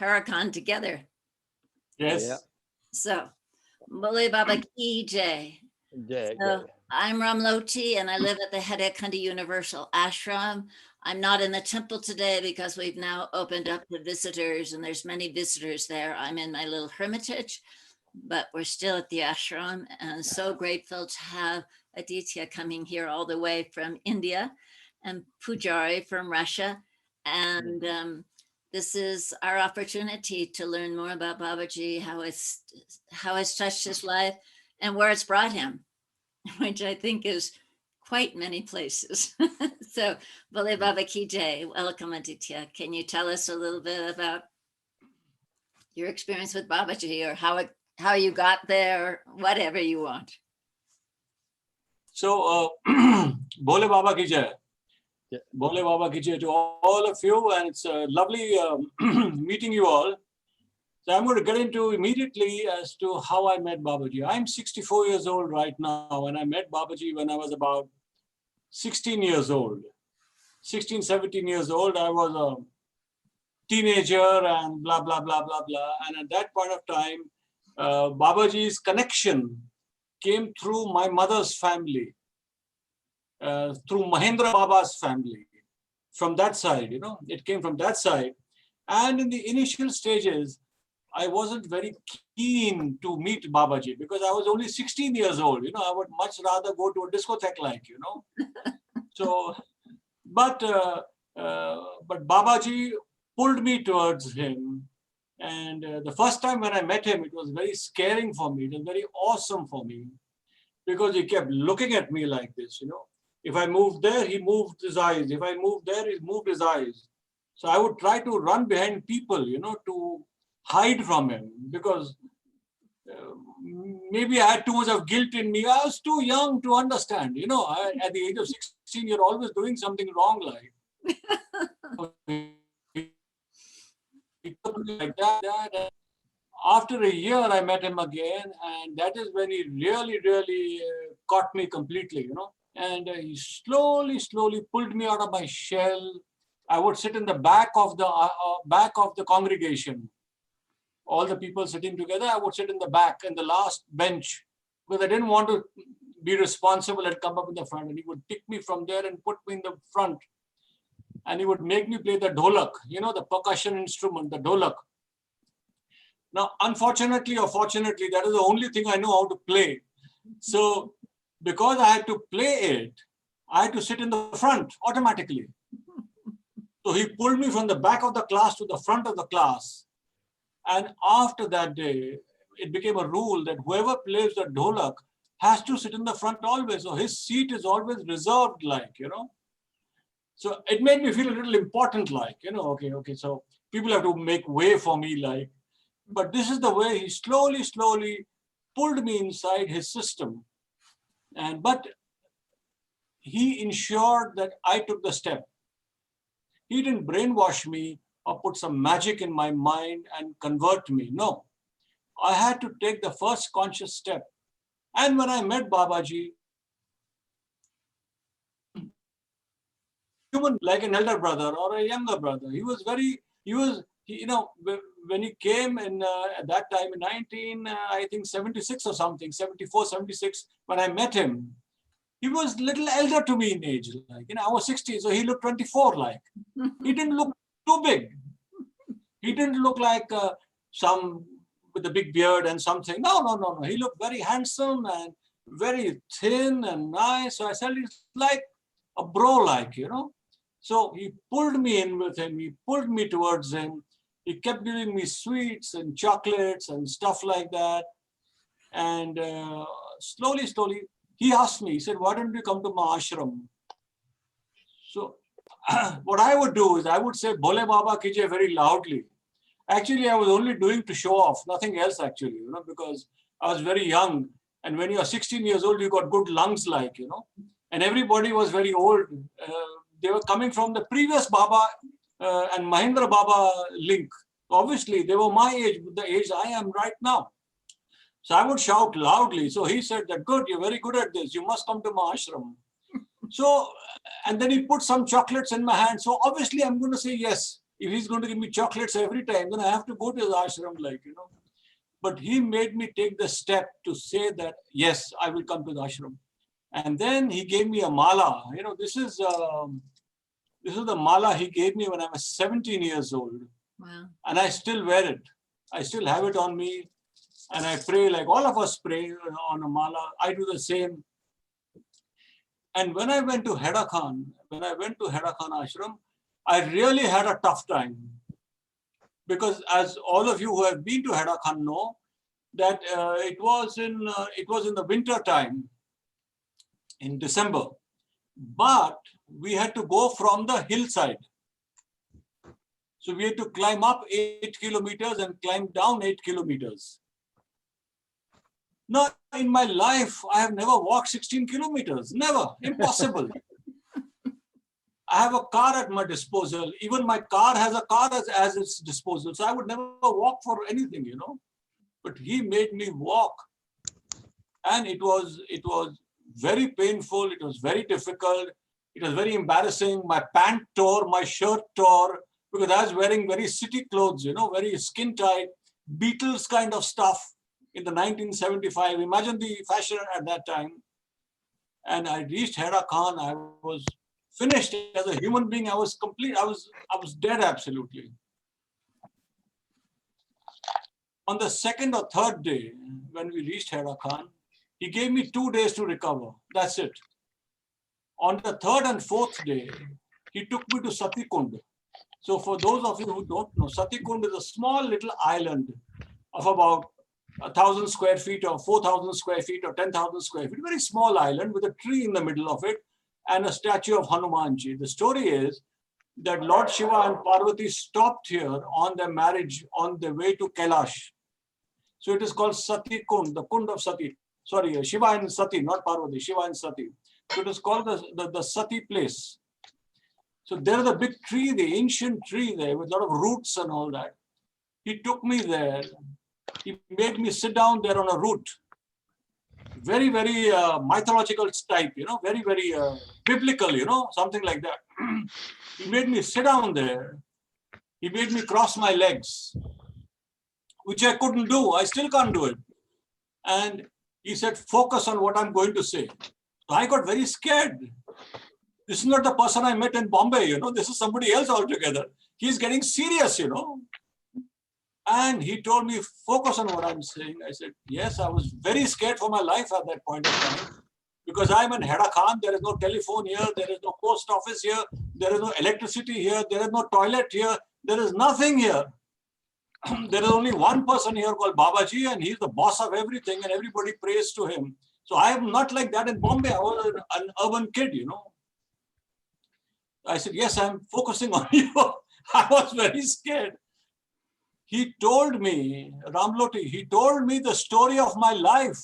Paragon together. Yes. Yeah. So, Bole Baba Ki Jai. So, I'm Ramloti and I live at the Hedekandi Universal Ashram. I'm not in the temple today because we've now opened up to visitors and there's many visitors there. I'm in my little hermitage, but we're still at the ashram and so grateful to have Aditya coming here all the way from India and Pujari from Russia. And this is our opportunity to learn more about Babaji, how it's touched his life and where it's brought him, which I think is quite many places. So, Bole Baba Ki Jai. Welcome, Aditya. Can you tell us a little bit about your experience with Babaji or how you got there, whatever you want? So, Bole Baba Ki Jai. Bole Baba Ki Jai to all of you, and it's lovely meeting you all. So I'm going to get into immediately as to how I met Babaji. I'm 64 years old right now, and I met Babaji when I was about 16 years old. 16, 17 years old, I was a teenager and blah, blah, blah, blah, blah. And at that point of time, Babaji's connection came through my mother's family, through Mahendra Baba's family. From that side, it came from that side. And in the initial stages, I wasn't very keen to meet Babaji because I was only 16 years old. I would much rather go to a discotheque, So, but Babaji pulled me towards him. And the first time when I met him, it was very scaring for me. It was very awesome for me because he kept looking at me like this, If I moved there, he moved his eyes. If I moved there, he moved his eyes. So I would try to run behind people, to hide from him because maybe I had too much of guilt in me. I was too young to understand. At the age of 16, you're always doing something wrong, like that. After a year, I met him again, and that is when he really, really caught me completely, And he slowly pulled me out of my shell. I would sit in the back of the congregation. All the people sitting together, I would sit in the back, in the last bench, because I didn't want to be responsible and come up in the front. And he would pick me from there and put me in the front. And he would make me play the dholak, the percussion instrument, the dholak. Now, unfortunately or fortunately, that is the only thing I know how to play. So, because I had to play it, I had to sit in the front automatically. So he pulled me from the back of the class to the front of the class. And after that day, it became a rule that whoever plays the dholak has to sit in the front always. So his seat is always reserved, So it made me feel a little important, okay. So people have to make way for me, But this is the way he slowly pulled me inside his system. But he ensured that I took the step. He didn't brainwash me or put some magic in my mind and convert me. No, I had to take the first conscious step. And when I met Babaji, human like an elder brother or a younger brother, when he came in at that time in 76 or something, 74, 76, when I met him, he was little elder to me in age. I was 60, so he looked 24. He didn't look too big. He didn't look like some with a big beard and something. No. He looked very handsome and very thin and nice. So I said, it's like a bro, So he pulled me in with him. He pulled me towards him. He kept giving me sweets and chocolates and stuff like that. And slowly, he asked me, he said, why don't you come to my ashram? So what I would do is I would say Bole Baba Ki Jai very loudly. Actually, I was only doing to show off, nothing else actually, because I was very young. And when you're 16 years old, you got good lungs, and everybody was very old. They were coming from the previous Baba and Mahendra Baba link. Obviously, they were my age, the age I am right now. So I would shout loudly. So he said that, good, you're very good at this. You must come to my ashram. So, and then he put some chocolates in my hand. So obviously I'm going to say yes. If he's going to give me chocolates every time, then I have to go to his ashram, like, you know. But he made me take the step to say that, yes, I will come to the ashram. And then he gave me a mala. You know, this is the mala he gave me when I was 17 years old. Wow. And I still wear it. I still have it on me. And I pray like all of us pray on a mala. I do the same. And when I went to Heda Khan ashram, I really had a tough time. Because as all of you who have been to Heda Khan know, that it was in the winter time, in December. But we had to go from the hillside. So we had to climb up 8 kilometers and climb down 8 kilometers. Now, in my life, I have never walked 16 kilometers. Never. Impossible. I have a car at my disposal. Even my car has a car as its disposal. So I would never walk for anything, you know. But he made me walk. And it was very painful. It was very difficult. It was very embarrassing. My pant tore, my shirt tore, because I was wearing very city clothes, you know, very skin tight, Beatles kind of stuff in the 1975. Imagine the fashion at that time. And I reached Heda Khan. I was finished as a human being. I was complete. I was dead, absolutely. On the second or third day, when we reached Heda Khan, he gave me 2 days to recover. That's it. On the third and fourth day, he took me to Satikund. So for those of you who don't know, Satikund is a small little island of about 1,000 square feet or 4,000 square feet or 10,000 square feet, very small island with a tree in the middle of it and a statue of Hanumanji. The story is that Lord Shiva and Parvati stopped here on their marriage on their way to Kailash. So it is called Sati Kund, the Kund of Sati. Sorry, Shiva and Sati, not Parvati, Shiva and Sati. So it is called the Sati place. So there is a big tree, the ancient tree there with a lot of roots and all that. He took me there. He made me sit down there on a root. Very, very mythological type, you know, very, very biblical, you know, something like that. He made me sit down there. He made me cross my legs, which I couldn't do. I still can't do it. And he said, focus on what I'm going to say. So I got very scared. This is not the person I met in Bombay, you know, this is somebody else altogether. He's getting serious, you know. And he told me, focus on what I'm saying. I said, yes, I was very scared for my life at that point in time. Because I'm in Heda Khan, there is no telephone here, there is no post office here, there is no electricity here, there is no toilet here, there is nothing here. There is only one person here called Babaji, and he's the boss of everything, and everybody prays to him. So I am not like that in Bombay. I was an urban kid, you know. I said, yes, I'm focusing on you. I was very scared. He told me, Ramloti, he told me the story of my life.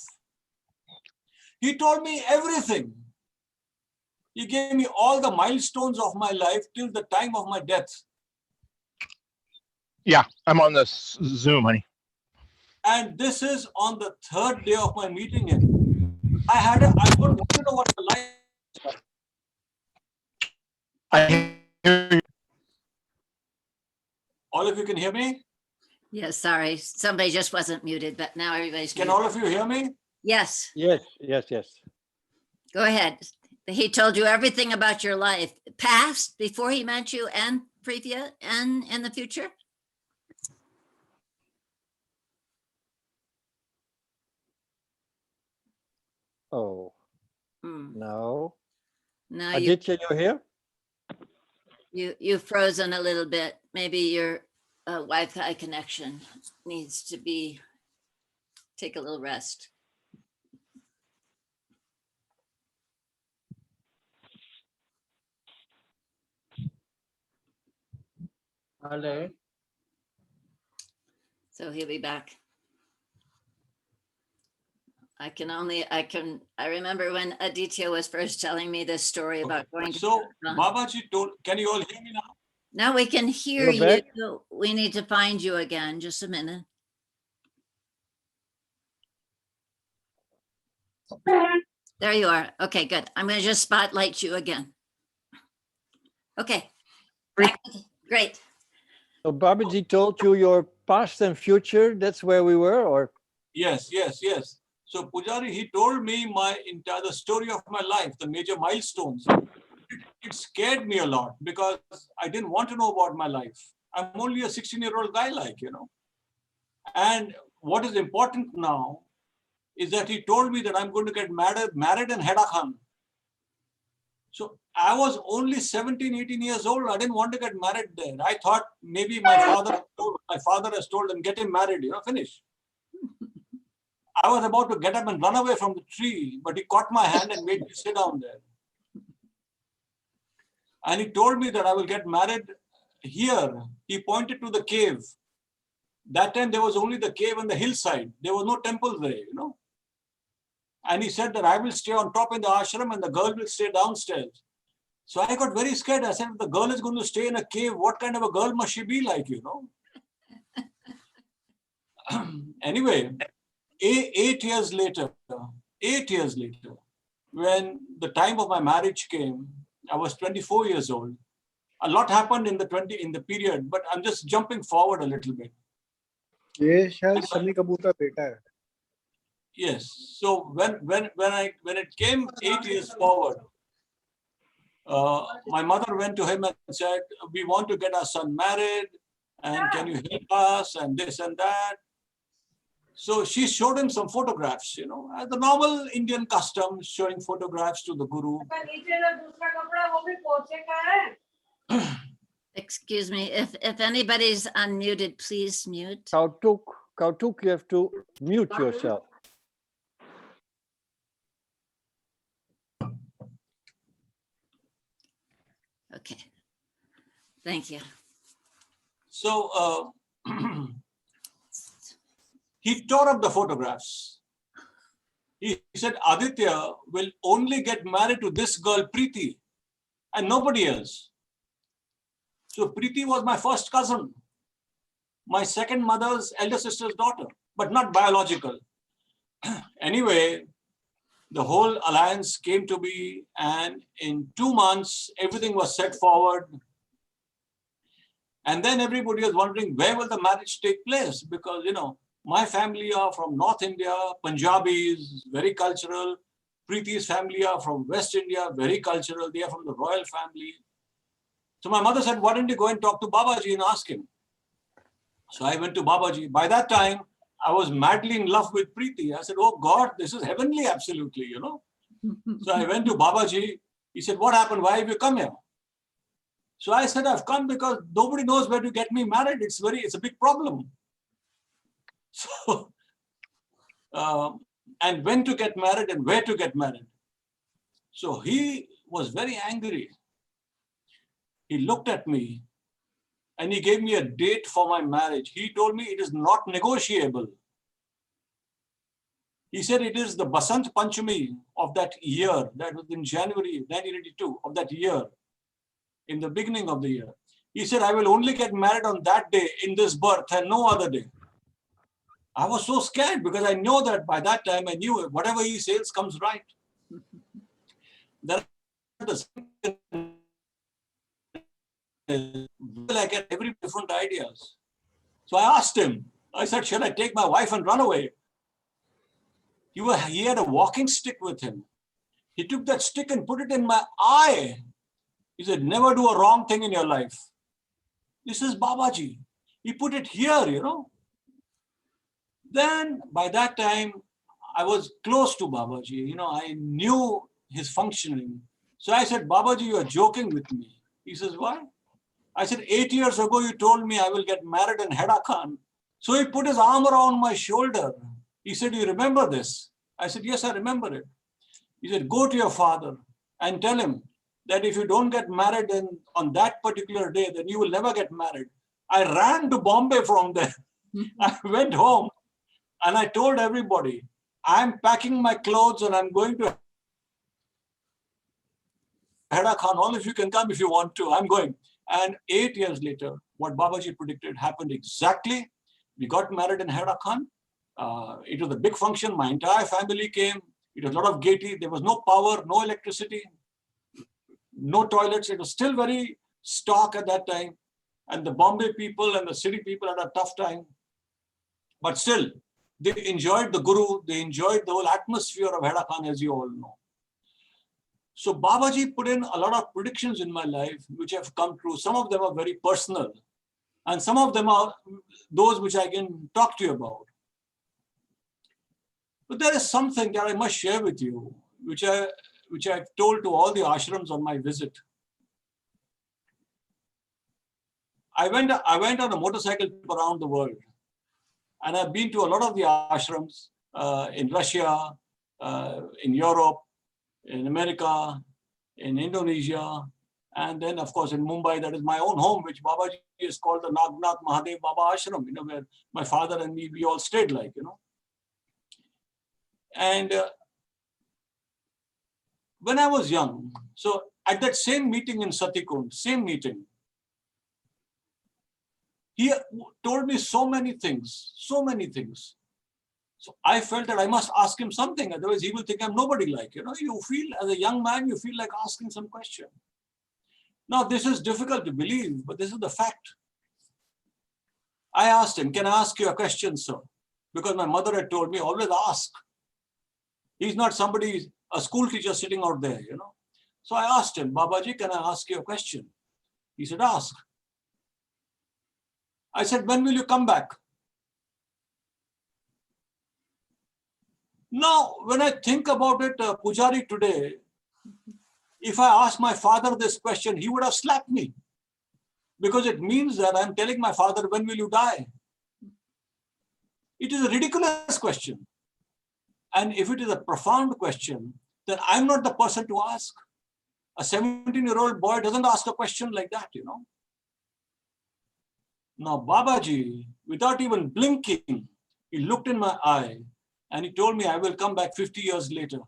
He told me everything. He gave me all the milestones of my life till the time of my death. Yeah, I'm on this Zoom, honey. And this is on the third day of my meeting him. I don't want to know what the life is like. I hear you. All of you can hear me? Yes, sorry. Somebody just wasn't muted, but now everybody's Can muted. all of you hear me? Yes, Yes, yes, yes. go ahead. He told you everything about your life, past, before he met you, and previous, and in the future? Oh, Hmm. no. No, Aditya, you're here? you've frozen a little bit. Maybe your Wi-Fi connection needs to take a little rest. Hello. So he'll be back. I remember when Aditya was first telling me this story about going to. So Babaji told, can you all hear me now? Now we can hear You're back? you. We need to find you again. Just a minute. There you are. Okay, good. I'm going to just spotlight you again. Okay. Great. So Babaji told you your past and future. That's where we were, or? Yes. So Pujari, he told me the story of my life, the major milestones. It scared me a lot because I didn't want to know about my life. I'm only a 16-year-old guy, And what is important now is that he told me that I'm going to get married in Heda Khan. So I was only 17, 18 years old. I didn't want to get married there. I thought maybe my father has told him, get him married, finish. I was about to get up and run away from the tree, but he caught my hand and made me sit down there. And he told me that I will get married here. He pointed to the cave. That time there was only the cave on the hillside. There was no temple there, And he said that I will stay on top in the ashram and the girl will stay downstairs. So I got very scared. I said, if the girl is going to stay in a cave, what kind of a girl must she be like, Anyway, 8 years later, when the time of my marriage came, I was 24 years old. A lot happened in the period, but I'm just jumping forward a little bit. ये शायद सनी कपूर का बेटा है. Yes. So when it came 8 years forward, my mother went to him and said, we want to get our son married, and can you help us, and this and that. So she showed him some photographs, as the normal Indian custom, showing photographs to the guru. Excuse me, if anybody's unmuted, please mute. Kautuk, you have to mute yourself. Okay. Thank you. So he tore up the photographs. He said, Aditya will only get married to this girl, Preeti, and nobody else. So Preeti was my first cousin, my second mother's elder sister's daughter, but not biological. Anyway, the whole alliance came to be, and in 2 months, everything was set forward. And then everybody was wondering, where will the marriage take place? Because, my family are from North India, Punjabis, very cultural. Preeti's family are from West India, very cultural. They are from the royal family. So my mother said, why don't you go and talk to Babaji and ask him? So I went to Babaji. By that time, I was madly in love with Preeti. I said, oh God, this is heavenly, absolutely, So I went to Babaji. He said, what happened? Why have you come here? So I said, I've come because nobody knows where to get me married. It's a big problem. So, and when to get married and where to get married. So he was very angry. He looked at me and he gave me a date for my marriage. He told me it is not negotiable. He said it is the Basant Panchami of that year, that was in January 1982 of that year, in the beginning of the year. He said, I will only get married on that day in this birth and no other day. I was so scared because I know that by that time I knew whatever he says comes right. Then I get every different ideas. So I asked him, I said, should I take my wife and run away? He had a walking stick with him. He took that stick and put it in my eye. He said, never do a wrong thing in your life. This is Babaji. He put it here, Then by that time, I was close to Babaji. I knew his functioning. So I said, Babaji, you are joking with me. He says, why? I said, 8 years ago, you told me I will get married in Heda Khan. So he put his arm around my shoulder. He said, you remember this? I said, yes, I remember it. He said, go to your father and tell him that if you don't get married on that particular day, then you will never get married. I ran to Bombay from there. I went home and I told everybody, I'm packing my clothes and I'm going to Heda Khan. All of you can come if you want to. I'm going. And 8 years later, what Babaji predicted happened exactly. We got married in Heda Khan. It was a big function. My entire family came. It was a lot of gaiety. There was no power, no electricity, no toilets. It was still very stark at that time. And the Bombay people and the city people had a tough time. But still, they enjoyed the Guru. They enjoyed the whole atmosphere of Heda Khan, as you all know. So Babaji put in a lot of predictions in my life, which have come true. Some of them are very personal. And some of them are those which I can talk to you about. But there is something that I must share with you, which I've told to all the ashrams on my visit. I went on a motorcycle around the world, and I've been to a lot of the ashrams in Russia, in Europe, in America, in Indonesia, and then of course in Mumbai. That is my own home, which Babaji is called the Nagnath Mahadev Baba Ashram, where my father and me, we all stayed And when I was young, so at that same meeting in Satikund, same meeting, he told me so many things. So I felt that I must ask him something, otherwise he will think I'm nobody like. You feel, as a young man, you feel like asking some question. Now, this is difficult to believe, but this is the fact. I asked him, can I ask you a question, sir? Because my mother had told me, always ask. He's not somebody, a school teacher sitting out there, So I asked him, Babaji, can I ask you a question? He said, ask. I said, when will you come back? Now, when I think about it, Pujari today, if I asked my father this question, he would have slapped me. Because it means that I'm telling my father, when will you die? It is a ridiculous question. And if it is a profound question, then I'm not the person to ask. A 17-year-old boy doesn't ask a question like that, Now, Babaji, without even blinking, he looked in my eye and he told me, I will come back 50 years later.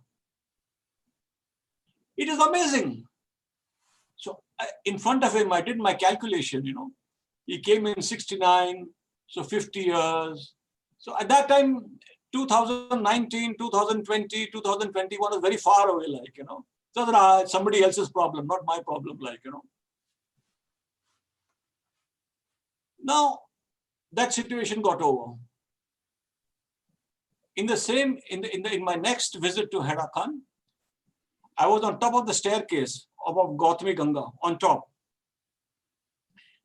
It is amazing. So in front of him, I did my calculation, He came in 69, so 50 years. So at that time, 2019, 2020, 2021 was very far away, So that's somebody else's problem, not my problem, Now, that situation got over. In my next visit to Heda Khan, I was on top of the staircase above Gautami Ganga, on top.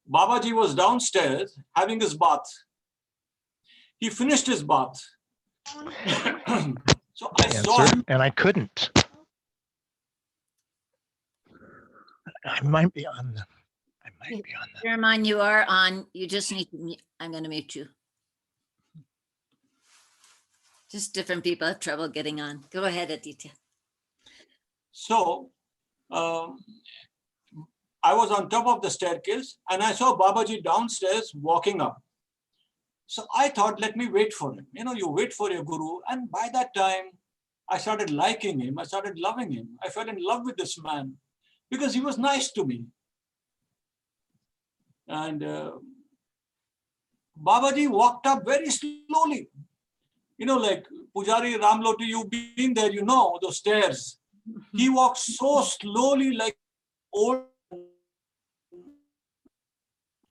Babaji was downstairs having his bath. He finished his bath. So I saw him. And I couldn't. I might be on the. Jeremiah, you are on. You just need to, I'm going to mute you. Just different people have trouble getting on. Go ahead, Aditya. So I was on top of the staircase and I saw Babaji downstairs walking up. So I thought, let me wait for him. You wait for your guru. And by that time, I started liking him. I started loving him. I fell in love with this man because he was nice to me. And Babaji walked up very slowly. Like Pujari Ramloti, you've been there, those stairs. He walked so slowly, like old.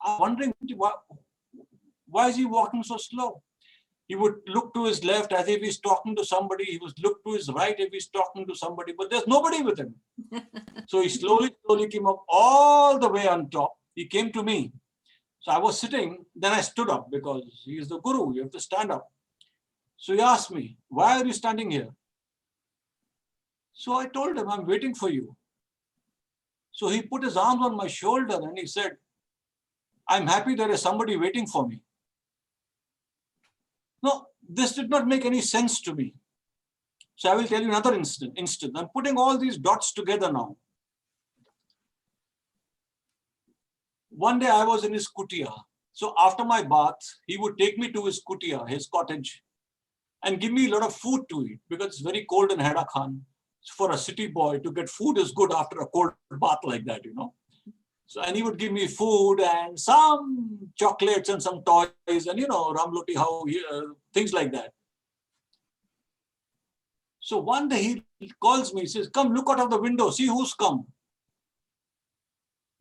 I'm wondering, why is he walking so slow? He would look to his left as if he's talking to somebody. He would look to his right if he's talking to somebody, but there's nobody with him. So he slowly came up all the way on top. He came to me. So I was sitting, then I stood up because he is the guru. You have to stand up. So he asked me, why are you standing here? So I told him, I'm waiting for you. So he put his arms on my shoulder and he said, I'm happy there is somebody waiting for me. No, this did not make any sense to me. So I will tell you another instance. I'm putting all these dots together now. One day I was in his kutia. So after my bath, he would take me to his kutia, his cottage, and give me a lot of food to eat because it's very cold in Heda Khan. For a city boy, to get food is good after a cold bath like that, So, and he would give me food and some chocolates and some toys and, Ramloti, things like that. So one day he calls me, he says, come look out of the window, see who's come.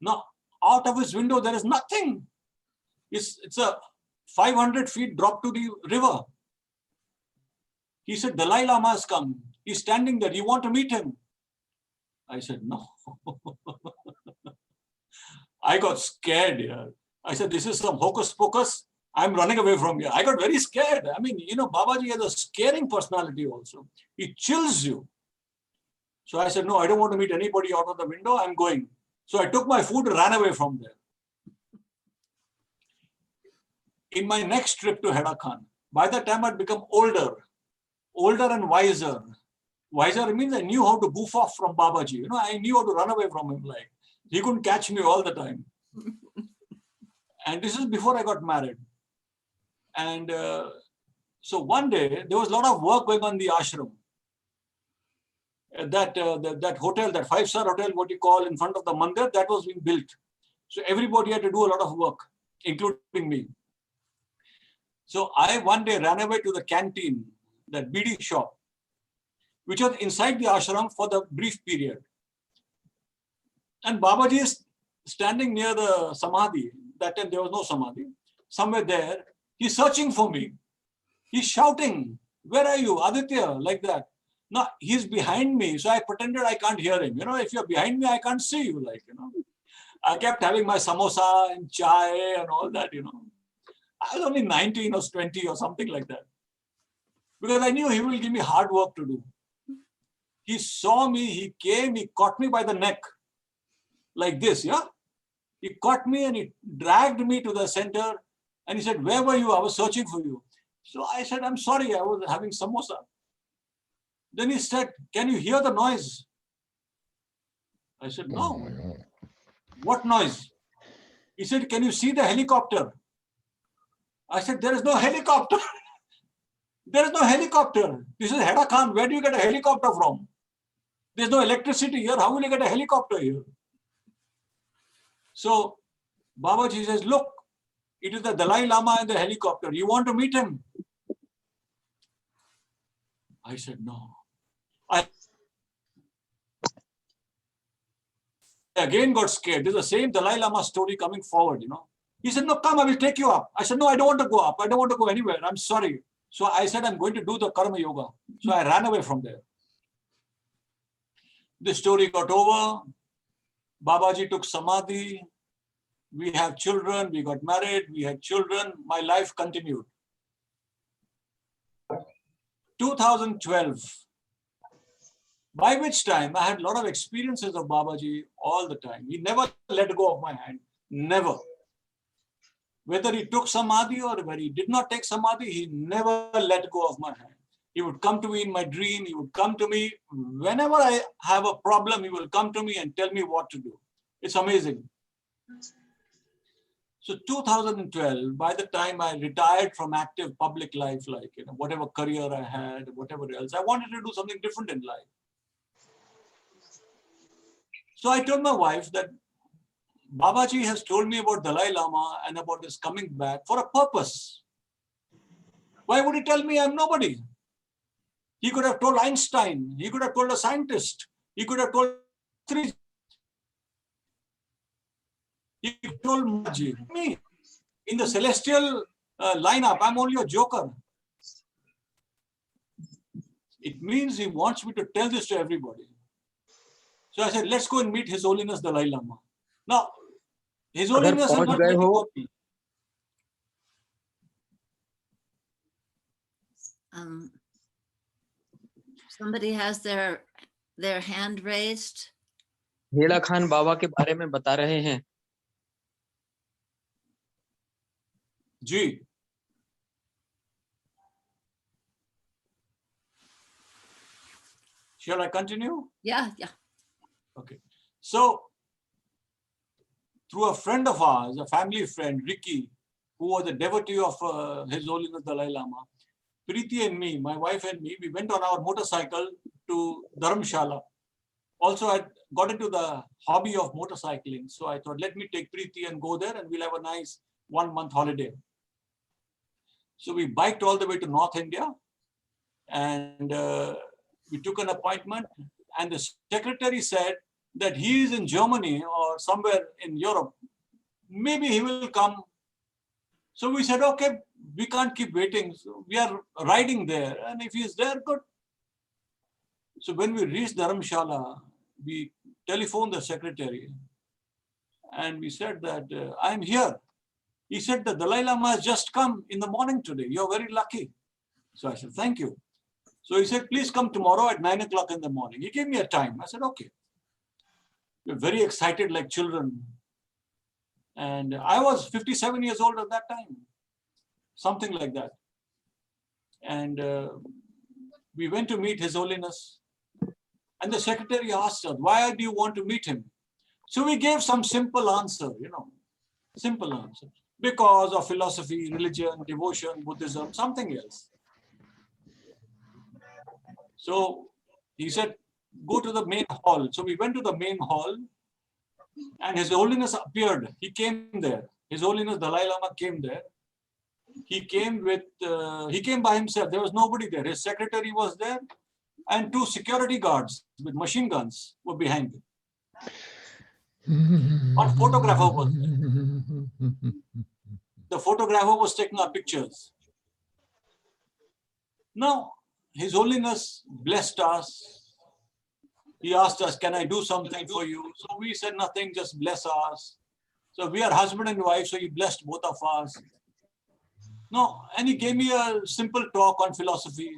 Now, out of his window, there is nothing. It's a 500 feet drop to the river. He said, Dalai Lama has come. He's standing there. You want to meet him? I said, no. I got scared here. I said, this is some hocus pocus. I'm running away from here. I got very scared. I mean, Babaji has a scaring personality also. He chills you. So I said, no, I don't want to meet anybody out of the window. I'm going. So I took my food and ran away from there. In my next trip to Hedakhan, by the time I'd become older and wiser. Wiser means I knew how to goof off from Babaji. I knew how to run away from him. Like, he couldn't catch me all the time. And this is before I got married. And so one day, there was a lot of work going on in the ashram. That hotel, that 5-star hotel, what you call in front of the mandir, that was being built. So everybody had to do a lot of work, including me. So I one day ran away to the canteen, that BD shop, which was inside the ashram for the brief period. And Babaji is standing near the samadhi. That time there was no samadhi. Somewhere there, he's searching for me. He's shouting, where are you, Aditya? Like that. Now, he's behind me, so I pretended I can't hear him. If you're behind me, I can't see you. I kept having my samosa and chai and all that, I was only 19 or 20 or something like that. Because I knew he will give me hard work to do. He saw me, he came, he caught me by the neck. Like this, yeah? He caught me and he dragged me to the center and he said, where were you? I was searching for you. So I said, I'm sorry, I was having samosa. Then he said, can you hear the noise? I said, no. What noise? He said, can you see the helicopter? I said, there is no helicopter. There is no helicopter. This is Hedakhan. Where do you get a helicopter from? There's no electricity here. How will you get a helicopter here? So Babaji says, look, it is the Dalai Lama in the helicopter. You want to meet him? I said, no. I again got scared. There's the same Dalai Lama story coming forward, He said, no, come, I will take you up. I said, no, I don't want to go up. I don't want to go anywhere. I'm sorry. So I said, I'm going to do the Karma Yoga. So I ran away from there. The story got over. Babaji took Samadhi. We have children. We got married. We had children. My life continued. 2012. By which time I had a lot of experiences of Babaji all the time. He never let go of my hand. Never. Whether he took Samadhi or whether he did not take Samadhi, he never let go of my hand. He would come to me in my dream. He would come to me. Whenever I have a problem, he will come to me and tell me what to do. It's amazing. So 2012, by the time I retired from active public life, whatever career I had, whatever else, I wanted to do something different in life. So I told my wife that Babaji has told me about Dalai Lama and about his coming back for a purpose. Why would he tell me I'm nobody? He could have told Einstein. He could have told a scientist. He could have told three. He told me. In the celestial lineup, I'm only a joker. It means he wants me to tell this to everybody. So I said, let's go and meet His Holiness Dalai Lama. Now, His Holiness is not letting go of me. Somebody has their hand raised. हेड़ा खान बाबा के बारे में बता रहे हैं. जी. Shall I continue? Yeah. Okay. So, through a friend of ours, a family friend, Ricky, who was a devotee of His Holiness Dalai Lama, Preeti and me, my wife and me, we went on our motorcycle to Dharamshala. Also, I got into the hobby of motorcycling. So I thought, let me take Preeti and go there and we'll have a nice 1-month holiday. So we biked all the way to North India and we took an appointment and the secretary said that he is in Germany or somewhere in Europe. Maybe he will come So we said, okay, we can't keep waiting. So we are riding there, and if he is there, good. So when we reached Dharamshala, we telephoned the secretary and we said that I'm here. He said the Dalai Lama has just come in the morning today. You're very lucky. So I said, thank you. So he said, please come tomorrow at 9 o'clock in the morning. He gave me a time. I said, okay. We're very excited like children. And I was 57 years old at that time, something like that. And we went to meet His Holiness. And the secretary asked us, why do you want to meet him? So we gave some simple answer, simple answer. Because of philosophy, religion, devotion, Buddhism, something else. So he said, go to the main hall. So we went to the main hall and His Holiness appeared. He came there. His Holiness Dalai Lama came there. He came by himself. There was nobody there. His secretary was there and 2 security guards with machine guns were behind him. One photographer was there. The photographer was taking our pictures. Now, His Holiness blessed us. He asked us, can I do something for you? So we said nothing, just bless us. So we are husband and wife, so he blessed both of us. No, and he gave me a simple talk on philosophy.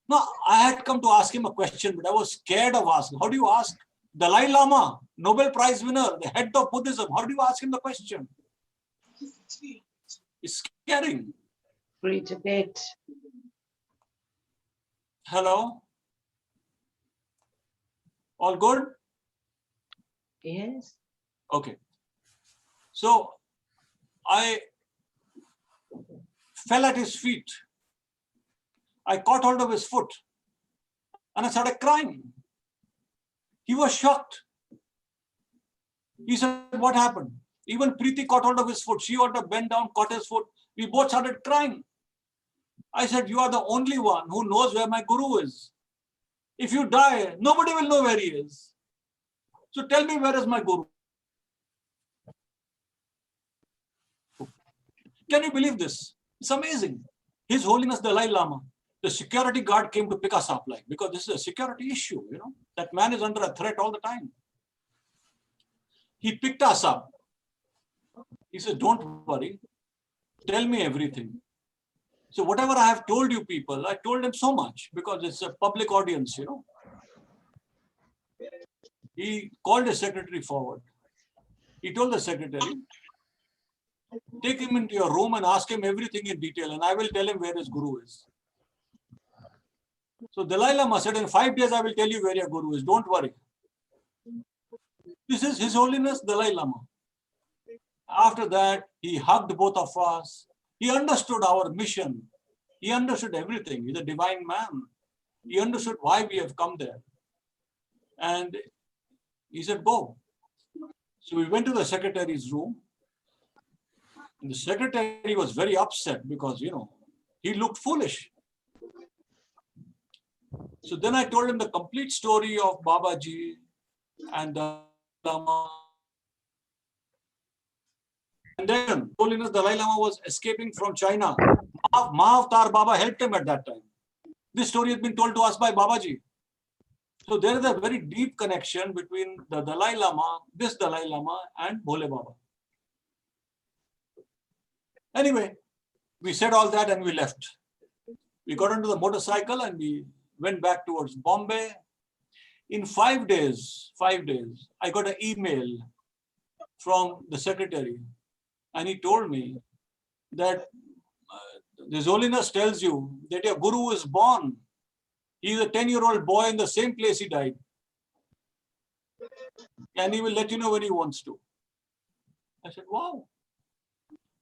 No, I had come to ask him a question, but I was scared of asking. How do you ask Dalai Lama, Nobel Prize winner, the head of Buddhism? How do you ask him the question? It's scaring. Free debate. Hello? All good? Yes. Okay. So I fell at his feet. I caught hold of his foot and I started crying. He was shocked. He said, what happened? Even Preeti caught hold of his foot. She ought to bend down, caught his foot. We both started crying. I said, you are the only one who knows where my guru is. If you die, nobody will know where he is. So tell me, where is my guru? Can you believe this? It's amazing. His Holiness Dalai Lama, the security guard came to pick us up, because this is a security issue, That man is under a threat all the time. He picked us up. He said, don't worry. Tell me everything. So whatever I have told you people, I told them so much because it's a public audience, He called his secretary forward. He told the secretary, take him into your room and ask him everything in detail and I will tell him where his guru is. So Dalai Lama said, in 5 days I will tell you where your guru is. Don't worry. This is His Holiness Dalai Lama. After that, he hugged both of us. He understood our mission. He understood everything. He's a divine man. He understood why we have come there. And he said, go. So we went to the secretary's room. And the secretary was very upset because, he looked foolish. So then I told him the complete story of Babaji and the Lama. And then Holiness Dalai Lama was escaping from China. Mahavatar Baba helped him at that time. This story has been told to us by Babaji. So there is a very deep connection between the Dalai Lama, this Dalai Lama, and Bhole Baba. Anyway, we said all that and we left. We got onto the motorcycle and we went back towards Bombay. In 5 days, I got an email from the secretary. And he told me that His Holiness tells you that your guru is born. He is a 10-year-old boy in the same place he died. And he will let you know when he wants to. I said, wow,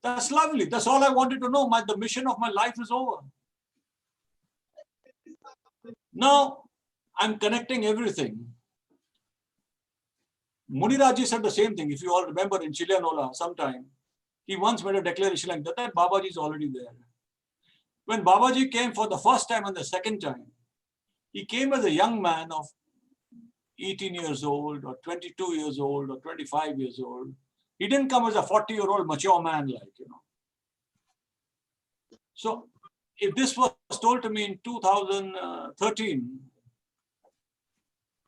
that's lovely. That's all I wanted to know. The mission of my life is over. Now, I'm connecting everything. Muniraji said the same thing. If you all remember in Chilianola sometime, he once made a declaration like that Babaji is already there. When Babaji came for the first time and the second time, he came as a young man of 18 years old or 22 years old or 25 years old. He didn't come as a 40-year-old mature man So if this was told to me in 2013,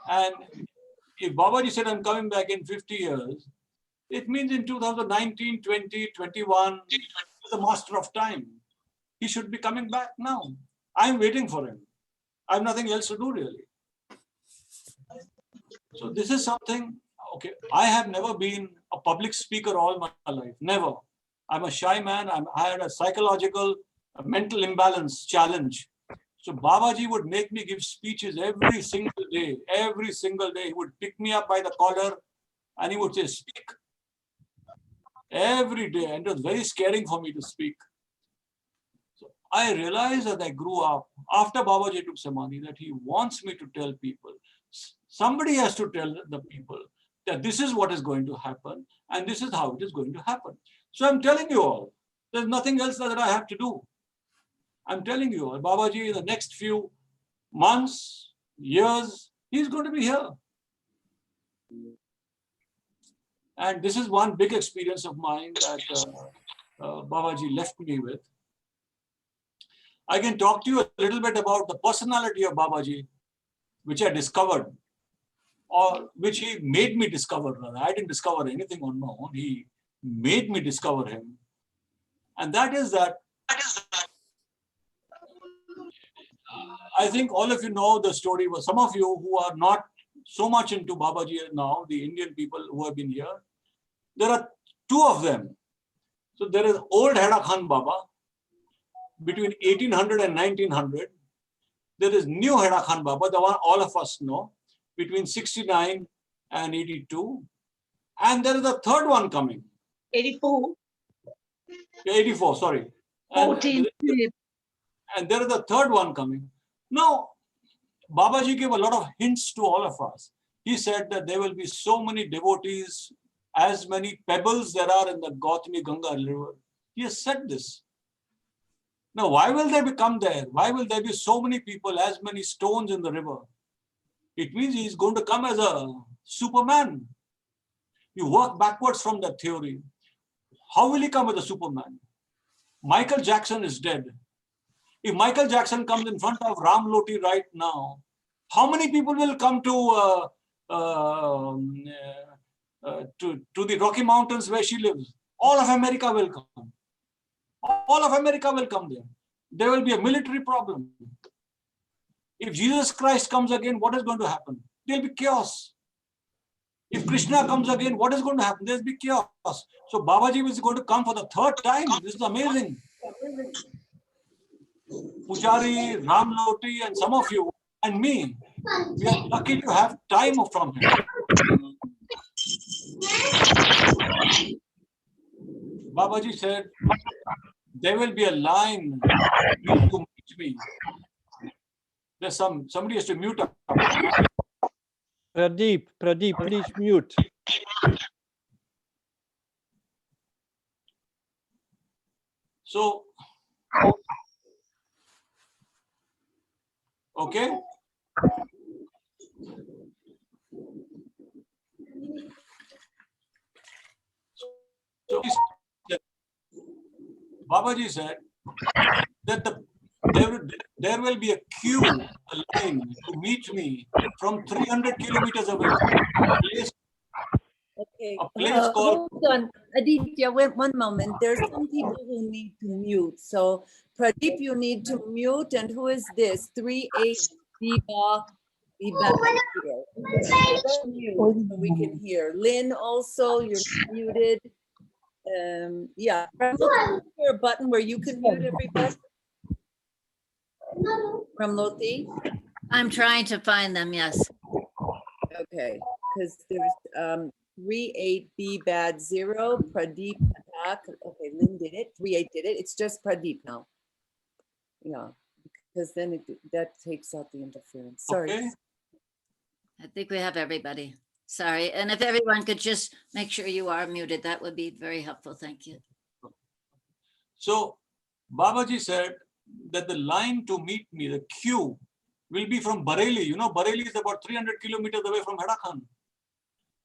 and if Babaji said I'm coming back in 50 years, it means in 2019, 20, 21, he's the master of time. He should be coming back now. I'm waiting for him. I have nothing else to do really. So this is something, okay, I have never been a public speaker all my life, never. I'm a shy man. I had a psychological, a mental imbalance challenge. So Babaji would make me give speeches every single day. Every single day, he would pick me up by the collar and he would say, speak. Every day, and it was very scaring for me to speak. So I realized as I grew up, after Babaji took Samadhi, that he wants me to tell people. Somebody has to tell the people that this is what is going to happen and this is how it is going to happen. So I'm telling you all, there's nothing else that I have to do. I'm telling you all, Babaji, in the next few months, years, he's going to be here. And this is one big experience of mine that Babaji left me with. I can talk to you a little bit about the personality of Babaji, which I discovered, or which he made me discover. I didn't discover anything on my own. He made me discover him. And that is that I think all of you know the story. But some of you who are not so much into Babaji now, the Indian people who have been here, there are two of them. So there is old Heda Khan Baba between 1800 and 1900. There is new Heda Khan Baba, the one all of us know, between 69 and 82. And there is a third one coming. 84. 84, sorry. 14. And there is a third one coming. Now, Babaji gave a lot of hints to all of us. He said that there will be so many devotees, as many pebbles there are in the Gautami Ganga river. He has said this. Now, why will they come there? Why will there be so many people, as many stones in the river? It means he's going to come as a Superman. You work backwards from that theory. How will he come as a Superman? Michael Jackson is dead. If Michael Jackson comes in front of Ram Loti right now, how many people will come to the Rocky Mountains where she lives? All of America will come. All of America will come there. There will be a military problem. If Jesus Christ comes again, what is going to happen? There will be chaos. If Krishna comes again, what is going to happen? There will be chaos. So Babaji is going to come for the third time. This is amazing. Pujari, Ram Loti, and some of you, and me, we are lucky to have time from him. Babaji said, there will be a line to meet me. There's somebody has to mute up. Pradeep, please mute. So, okay. So Babaji said that there will be a queue, a line to meet me from 300 kilometers away. Okay. A place called. Hold on, Aditya. Wait one moment. There's some people who need to mute. So Pradeep, you need to mute. And who is this? 38 Diva. So we can hear. Lynn also, you're muted. Yeah. Ramloti, is there a button where you can mute everybody? Ramloti? I'm trying to find them, yes. Okay, because there's 38B bad 0, Pradeep attack. Okay, Lynn did it. 38 did it. It's just Pradeep now. Yeah, because then that takes out the interference. Sorry. Okay. I think we have everybody. Sorry. And if everyone could just make sure you are muted, that would be very helpful. Thank you. So Babaji said that the line to meet me, the queue, will be from Bareilly. You know, Bareilly is about 300 kilometers away from Heda Khan.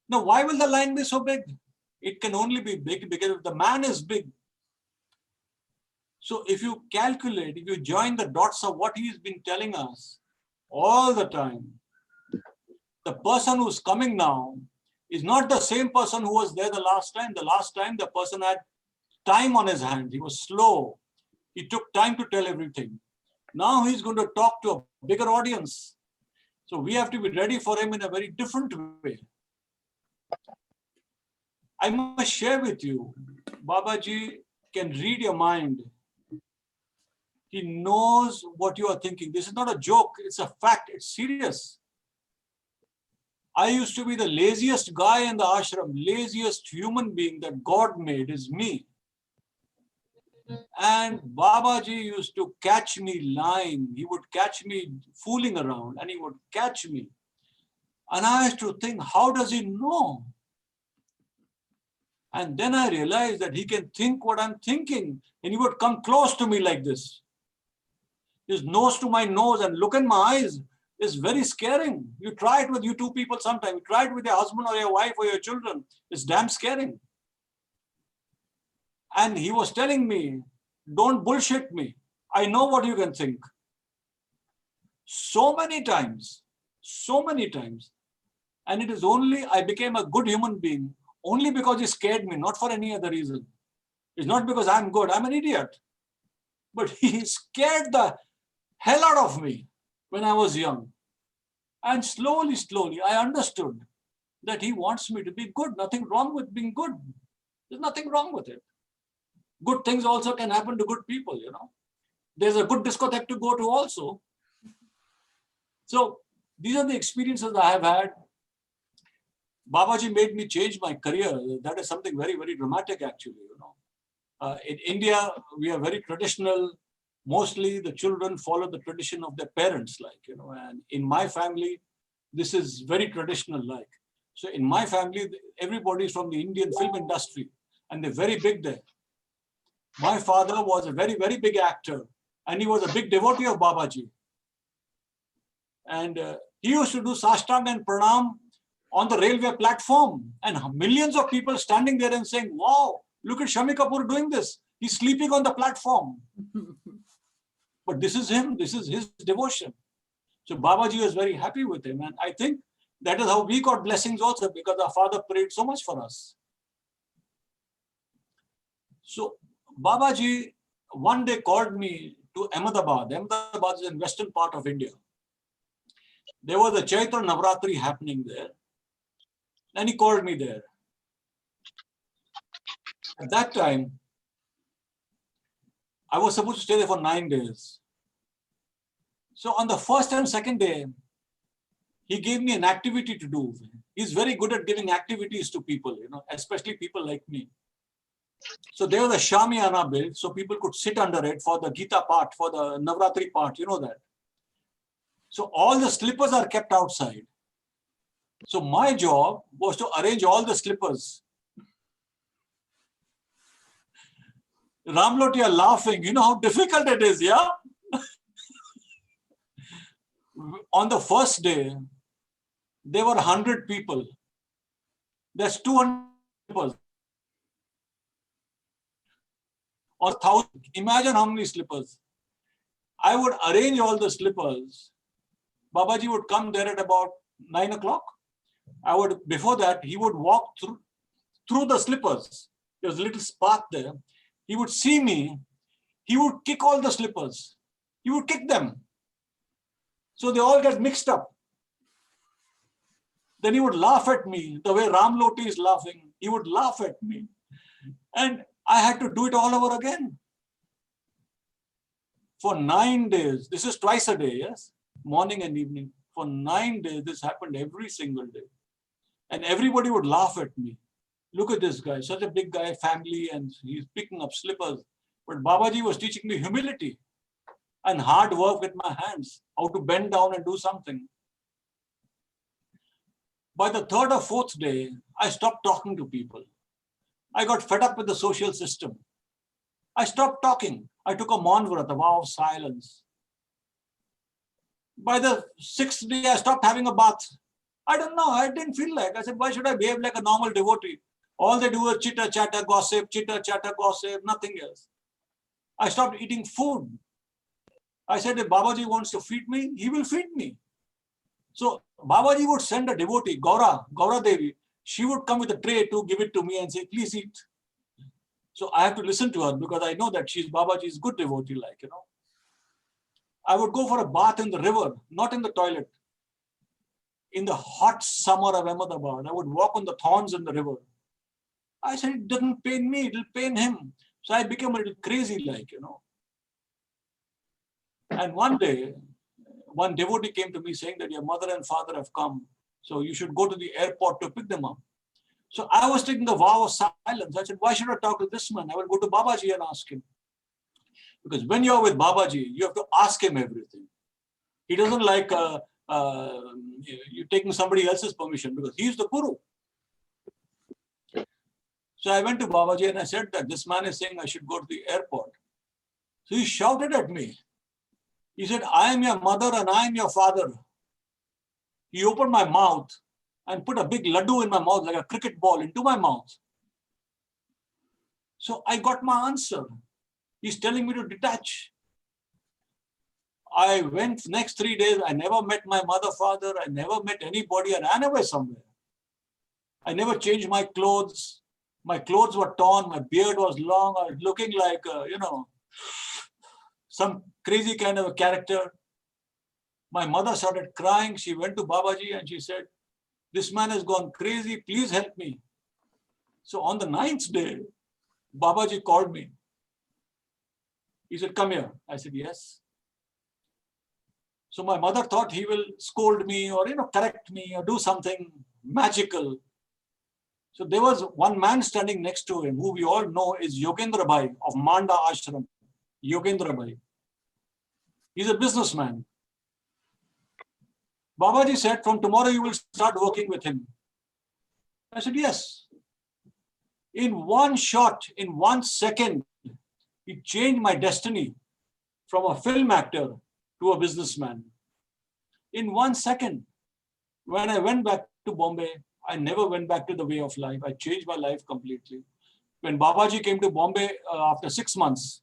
Now, why will the line be so big? It can only be big because if the man is big, So if you calculate, if you join the dots of what he's been telling us all the time, the person who's coming now is not the same person who was there the last time. The last time the person had time on his hands. He was slow. He took time to tell everything. Now he's going to talk to a bigger audience. So we have to be ready for him in a very different way. I must share with you, Babaji can read your mind. He knows what you are thinking. This is not a joke. It's a fact. It's serious. I used to be the laziest guy in the ashram, laziest human being that God made is me. And Babaji used to catch me lying. He would catch me fooling around and he would catch me. And I used to think, how does he know? And then I realized that he can think what I'm thinking. And he would come close to me like this. His nose to my nose and look in my eyes is very scaring. You try it with you two people sometime. You try it with your husband or your wife or your children. It's damn scaring. And he was telling me, don't bullshit me. I know what you can think. So many times. And it is only I became a good human being only because he scared me, not for any other reason. It's not because I'm good. I'm an idiot. But he scared the hell out of me when I was young. And slowly, I understood that he wants me to be good. Nothing wrong with being good. There's nothing wrong with it. Good things also can happen to good people, you know. There's a good discotheque to go to also. So these are the experiences I have had. Babaji made me change my career. That is something very, very dramatic actually, you know. In India, we are very traditional. Mostly the children follow the tradition of their parents, like, you know, and in my family, this is very traditional like. So in my family, everybody is from the Indian film industry and they're very big there. My father was a very, very big actor and he was a big devotee of Babaji. And he used to do Sashtang and Pranam on the railway platform and millions of people standing there and saying, wow, look at Shami Kapoor doing this. He's sleeping on the platform. But this is him, this is his devotion. So Babaji was very happy with him. And I think that is how we got blessings also because our father prayed so much for us. So Babaji one day called me to Ahmedabad. Ahmedabad is in western part of India. There was a Chaitra Navratri happening there. And he called me there. At that time, I was supposed to stay there for 9 days. So on the first and second day, he gave me an activity to do. He's very good at giving activities to people, you know, especially people like me. So there was a Shamiana built, so people could sit under it for the Gita part, for the Navratri part, you know that. So all the slippers are kept outside. So my job was to arrange all the slippers. Ramloti are laughing. You know how difficult it is, yeah? On the first day, there were 100 people. There's 200 slippers. On 1,000, imagine how many slippers. I would arrange all the slippers. Babaji would come there at about 9 o'clock. Before that, he would walk through the slippers. There was a little path there. He would see me. He would kick all the slippers. He would kick them. So they all get mixed up. Then he would laugh at me the way Ramloti is laughing. He would laugh at me. And I had to do it all over again. For 9 days. This is twice a day, yes? Morning and evening. For 9 days, this happened every single day. And everybody would laugh at me. Look at this guy, such a big guy, family, and he's picking up slippers. But Babaji was teaching me humility and hard work with my hands, how to bend down and do something. By the third or fourth day, I stopped talking to people. I got fed up with the social system. I stopped talking. I took a Maun Vrat, a vow of silence. By the 6th day, I stopped having a bath. I don't know, I didn't feel like. I said, why should I behave like a normal devotee? All they do is chitter, chatter, gossip, nothing else. I stopped eating food. I said, if Babaji wants to feed me, he will feed me. So Babaji would send a devotee, Gaura Devi. She would come with a tray to give it to me and say, please eat. So I have to listen to her because I know that she's Babaji's good devotee, like, you know. I would go for a bath in the river, not in the toilet. In the hot summer of Ahmedabad, I would walk on the thorns in the river. I said, it doesn't pain me, it'll pain him. So I became a little crazy, like, you know. And one day, one devotee came to me saying that your mother and father have come. So you should go to the airport to pick them up. So I was taking a vow of silence. I said, why should I talk to this man? I will go to Babaji and ask him. Because when you're with Babaji, you have to ask him everything. He doesn't like you taking somebody else's permission because he's the guru. So I went to Babaji and I said that this man is saying I should go to the airport. So he shouted at me. He said, I am your mother and I am your father. He opened my mouth and put a big laddu in my mouth, like a cricket ball, into my mouth. So I got my answer. He's telling me to detach. I went next 3 days. I never met my mother, father. I never met anybody. I ran away somewhere. I never changed my clothes. My clothes were torn. My beard was long. I was looking like, some crazy kind of a character. My mother started crying. She went to Babaji and she said, this man has gone crazy. Please help me. So on the 9th day, Babaji called me. He said, come here. I said, yes. So my mother thought he will scold me or, correct me or do something magical. So there was one man standing next to him who we all know is Yogendra Bhai of Manda Ashram. Yogendra Bhai. He's a businessman. Babaji said, from tomorrow you will start working with him. I said, yes. In one shot, in 1 second, he changed my destiny from a film actor to a businessman. In 1 second, when I went back to Bombay, I never went back to the way of life. I changed my life completely. When Babaji came to Bombay after 6 months,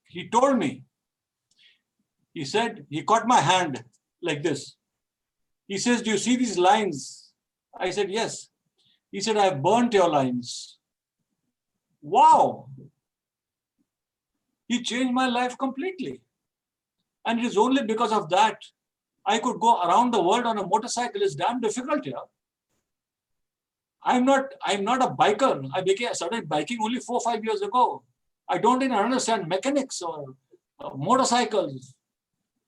he told me, he said, he caught my hand like this. He says, do you see these lines? I said, yes. He said, I burnt your lines. Wow. He changed my life completely. And it is only because of that I could go around the world on a motorcycle. It's damn difficult here. I'm not a biker. I started biking only 4 or 5 years ago. I don't even understand mechanics or motorcycles.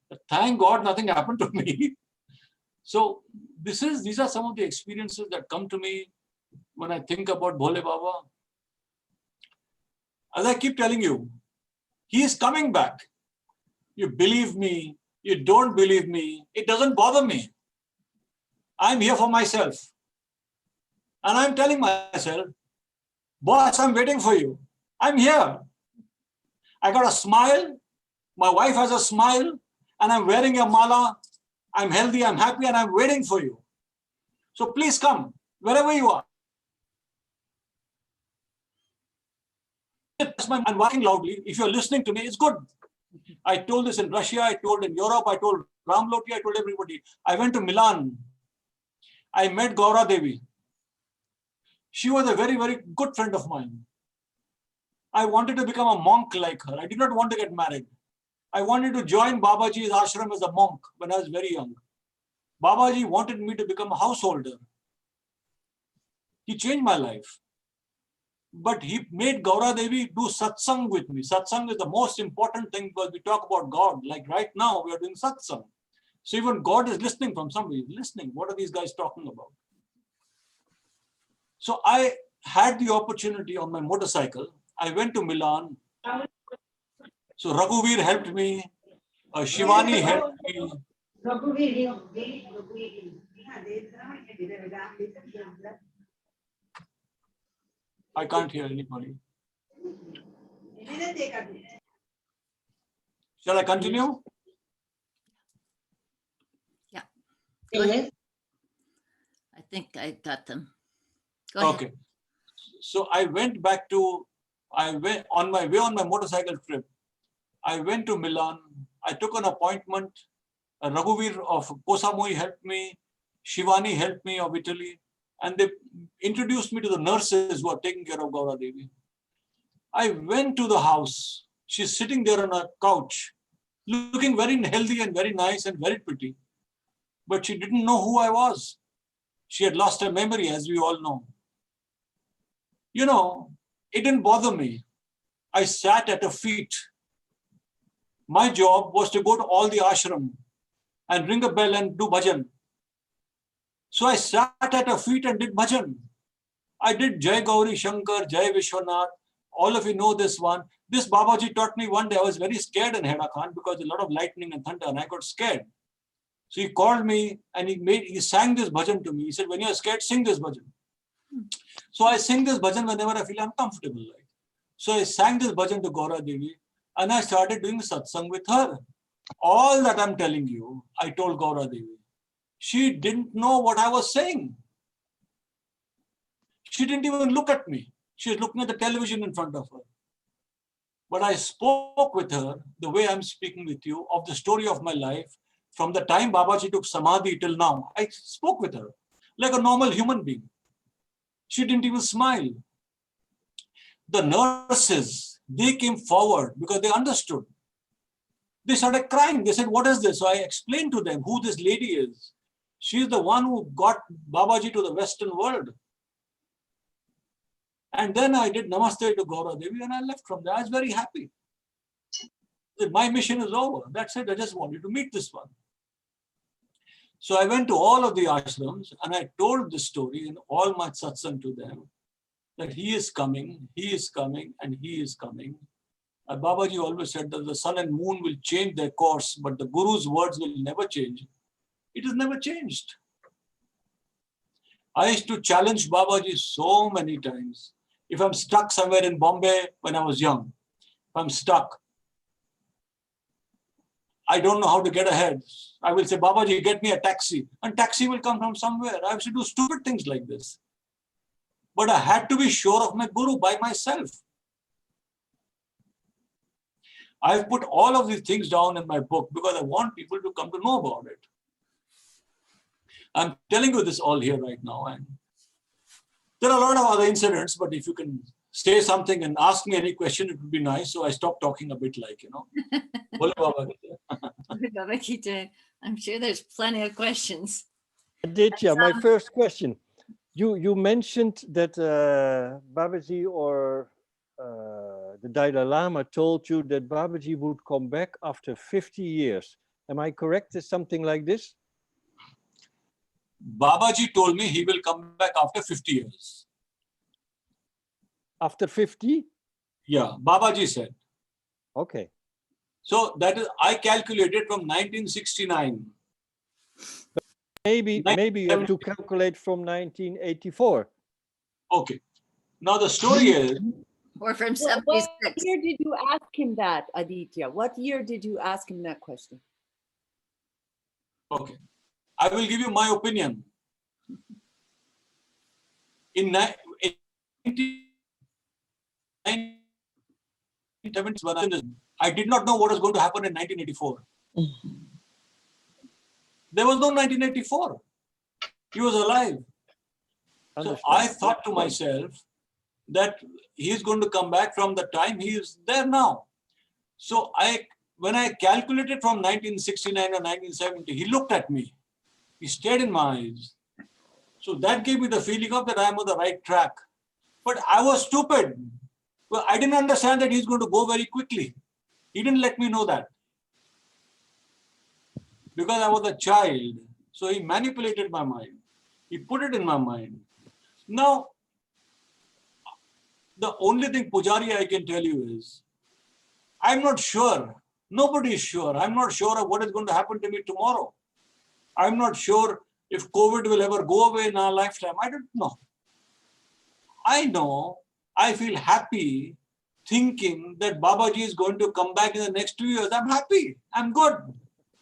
But thank God nothing happened to me. So these are some of the experiences that come to me when I think about Bhole Baba. As I keep telling you, he is coming back. You believe me, you don't believe me, it doesn't bother me. I'm here for myself. And I'm telling myself, boss, I'm waiting for you. I'm here. I got a smile. My wife has a smile. And I'm wearing a mala. I'm healthy, I'm happy, and I'm waiting for you. So please come, wherever you are. I'm walking loudly. If you're listening to me, it's good. I told this in Russia, I told in Europe, I told Ramloti, I told everybody. I went to Milan. I met Gaura Devi. She was a very, very good friend of mine. I wanted to become a monk like her. I did not want to get married. I wanted to join Babaji's ashram as a monk when I was very young. Babaji wanted me to become a householder. He changed my life. But he made Gaura Devi do satsang with me. Satsang is the most important thing because we talk about God. Like right now, we are doing satsang. So even God is listening from somebody. Listening. What are these guys talking about? So I had the opportunity on my motorcycle. I went to Milan. So Raghuveer helped me. Shivani helped me. I can't hear anybody. Shall I continue? Yeah. Go ahead. Yes. I think I got them. Go ahead. Okay. So I went back to I went on my motorcycle trip. I went to Milan. I took an appointment. Raghuveer of Kosamui helped me. Shivani helped me of Italy. And they introduced me to the nurses who are taking care of Gaura Devi. I went to the house. She's sitting there on a couch, looking very healthy and very nice and very pretty. But she didn't know who I was. She had lost her memory, as we all know. You know, it didn't bother me. I sat at her feet. My job was to go to all the ashram and ring a bell and do bhajan. So I sat at her feet and did bhajan. I did Jai Gauri Shankar, Jai Vishwanath. All of you know this one. This Babaji taught me one day. I was very scared in Heda Khan because a lot of lightning and thunder, and I got scared. So he called me and he sang this bhajan to me. He said, when you're scared, sing this bhajan. So I sing this bhajan whenever I feel uncomfortable. So I sang this bhajan to Gaura Devi and I started doing satsang with her. All that I'm telling you, I told Gaura Devi. She didn't know what I was saying. She didn't even look at me. She was looking at the television in front of her. But I spoke with her the way I'm speaking with you of the story of my life from the time Babaji took Samadhi till now. I spoke with her like a normal human being. She didn't even smile. The nurses, they came forward because they understood. They started crying. They said, what is this? So I explained to them who this lady is. She is the one who got Babaji to the Western world. And then I did Namaste to Gaura Devi and I left from there. I was very happy. My mission is over. That's it. I just wanted to meet this one. So I went to all of the ashrams and I told this story in all my satsang to them that he is coming, and he is coming. And Babaji always said that the sun and moon will change their course, but the Guru's words will never change. It has never changed. I used to challenge Babaji so many times. If I'm stuck somewhere in Bombay when I was young, if I'm stuck, I don't know how to get ahead. I will say, Babaji, get me a taxi. And taxi will come from somewhere. I used to do stupid things like this. But I had to be sure of my Guru by myself. I've put all of these things down in my book because I want people to come to know about it. I'm telling you this all here right now. And there are a lot of other incidents, but if you can say something and ask me any question, it would be nice. So I stopped talking a bit like, Bole Baba. Baba Ki Jai. I'm sure there's plenty of questions. Aditya, my first question. You mentioned that Babaji or the Dalai Lama told you that Babaji would come back after 50 years. Am I correct? Is something like this? Babaji told me he will come back after 50 years. After 50? Yeah, Babaji said. Okay. So that is, I calculated from 1969. Maybe you have to calculate from 1984. Okay. Now the story is... Or from What 76. year did you ask him that, Aditya? What year did you ask him that question? Okay. I will give you my opinion. In 1970, I did not know what was going to happen in 1984. There was no 1984. He was alive. So I thought to myself that he's going to come back from the time he is there now. So when I calculated from 1969 or 1970, he looked at me. He stared in my eyes. So that gave me the feeling of that I am on the right track. But I was stupid. Well, I didn't understand that he's going to go very quickly. He didn't let me know that. Because I was a child. So he manipulated my mind. He put it in my mind. Now, the only thing, Pujari, I can tell you is, I'm not sure. Nobody is sure. I'm not sure of what is going to happen to me tomorrow. I'm not sure if COVID will ever go away in our lifetime. I don't know. I know, I feel happy thinking that Babaji is going to come back in the next 2 years. I'm happy. I'm good.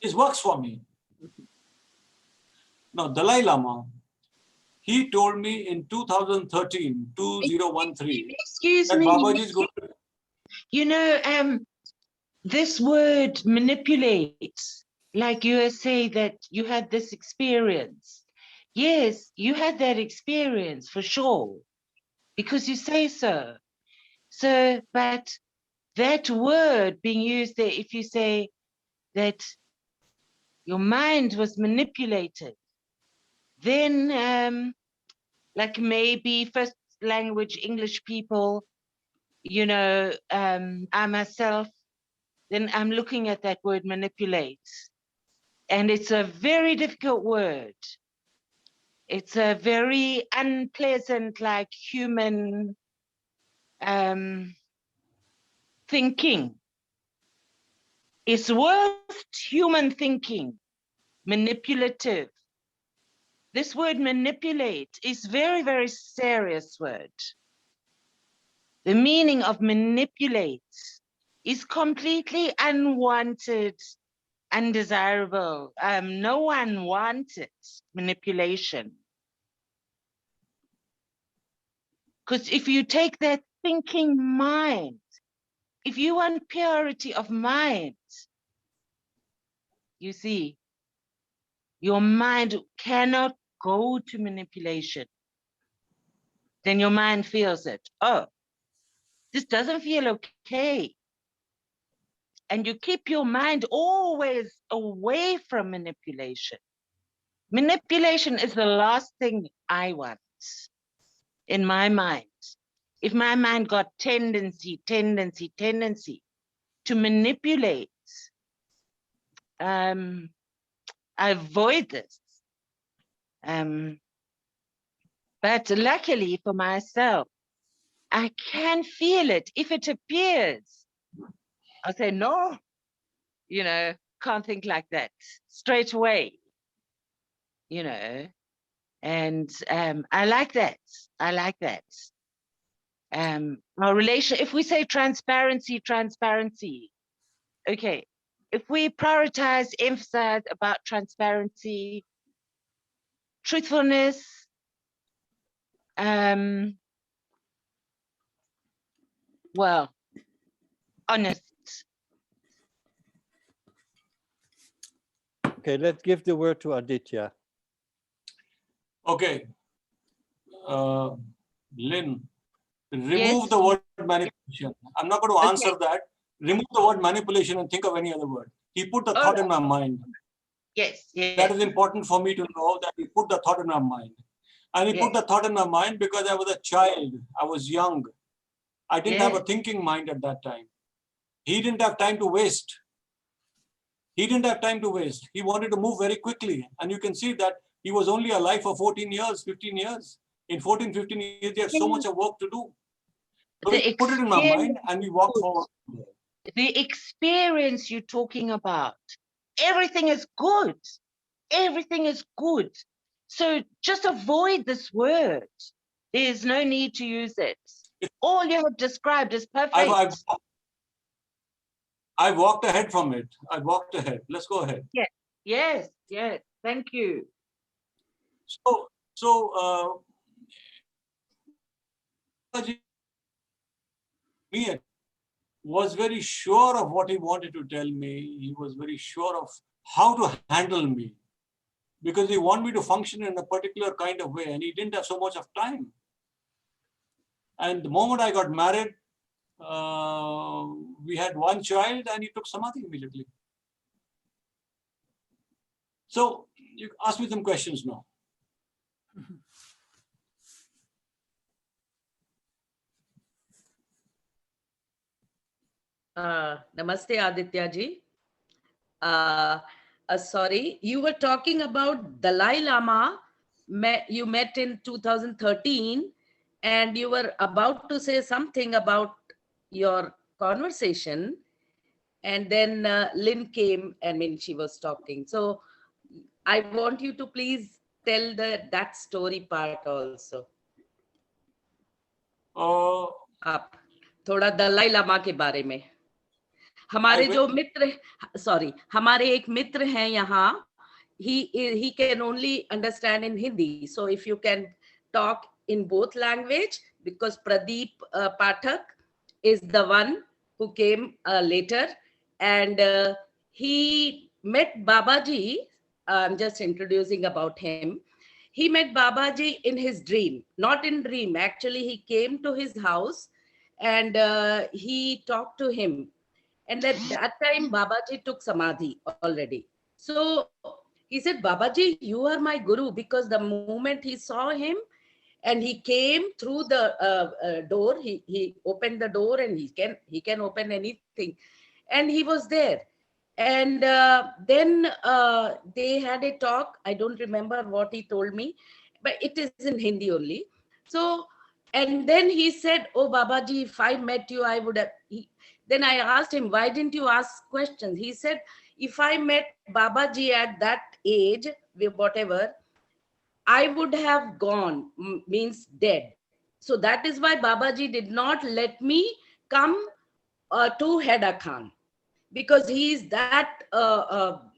It works for me. Now, Dalai Lama, he told me in 2013, 2013, Excuse that me. Babaji is going to... You know, this word manipulate, like you say that you had this experience. Yes, you had that experience for sure, because you say so. So, but that word being used there, if you say that your mind was manipulated, then like maybe first language English people, you know, I myself, then I'm looking at that word manipulate. And it's a very difficult word. It's a very unpleasant, like human thinking. It's worst human thinking, manipulative. This word manipulate is very, very serious word. The meaning of manipulate is completely unwanted, undesirable. No one wanted manipulation. Because if you take that thinking mind, if you want purity of mind, you see, your mind cannot go to manipulation. Then your mind feels it. Oh, this doesn't feel okay. And you keep your mind always away from manipulation. Manipulation is the last thing I want in my mind. If my mind got tendency to manipulate, I avoid this. But luckily for myself, I can feel it. If it appears, I'll say, no, you know, can't think like that straight away, you know. And I like that. I like that. Our relation, if we say transparency, okay. If we prioritize, emphasize about transparency, truthfulness, well, honest. Okay, let's give the word to Aditya. Okay. Lynn, remove Yes. the word manipulation. I'm not going to answer that. Remove the word manipulation and think of any other word. He put the thought in my mind. Yes, yes. That is important for me to know, that he put the thought in my mind. And he put the thought in my mind because I was a child. I was young. I didn't have a thinking mind at that time. He didn't have time to waste. He didn't have time to waste. He wanted to move very quickly. And you can see that he was only alive for 14 years, 15 years. In 14, 15 years, he had so much of work to do. So he put it in my mind and we walked forward. The experience you're talking about, everything is good. Everything is good. So just avoid this word. There's no need to use it. All you have described is perfect. I walked ahead from it. I walked ahead. Let's go ahead. Yes. Thank you. So me was very sure of what he wanted to tell me. He was very sure of how to handle me, because he wanted me to function in a particular kind of way, and he didn't have so much of time. And the moment I got married, we had one child and he took samadhi immediately. So you ask me some questions now. Namaste, Aditya ji. Sorry, you were talking about Dalai Lama. You met in 2013, and you were about to say something about your conversation, and then Lynn came. I mean, she was talking. So I want you to please tell that story part also. आप थोड़ा दलाई लामा के बारे में. हमारे जो मित्र, sorry, हमारे एक मित्र हैं यहाँ, he can only understand in Hindi, so if you can talk in both language because Pradeep Pathak is the one who came later, and he met Babaji. I'm just introducing about him. He met Babaji in his dream, not in dream. Actually, he came to his house and he talked to him. And at that time, Babaji took Samadhi already. So he said, Babaji, you are my Guru, because the moment he saw him and he came through the door, he opened the door and he can open anything. And he was there. And then they had a talk. I don't remember what he told me, but it is in Hindi only. So, and then he said, oh, Babaji, if I met you, I would have. Then I asked him, why didn't you ask questions? He said, if I met Babaji at that age, whatever, I would have gone, means dead. So that is why Babaji did not let me come to Heda Khan, because he is that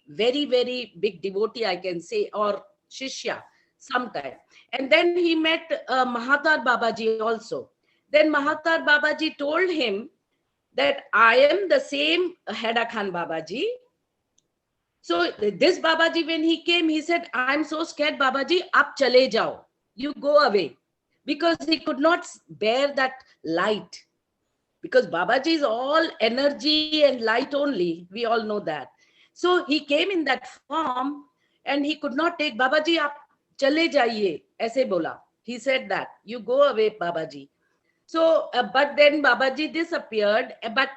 very, very big devotee, I can say, or Shishya sometime. And then he met Mahatar Babaji also. Then Mahatar Babaji told him that I am the same Heda Khan Babaji. So this Babaji, when he came, he said, I'm so scared, Babaji, aap chale jao. You go away. Because he could not bear that light. Because Babaji is all energy and light only. We all know that. So he came in that form and he could not take, Babaji, aap chale jaiye. Aise bola. He said that. You go away, Babaji. So, but then Babaji disappeared. But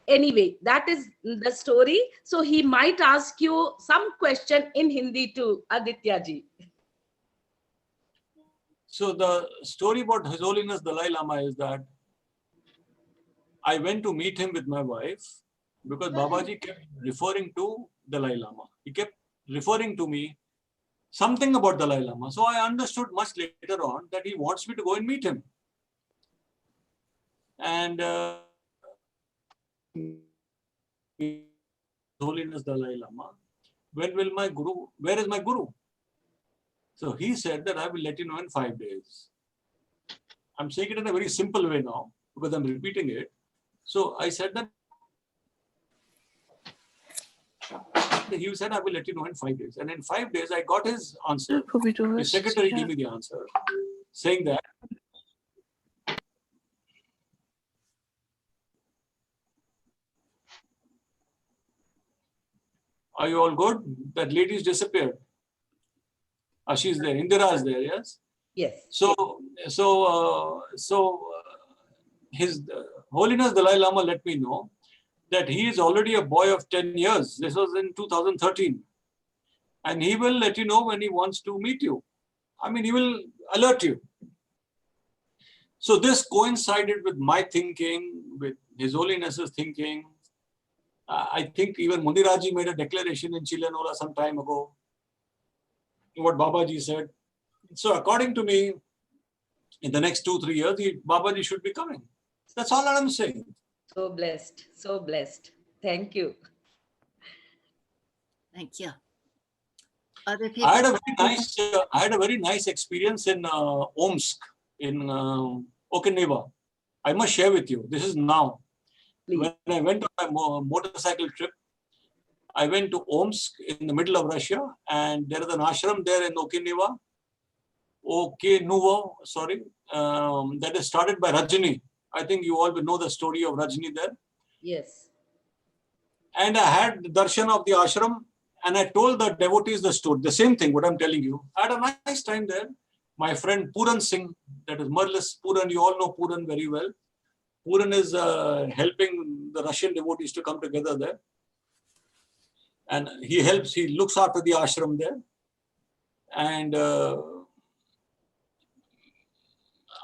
anyway, that is the story. So he might ask you some question in Hindi too, Aditya ji. So the story about His Holiness Dalai Lama is that I went to meet him with my wife because Babaji kept referring to Dalai Lama. He kept referring to me something about Dalai Lama. So I understood much later on that he wants me to go and meet him. And Holiness Dalai Lama, when will my Guru, where is my Guru? So he said that I will let you know in 5 days. I'm saying it in a very simple way now because I'm repeating it. So I said that he said I will let you know in 5 days. And in 5 days I got his answer. His secretary gave me the answer saying that are you all good? That lady's disappeared. She's there. Indira's there, yes? Yes. So His Holiness Dalai Lama let me know that he is already a boy of 10 years. This was in 2013. And he will let you know when he wants to meet you. I mean, he will alert you. So this coincided with my thinking, with His Holiness's thinking. I think even Mundiraji made a declaration in Chilenola some time ago. What Babaji said. So according to me, in the next 2-3 years, Babaji should be coming. That's all I'm saying. So blessed. So blessed. Thank you. Thank you. Other people? I had a very nice experience in Omsk, in Okinawa. I must share with you. This is now. Please. When I went on my motorcycle trip, I went to Omsk in the middle of Russia, and there is an ashram there in Okinawa, that is started by Rajni. I think you all will know the story of Rajni there. Yes. And I had the darshan of the ashram, and I told the devotees the story, the same thing, what I'm telling you. I had a nice time there. My friend Puran Singh, that is Merlis Puran, you all know Puran very well. Puran is helping the Russian devotees to come together there. And he looks after the ashram there. And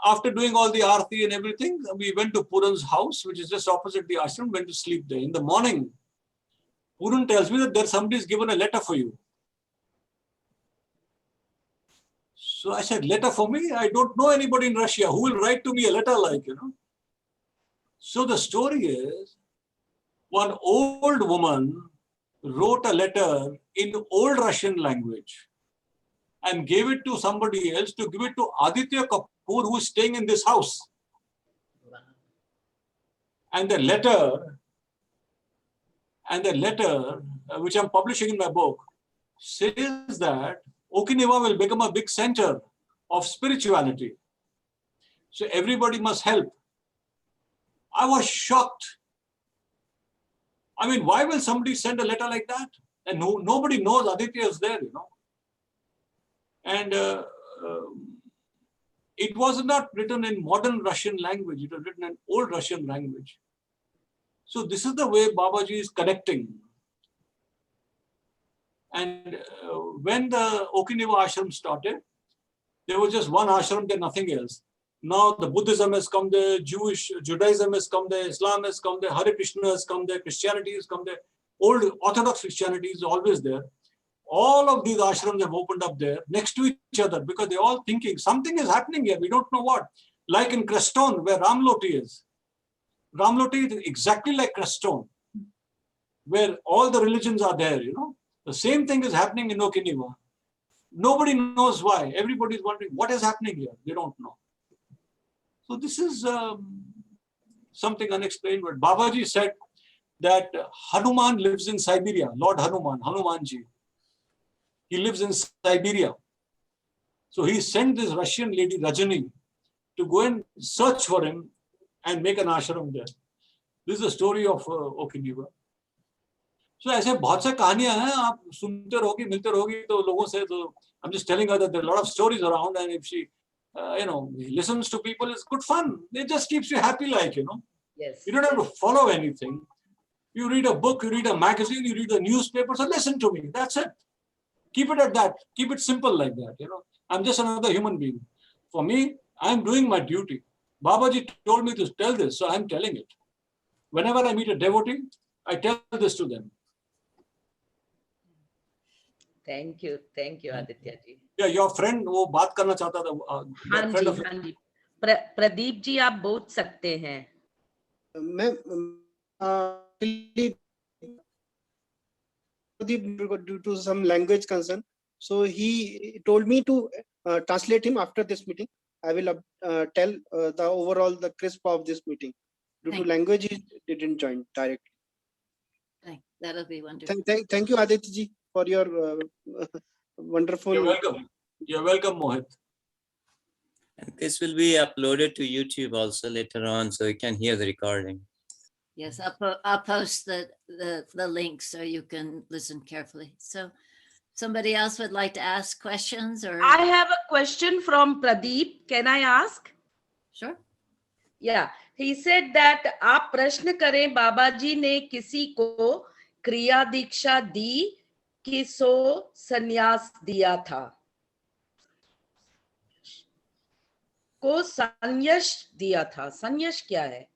after doing all the arti and everything, we went to Puran's house, which is just opposite the ashram, went to sleep there. In the morning, Puran tells me that somebody's given a letter for you. So I said, letter for me? I don't know anybody in Russia who will write to me a letter like, So the story is, one old woman wrote a letter in old Russian language. and gave it to somebody else to give it to Aditya Kapoor, who is staying in this house. And the letter, which I'm publishing in my book, says that Okinawa will become a big center of spirituality. So everybody must help. I was shocked. I mean, why will somebody send a letter like that? And nobody knows Aditya is there, you know. And it was not written in modern Russian language. It was written in old Russian language. So this is the way Babaji is connecting. And when the Okinawa ashram started, there was just one ashram, there nothing else. Now the Buddhism has come there, Judaism has come there, Islam has come there, Hare Krishna has come there, Christianity has come there. Old Orthodox Christianity is always there. All of these ashrams have opened up there next to each other because they're all thinking something is happening here. We don't know what. Like in Crestone, where Ramloti is. Ramloti is exactly like Crestone, where all the religions are there, you know. The same thing is happening in Okinawa. Nobody knows why. Everybody is wondering what is happening here. They don't know. So this is something unexplained. But Babaji said that Hanuman lives in Siberia. Lord Hanuman, Hanumanji. He lives in Siberia. So he sent this Russian lady, Rajani, to go and search for him and make an ashram there. This is the story of Okinawa. So ऐसे बहुत से कहानियां हैं आप सुनते रहोगे मिलते रहोगे तो लोगों से तो I'm just telling her that there are a lot of stories around and if she listens to people, it's good fun. It just keeps you happy, like, you know. Yes. You don't have to follow anything. You read a book, you read a magazine, you read a newspaper, so listen to me. That's it. Keep it at that. Keep it simple like that, you know. I'm just another human being. For me, I'm doing my duty. Babaji told me to tell this, so I'm telling it. Whenever I meet a devotee, I tell this to them. Thank you, Aditya ji. Yeah, your friend, वो बात करना चाहता था. हाँ जी. प्रदीप जी आप बोल सकते हैं. मैं due to some language concern, so he told me to translate him after this meeting. I will tell the overall the crisp of this meeting. Due to language, he didn't join directly. That'll be wonderful. Thank you, Aditya ji, for your wonderful. You're welcome. You're welcome, Mohit. And this will be uploaded to YouTube also later on, so you can hear the recording. Yes, I'll post the link so you can listen carefully. So somebody else would like to ask questions or? I have a question from Pradeep. Can I ask? Sure. Yeah, he said that आप प्रश्न करें बाबा जी ने किसी को क्रिया दीक्षा दी कि सो संन्यास दिया था को संन्यास दिया था. संन्यास क्या है?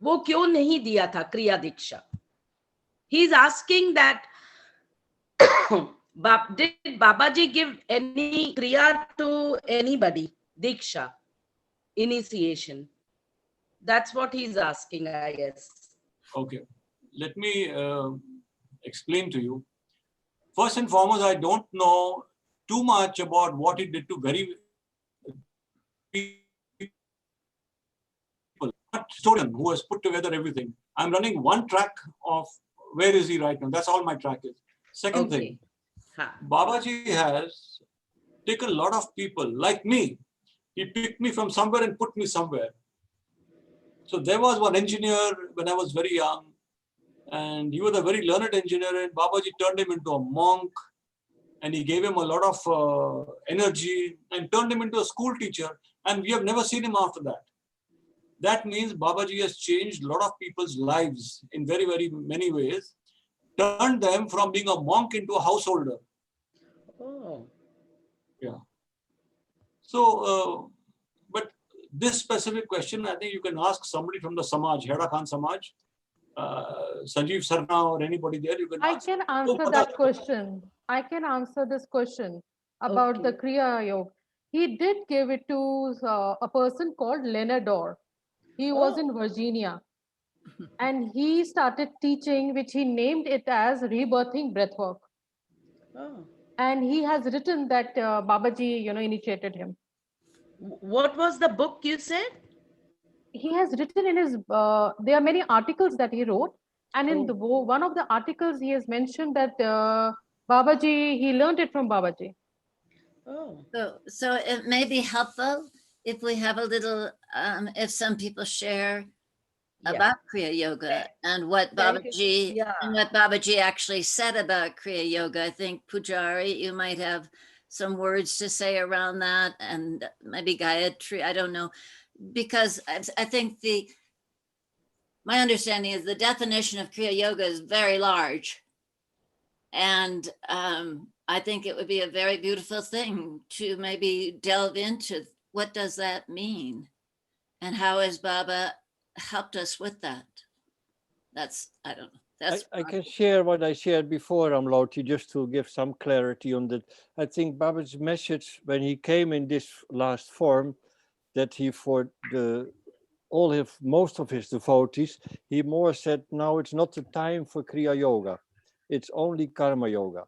वो क्यों नहीं दिया था क्रिया दीक्षा? He is asking that did Babaji give any kriya to anybody? Diksha, initiation. That's what he's asking, I guess. Okay, let me explain to you. First and foremost, I don't know too much about what he did to very people. Not historian who has put together everything. I'm running one track of where is he right now. That's all my track is. Second thing, Babaji has taken a lot of people like me. He picked me from somewhere and put me somewhere. So there was one engineer when I was very young, and he was a very learned engineer, and Babaji turned him into a monk, and he gave him a lot of energy and turned him into a school teacher, and we have never seen him after that. That means Babaji has changed a lot of people's lives in very, very many ways, turned them from being a monk into a householder. Oh. Yeah. So, but this specific question, I think you can ask somebody from the Samaj, Hera Khan Samaj, Sanjeev Sarna or anybody there. You can ask. I can answer that question. I can answer this question about the Kriya Yoga. He did give it to a person called Leonard Orr. He was in Virginia. And he started teaching, which he named it as rebirthing breathwork. Oh. And he has written that Babaji, initiated him. What was the book you said? He has written in his, there are many articles that he wrote. And in one of the articles, he has mentioned that Babaji, he learned it from Babaji. Oh. So it may be helpful if we have a little, if some people share about Kriya Yoga and what Babaji and what Babaji actually said about Kriya Yoga. I think Pujari, you might have some words to say around that, and maybe Gayatri, I don't know, because I think my understanding is the definition of Kriya Yoga is very large. And I think it would be a very beautiful thing to maybe delve into what does that mean and how has Baba helped us with that. I don't know. I can share what I shared before, Ramloti, just to give some clarity on that. I think Baba's message when he came in this last form, that he for most of his devotees, he more said, now it's not the time for Kriya Yoga. It's only Karma Yoga.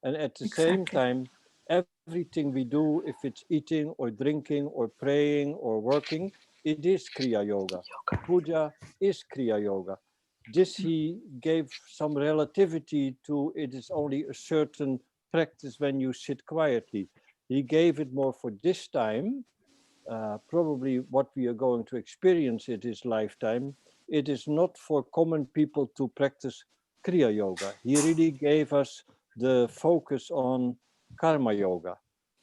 And at the same time, everything we do, if it's eating or drinking or praying or working, it is Kriya Yoga. Puja is Kriya Yoga. This he gave some relativity to, it is only a certain practice when you sit quietly. He gave it more for this time, probably what we are going to experience in this lifetime. It is not for common people to practice Kriya Yoga. He really gave us the focus on Karma Yoga.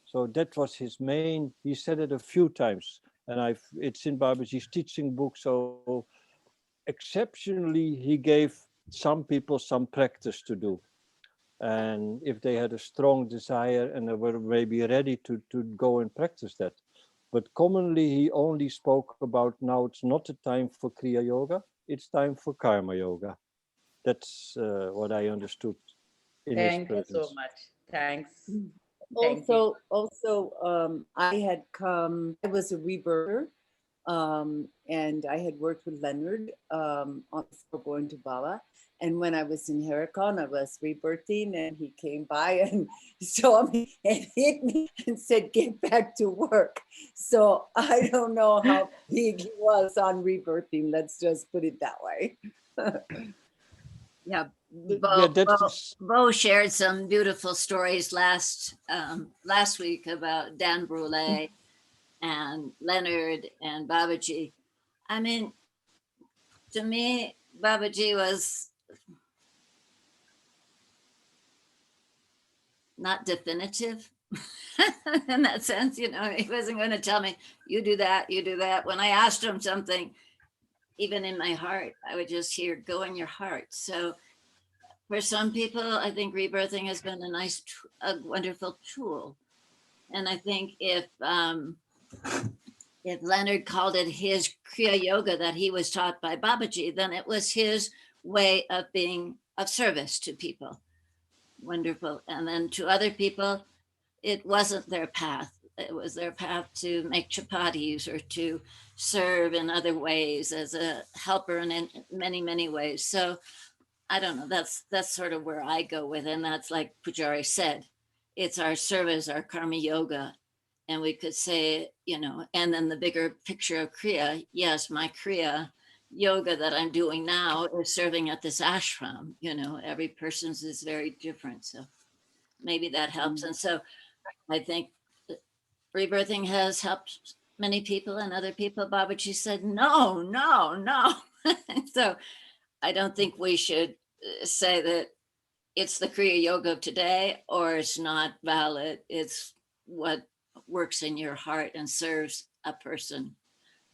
So that was his main, he said it a few times, and it's in Babaji's teaching book, so exceptionally he gave some people some practice to do. And if they had a strong desire and they were maybe ready to go and practice that. But commonly he only spoke about, now it's not the time for Kriya Yoga, it's time for Karma Yoga. That's what I understood in his Thank you presence. so much. Thanks. Also, I was a rebirther, and I had worked with Leonard before going to Baba. And when I was in Heracon, I was rebirthing, and he came by and saw me and hit me and said, "Get back to work." So I don't know how big he was on rebirthing. Let's just put it that way. Yeah, Bo shared some beautiful stories last week about Dan Brule and Leonard and Babaji. I mean, to me, Babaji was not definitive in that sense. He wasn't going to tell me, you do that, you do that. When I asked him something, even in my heart, I would just hear, go in your heart. So for some people, I think rebirthing has been a wonderful tool. And I think if Leonard called it his Kriya Yoga that he was taught by Babaji, then it was his way of being of service to people. Wonderful. And then to other people, it wasn't their path. It was their path to make chapatis or to serve in other ways as a helper and in many, many ways. So I don't know, that's sort of where I go with it. And that's like Pujari said, it's our service, our Karma Yoga. And we could say, and then the bigger picture of Kriya, yes, my Kriya Yoga that I'm doing now is serving at this ashram. Every person's is very different. So maybe that helps. And so I think rebirthing has helped many people, and other people, Babaji said, no. So I don't think we should say that it's the Kriya Yoga of today or it's not valid. It's what works in your heart and serves a person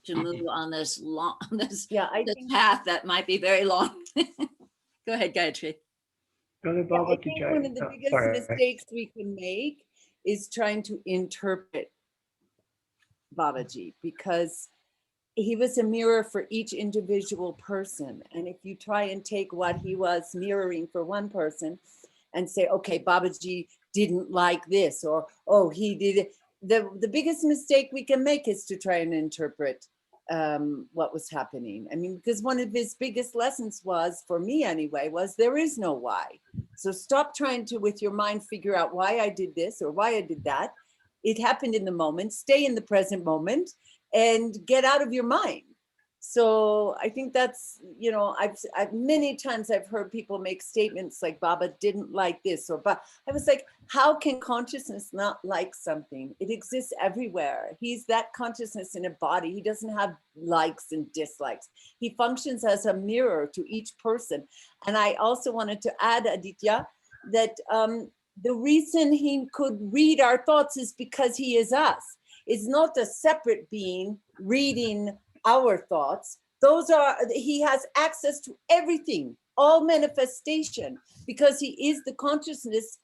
to move on this path that might be very long. Go ahead, Gayatri. I think one of the biggest mistakes we can make is trying to interpret Babaji, because he was a mirror for each individual person. And if you try and take what he was mirroring for one person and say, okay, Babaji didn't like this, or, oh, he did it. The biggest mistake we can make is to try and interpret what was happening. I mean, because one of his biggest lessons was, for me anyway, was there is no why. So stop trying to, with your mind, figure out why I did this or why I did that. It happened in the moment. Stay in the present moment and get out of your mind. So I think that's, you know, I've many times I've heard people make statements like Baba didn't like this, or but I was like, how can consciousness not like something? It exists everywhere. He's that consciousness in a body. He doesn't have likes and dislikes. He functions as a mirror to each person. And I also wanted to add, Aditya, that the reason he could read our thoughts is because he is us. It's not a separate being reading our thoughts. Those are, he has access to everything, all manifestation, because he is the consciousness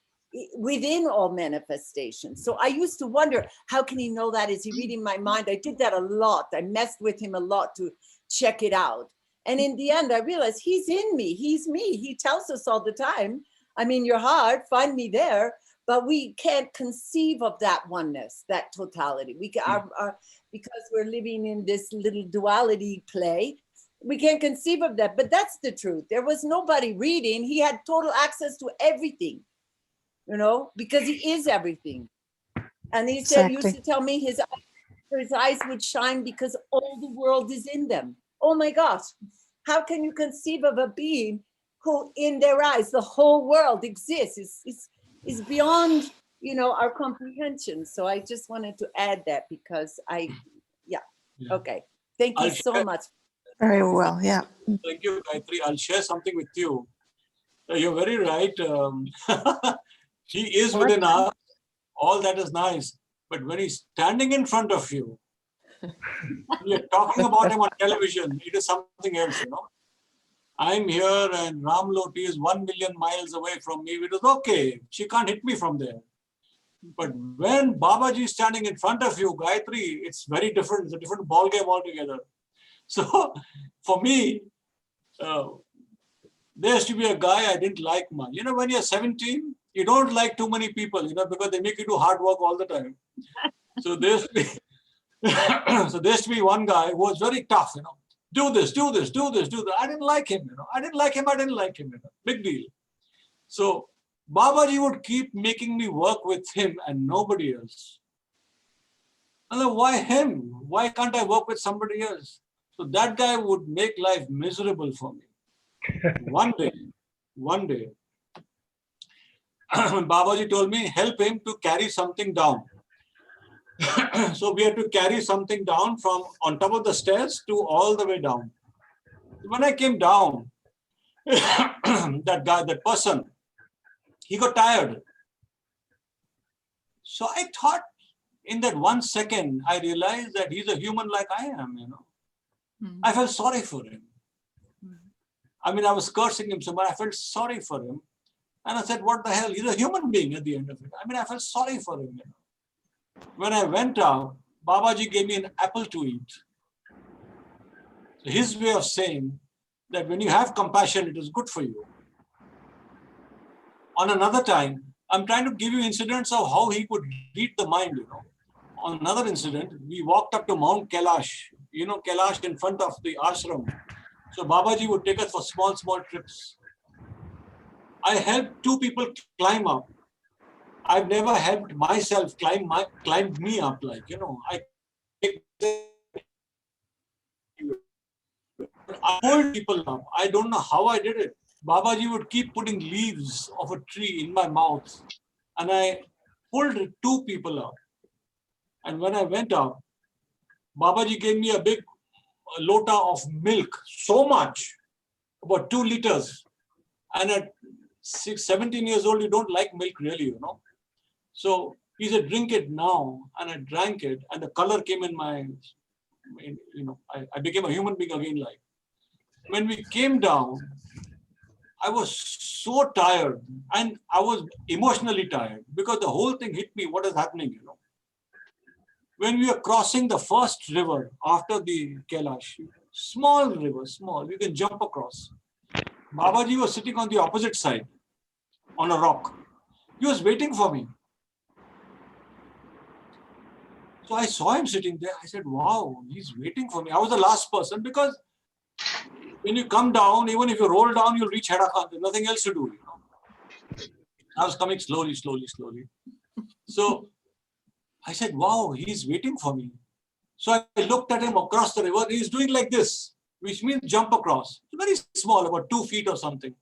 within all manifestations. So I used to wonder, how can he know that? Is he reading my mind? I did that a lot. I messed with him a lot to check it out. And in the end, I realized he's in me. He's me. He tells us all the time, I'm in your heart, find me there. But we can't conceive of that oneness, that totality. We are because we're living in this little duality play, we can't conceive of that. But that's the truth. There was nobody reading. He had total access to everything, you know, because he is everything. And he said, used to tell me his eyes would shine because all the world is in them. Oh my gosh, how can you conceive of a being who in their eyes, the whole world exists? Is beyond, you know, our comprehension. So I just wanted to add that because okay. Thank you so much. Very well, yeah. Thank you, Gayatri. I'll share something with you. You're very right. He is within us. All that is nice. But when he's standing in front of you, you're talking about him on television, it is something else, you know. I'm here and Ramloti is 1 million miles away from me. It is okay. She can't hit me from there. But when Babaji is standing in front of you, Gayatri, it's very different. It's a different ballgame altogether. So for me, there used to be a guy I didn't like much. You know, when you're 17, you don't like too many people, you know, because they make you do hard work all the time. So there used to be one guy who was very tough, you know. Do this, do this, do this, do that. I didn't like him, you know. I didn't like him, you know. Big deal. So Babaji would keep making me work with him and nobody else. And then why him? Why can't I work with somebody else? So that guy would make life miserable for me. One day, Babaji told me, help him to carry something down. So we had to carry something down from on top of the stairs to all the way down. When I came down, that person, he got tired. So I thought in that 1 second, I realized that he's a human like I am, you know. I felt sorry for him. I mean, I was cursing him so much. I felt sorry for him. And I said, what the hell? He's a human being at the end of it. I mean, I felt sorry for him, you know. When I went out, Babaji gave me an apple to eat. So his way of saying that when you have compassion, it is good for you. On another time, I'm trying to give you incidents of how he could read the mind, you know. On another incident, we walked up to Mount Kailash, you know, Kailash in front of the ashram. So Babaji would take us for small trips. I helped 2 people climb up. I've never helped myself climb me up, like, you know, I pulled people up. I don't know how I did it. Babaji would keep putting leaves of a tree in my mouth and I pulled 2 people up. And when I went up, Babaji gave me a big lota of milk, so much, about 2 liters. And at 17 years old, you don't like milk really, you know. So he said, drink it now. And I drank it and the color came in my, you know, I became a human being again. Like when we came down, I was so tired and I was emotionally tired because the whole thing hit me. What is happening, you know? When we were crossing the first river after the Kailash, small river, small, you can jump across. Babaji was sitting on the opposite side on a rock. He was waiting for me. So I saw him sitting there. I said, wow, he's waiting for me. I was the last person because when you come down, even if you roll down, you'll reach Hedakhan. There's nothing else to do, you know. I was coming slowly. So I said, wow, he's waiting for me. So I looked at him across the river. He's doing like this, which means jump across. Very small, about 2 feet or something.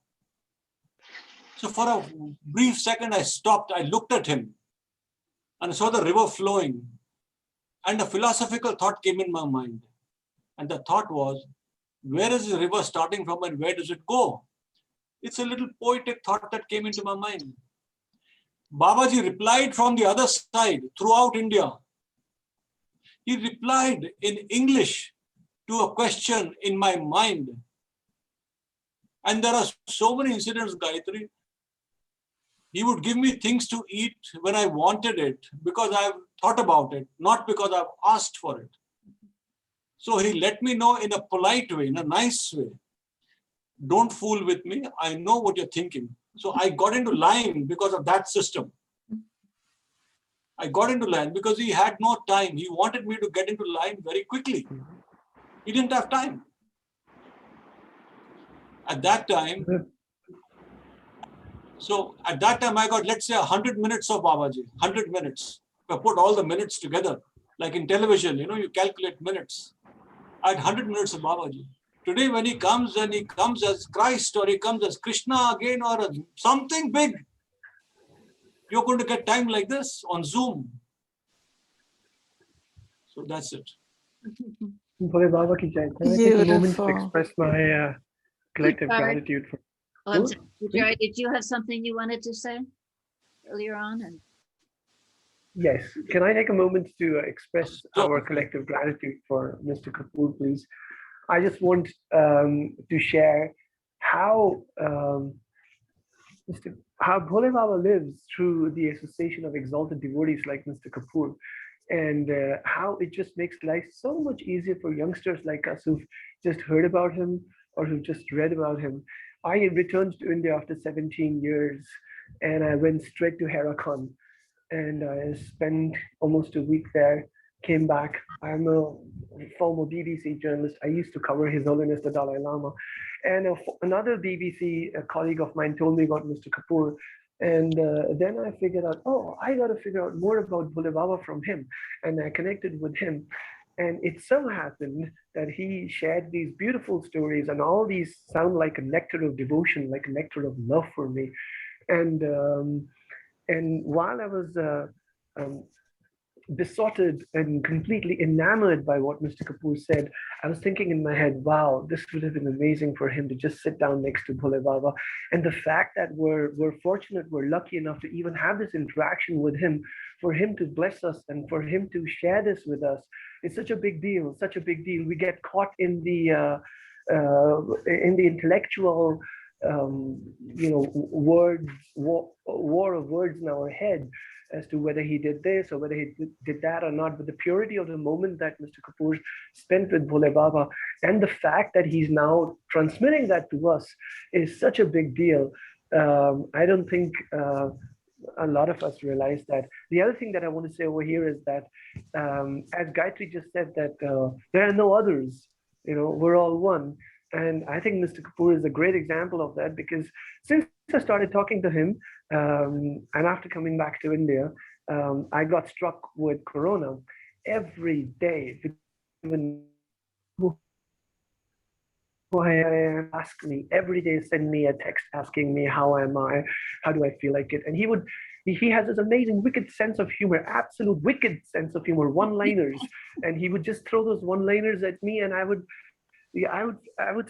So for a brief second, I stopped. I looked at him and saw the river flowing. And a philosophical thought came in my mind. And the thought was, where is the river starting from and where does it go? It's a little poetic thought that came into my mind. Babaji replied from the other side throughout India. He replied in English to a question in my mind. And there are so many incidents, Gayatri. He would give me things to eat when I wanted it because I've thought about it, not because I've asked for it. So he let me know in a polite way, in a nice way. Don't fool with me. I know what you're thinking. So I got into line because of that system. I got into line because he had no time. He wanted me to get into line very quickly. He didn't have time. At that time, I got, let's say, 100 minutes of Babaji, 100 minutes. I put all the minutes together, like in television, you calculate minutes. I had 100 minutes of Babaji. Today, when he comes as Christ or he comes as Krishna again or something big, you're going to get time like this on Zoom. So that's it. Bole Baba ki jai. Can I take a moment to express my collective gratitude for? Jerry, did you have something you wanted to say earlier on? And Yes. Can I take a moment to express our collective gratitude for Mr. Kapoor, please? I just want to share how Bole Baba lives through the association of exalted devotees like Mr. Kapoor, and how it just makes life so much easier for youngsters like us who've just heard about him or who've just read about him. I returned to India after 17 years and I went straight to Herakan and I spent almost a week there, came back. I'm a former BBC journalist. I used to cover His Holiness the Dalai Lama. And another BBC colleague of mine told me about Mr. Kapoor. And then I figured out, oh, I got to figure out more about Bole Baba from him. And I connected with him. And it so happened that he shared these beautiful stories, and all these sound like a nectar of devotion, like a nectar of love for me. And while I was besotted and completely enamored by what Mr. Kapoor said, I was thinking in my head, wow, this would have been amazing for him to just sit down next to Bole Baba. And the fact that we're fortunate, we're lucky enough to even have this interaction with him, for him to bless us and for him to share this with us, it's such a big deal, such a big deal. We get caught in the intellectual words, war of words in our head as to whether he did this or whether he did that or not. But the purity of the moment that Mr. Kapoor spent with Bole Baba and the fact that he's now transmitting that to us is such a big deal. I don't think a lot of us realize that. The other thing that I want to say over here is that, as Gayatri just said, that there are no others, we're all one. And I think Mr. Kapoor is a great example of that, because since I started talking to him, and after coming back to India, I got struck with Corona. Every day, even ask me every day, send me a text asking me how am I, how do I feel like it, and he has this amazing wicked sense of humor, absolute wicked sense of humor, one-liners, and he would just throw those one-liners at me, and I would say,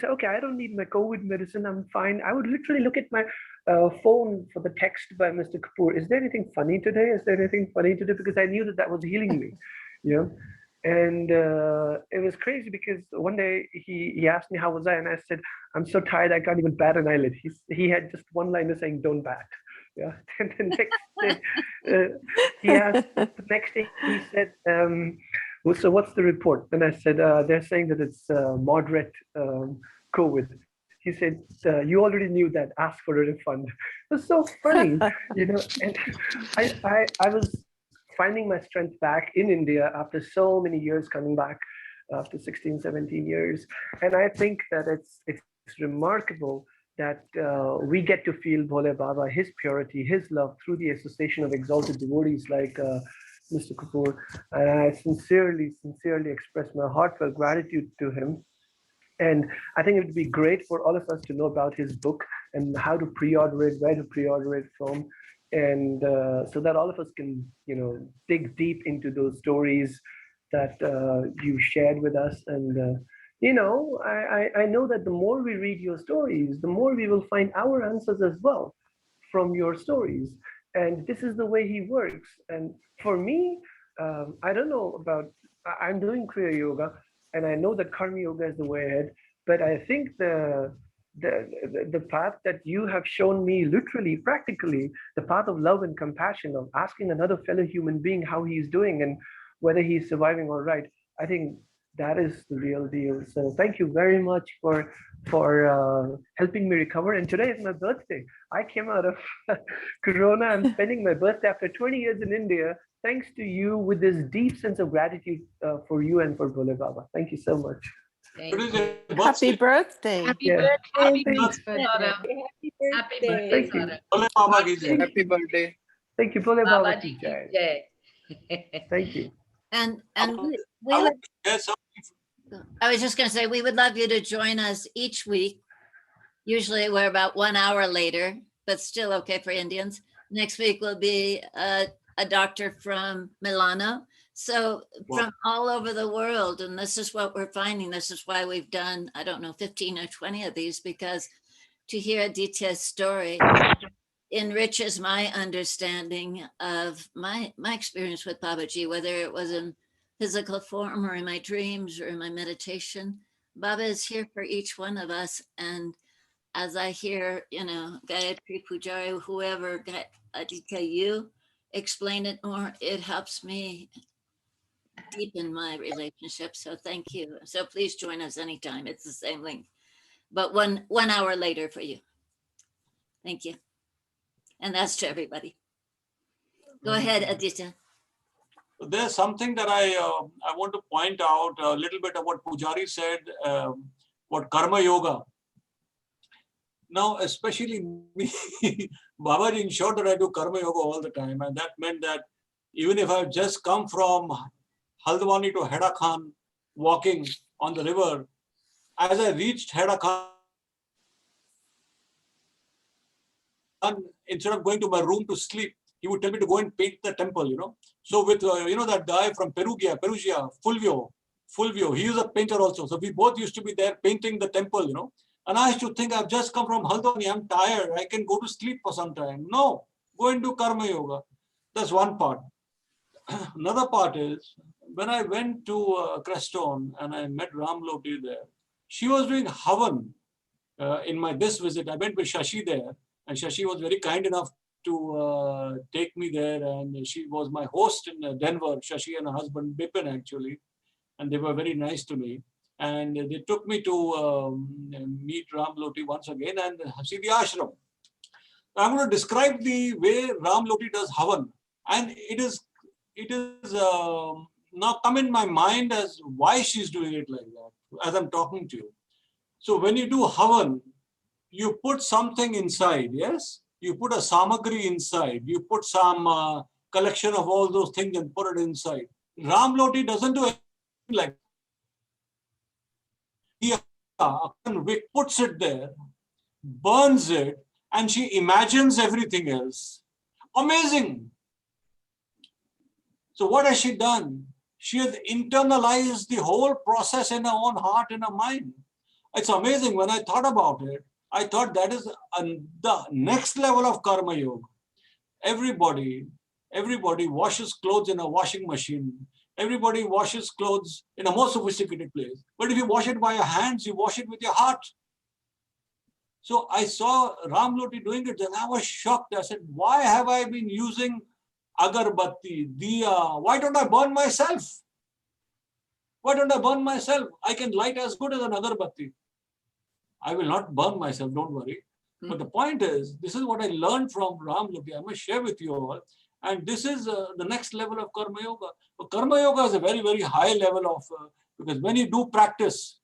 okay, I don't need my COVID medicine, I'm fine. I would literally look at my phone for the text by Mr. Kapoor. Is there anything funny today? Is there anything funny today? Because I knew that was healing me, And it was crazy because one day he asked me how was I, and I said, I'm so tired I can't even bat an eyelid. He had just one liner saying, don't bat. Yeah. And the next day the next day he said, well, so what's the report? And I said, they're saying that it's moderate COVID. He said, you already knew that, ask for a refund. It was so funny, and I was finding my strength back in India after so many years coming back, after 16, 17 years. And I think that it's remarkable that we get to feel Bhole Baba, his purity, his love through the association of exalted devotees like Mr. Kapoor. And I sincerely express my heartfelt gratitude to him. And I think it would be great for all of us to know about his book and how to pre-order it, where to pre-order it from, and so that all of us can, dig deep into those stories that you shared with us. And I know that the more we read your stories, the more we will find our answers as well from your stories. And this is the way he works. And for me, I don't know about, I'm doing Kriya Yoga, and I know that Karma Yoga is the way ahead, but I think the path that you have shown me, literally, practically, the path of love and compassion, of asking another fellow human being how he's doing and whether he's surviving all right, I think that is the real deal. So thank you very much for helping me recover. And today is my birthday. I came out of Corona. I'm spending my birthday after 20 years in India, thanks to you, with this deep sense of gratitude for you and for Bhole Baba. Thank you so much. Happy birthday. Happy birthday. Happy birthday. Happy birthday, Thank you. Saurabh. Happy birthday. Thank you, Bhole Baba. Babaji ki jai. Thank you. And we would, I was just going to say, we would love you to join us each week. Usually we're about 1 hour later, but still okay for Indians. Next week will be a doctor from Milano. So from all over the world, and this is what we're finding. This is why we've done, I don't know, 15 or 20 of these, because to hear Aditya's story enriches my understanding of my experience with Babaji, whether it was in physical form or in my dreams or in my meditation. Baba is here for each one of us. And as I hear, Gayatri Pujari, whoever, Aditya, you explain it more, it helps me deepen my relationship. So thank you. So please join us anytime. It's the same link, but one hour later for you. Thank you. And that's to everybody. Go ahead, Aditya. There's something that I want to point out a little bit of what Pujari said, what Karma Yoga. Now, especially me, Babaji ensured that I do Karma Yoga all the time. And that meant that even if I've just come from Haldwani to Heda Khan walking on the river, as I reached Heda Khan, instead of going to my room to sleep, he would tell me to go and paint the temple, So with, that guy from Perugia, Fulvio, he is a painter also. So we both used to be there painting the temple, And I used to think, I've just come from Haldwani, I'm tired, I can go to sleep for some time. No, go and do Karma Yoga. That's one part. Another part is, when I went to Crestone and I met Ram Loti there, she was doing Havan in this visit. I went with Shashi there, and Shashi was very kind enough to take me there, and she was my host in Denver, Shashi and her husband Bipin actually, and they were very nice to me. And they took me to meet Ram Loti once again and see the ashram. I'm going to describe the way Ram Loti does Havan, and it is now come in my mind as why she's doing it like that as I'm talking to you. So when you do Havan, you put something inside, yes? You put a samagri inside. You put some collection of all those things and put it inside. Ram Loti doesn't do anything like that. He puts it there, burns it, and she imagines everything else. Amazing. So what has she done? She has internalized the whole process in her own heart and her mind. It's amazing. When I thought about it, I thought that is the next level of Karma Yoga. Everybody washes clothes in a washing machine. Everybody washes clothes in a more sophisticated place. But if you wash it by your hands, you wash it with your heart. So I saw Ram Loti doing it, and I was shocked. I said, why have I been using agarbatti, diya? Why don't I burn myself? Why don't I burn myself? I can light as good as an agarbatti. I will not burn myself, don't worry. But the point is, this is what I learned from Ram Loti. I must share with you all. And this is the next level of Karma Yoga. But Karma Yoga is a very, very high level of, because when you do practice,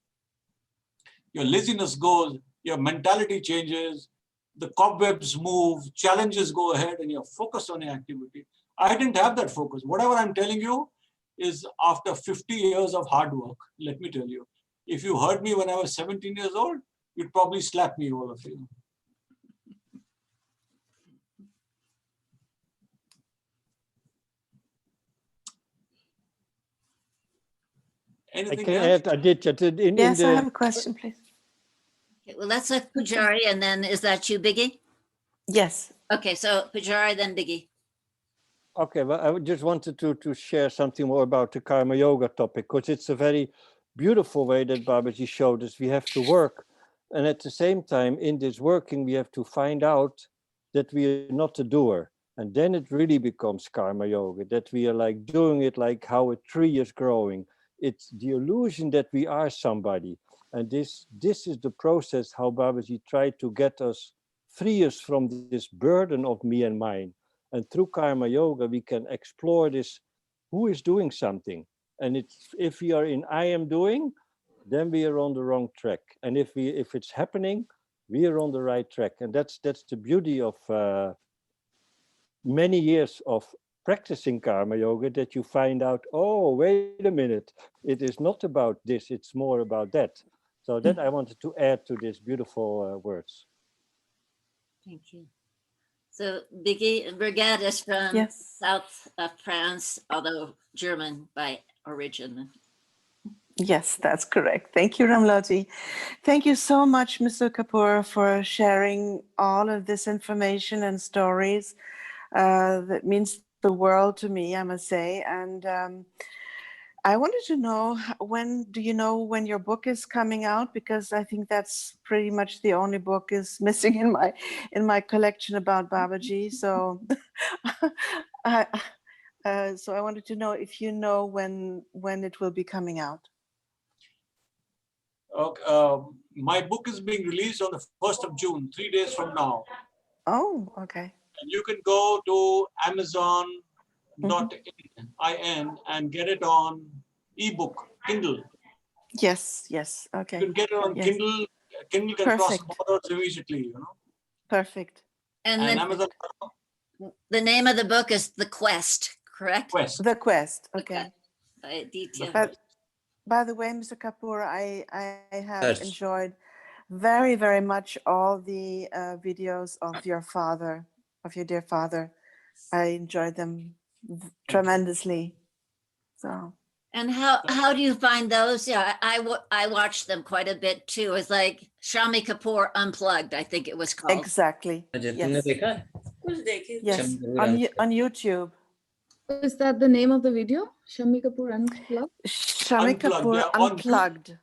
your laziness goes, your mentality changes, the cobwebs move, challenges go ahead, and you're focused on your activity. I didn't have that focus. Whatever I'm telling you is after 50 years of hard work, let me tell you. If you heard me when I was 17 years old, you'd probably slap me, all of you. Anything I can else? add, Aditya, Yes, I have a question, please. Okay, well, let's have Pujari, and then is that you, Biggie? Yes. Okay, so Pujari, then Biggie. Okay, well, I just wanted to share something more about the karma yoga topic, because it's a very beautiful way that Babaji showed us. We have to work, and at the same time, in this working, we have to find out that we are not a doer, and then it really becomes karma yoga. That we are like doing it like how a tree is growing. It's the illusion that we are somebody, and this is the process how Babaji tried to get us free us from this burden of me and mine. And through karma yoga, we can explore this, who is doing something. And if we are in I am doing, then we are on the wrong track. And if it's happening, we are on the right track. And that's the beauty of many years of practicing karma yoga, that you find out, oh, wait a minute, it is not about this, it's more about that. So that I wanted to add to these beautiful words. Thank you. So Biggie, Birgit is from south of France, although German by origin. Yes, that's correct. Thank you, Ramloti. Thank you so much, Mr. Kapoor, for sharing all of this information and stories. That means the world to me, I must say. And I wanted to know, do you know when your book is coming out? Because I think that's pretty much the only book is missing in my collection about Babaji. So, so I wanted to know if you know when it will be coming out. Okay, my book is being released on the 1st of June, 3 days from now. Oh, okay. And you can go to Amazon.in and get it on ebook, Kindle. Yes, okay. You can get it on Kindle. Kindle can cross borders immediately, you know. Perfect. And Amazon. The name of the book is The Quest, correct? The Quest, okay. By Aditya. By the way, Mr. Kapoor, I have enjoyed very, very much all the videos of your father, of your dear father. I enjoyed them tremendously. So. And how do you find those? Yeah, I watched them quite a bit too. It's like Shami Kapoor Unplugged, I think it was called. Exactly. Yes. Yes. On YouTube. Is that the name of the video? Shami Kapoor Unplugged? Shami Kapoor Unplugged.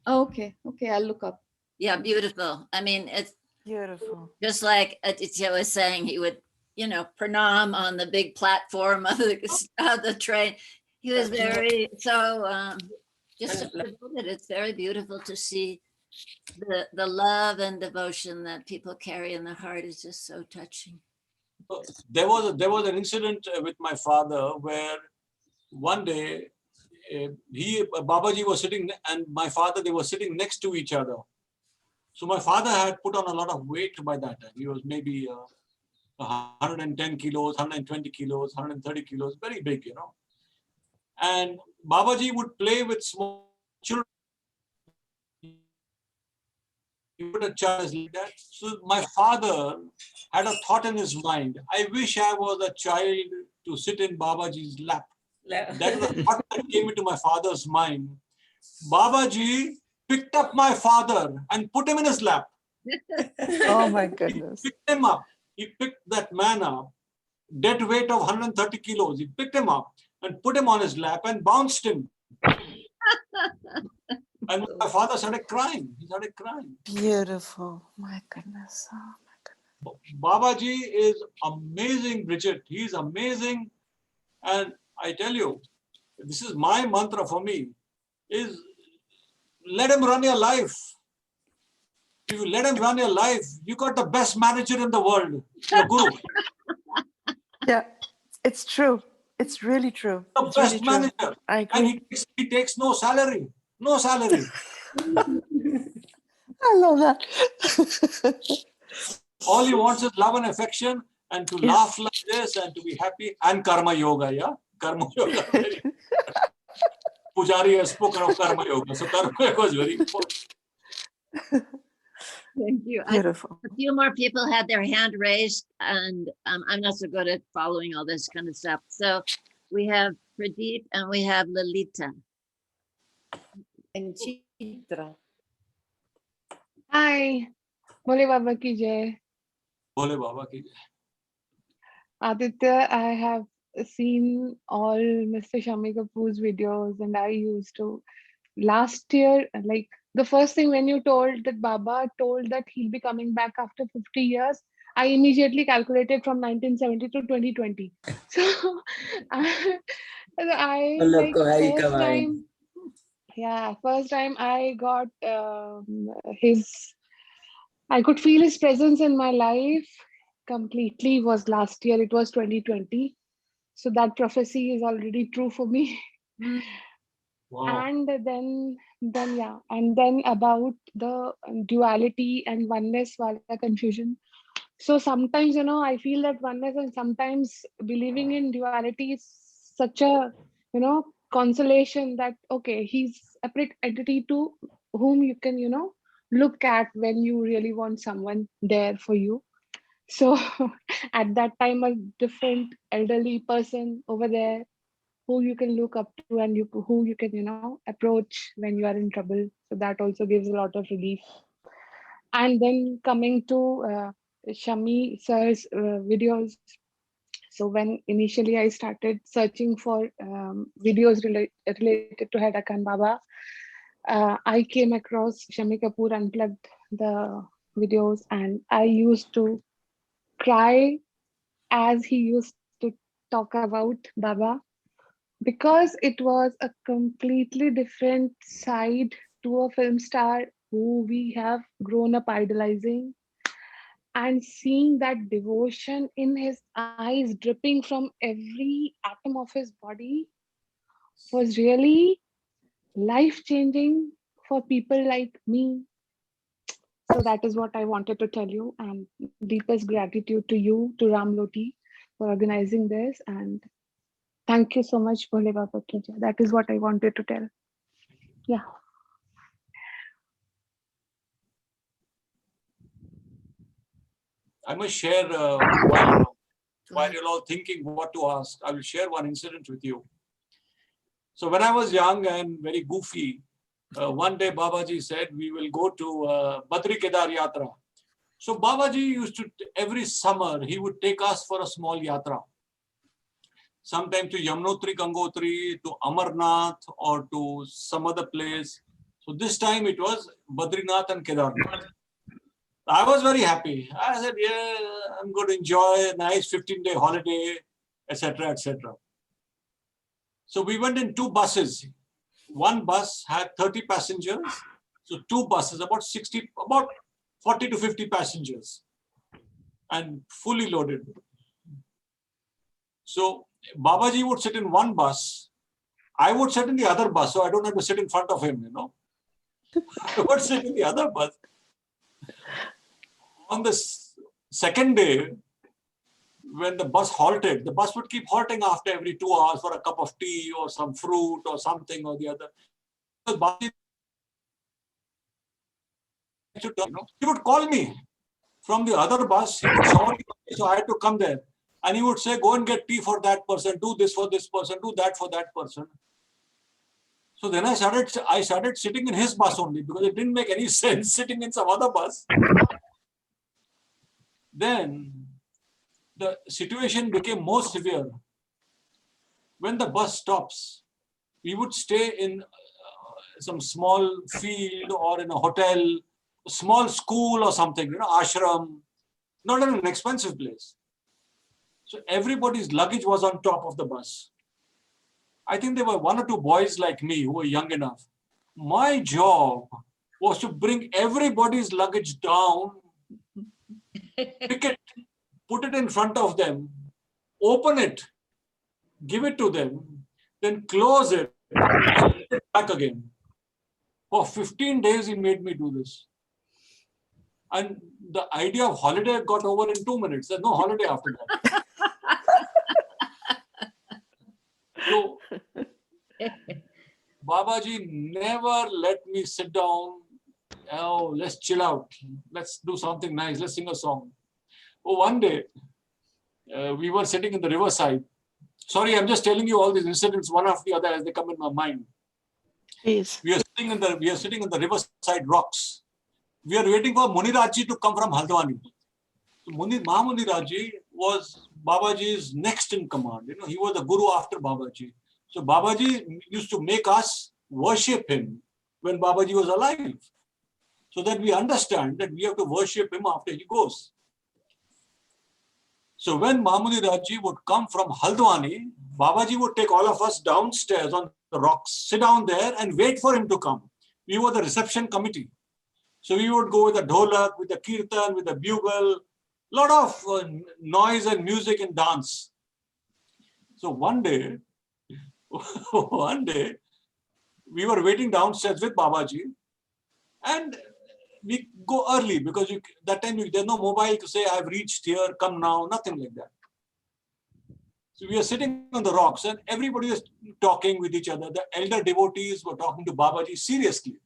Oh, okay, I'll look up. Yeah, beautiful. I mean, it's beautiful. Just like Aditya was saying, he would, pranam on the big platform of the train. He was very, just devoted. It's very beautiful to see the love and devotion that people carry in their heart is just so touching. There was an incident with my father where one day Babaji was sitting and my father, they were sitting next to each other. So my father had put on a lot of weight by that time. He was maybe 110 kilos, 120 kilos, 130 kilos, very big, And Babaji would play with small children. He put a child like that. So my father had a thought in his mind. I wish I was a child to sit in Babaji's lap. That was the thought that came into my father's mind. Babaji picked up my father and put him in his lap. Oh my goodness. He picked him up. He picked that man up, dead weight of 130 kilos. He picked him up and put him on his lap and bounced him. And my father started crying. He started crying. Beautiful. My goodness. Oh my goodness. Babaji is amazing, Bridget. He is amazing. And I tell you, this is my mantra for me, is let him run your life. If you let him run your life, you got the best manager in the world, your guru. Yeah, it's true. It's really true. The it's best really manager. True. I agree. And he takes no salary. No salary. I love that. All he wants is love and affection, and to laugh like this, and to be happy, and karma yoga, yeah? Karma yoga. Pujari has spoken of karma yoga, so karma yoga is very important. Thank you. Beautiful. A few more people had their hand raised, and I'm not so good at following all this kind of stuff. So we have Pradeep and we have Lalita. And Chitra. Hi, Bole Baba ki jai. Bole Baba ki jai. Aditya, I have seen all Mr. Shami Kapoor's videos, and I used to last year, like the first thing when you told that Baba told that he'll be coming back after 50 years, I immediately calculated from 1970 to 2020. So I like first time, yeah, first time I got I could feel his presence in my life completely was last year. It was 2020. So that prophecy is already true for me. Wow. And then yeah, and then about the duality and oneness wala confusion. So sometimes, you know, I feel that oneness, and sometimes believing in duality is such a, you know, consolation that, okay, he's a separate entity to whom you can, you know, look at when you really want someone there for you. So at that time, a different elderly person over there who you can look up to, and who you can, you know, approach when you are in trouble. So that also gives a lot of relief. And then coming to Shami sir's videos. So when initially I started searching for videos related to Hedda Khan Baba, I came across Shami Kapoor Unplugged, the videos, and I used to cry as he used to talk about Baba, because it was a completely different side to a film star who we have grown up idolizing, and seeing that devotion in his eyes dripping from every atom of his body was really life changing for people like me. So that is what I wanted to tell you, and deepest gratitude to you, to Ram Loti, for organizing this, and thank you so much, Bole Baba ki jai. That is what I wanted to tell. Yeah. I must share, while you're all thinking what to ask, I will share one incident with you. So when I was young and very goofy, one day Babaji said, we will go to Badri Kedar Yatra. So Babaji used to, every summer, he would take us for a small yatra. Sometime to Yamunotri, Gangotri, to Amarnath, or to some other place. So this time it was Badrinath and Kedarnath. I was very happy. I said, yeah, I'm going to enjoy a nice 15-day holiday, etc., etc. So we went in two buses. One bus had 30 passengers. So two buses, about 40 to 50 passengers, and fully loaded. So Babaji would sit in one bus. I would sit in the other bus, so I don't have to sit in front of him, you know. I would sit in the other bus. On the second day, when the bus halted, the bus would keep halting after every 2 hours for a cup of tea or some fruit or something or the other. He would call me from the other bus. He would shout, so I had to come there. And he would say, go and get tea for that person, do this for this person, do that for that person. So then I started sitting in his bus only, because it didn't make any sense sitting in some other bus. Then the situation became more severe. When the bus stops, we would stay in some small field or in a hotel, a small school or something, you know, ashram, not in an expensive place. So everybody's luggage was on top of the bus. I think there were one or two boys like me who were young enough. My job was to bring everybody's luggage down, pick it, put it in front of them, open it, give it to them, then close it, and put it back again. For 15 days, he made me do this. And the idea of holiday got over in 2 minutes. There's no holiday after that. So, Babaji never let me sit down. Oh, let's chill out. Let's do something nice. Let's sing a song. Oh, one day, we were sitting in the riverside. Sorry, I'm just telling you all these incidents one after the other as they come in my mind. Please. We are sitting in the riverside rocks. We are waiting for Munirajji to come from Haldwani. So Mahamunirajji was Babaji's next in command. You know, he was the guru after Babaji. So Babaji used to make us worship him when Babaji was alive, so that we understand that we have to worship him after he goes. So when Mahamunirajji would come from Haldwani, Babaji would take all of us downstairs on the rocks, sit down there and wait for him to come. We were the reception committee. So we would go with the dholak, with the kirtan, with the bugle, lot of noise and music and dance. So one day, we were waiting downstairs with Babaji, and we go early because that time there's no mobile to say I've reached here, come now, nothing like that. So we are sitting on the rocks and everybody was talking with each other. The elder devotees were talking to Babaji seriously.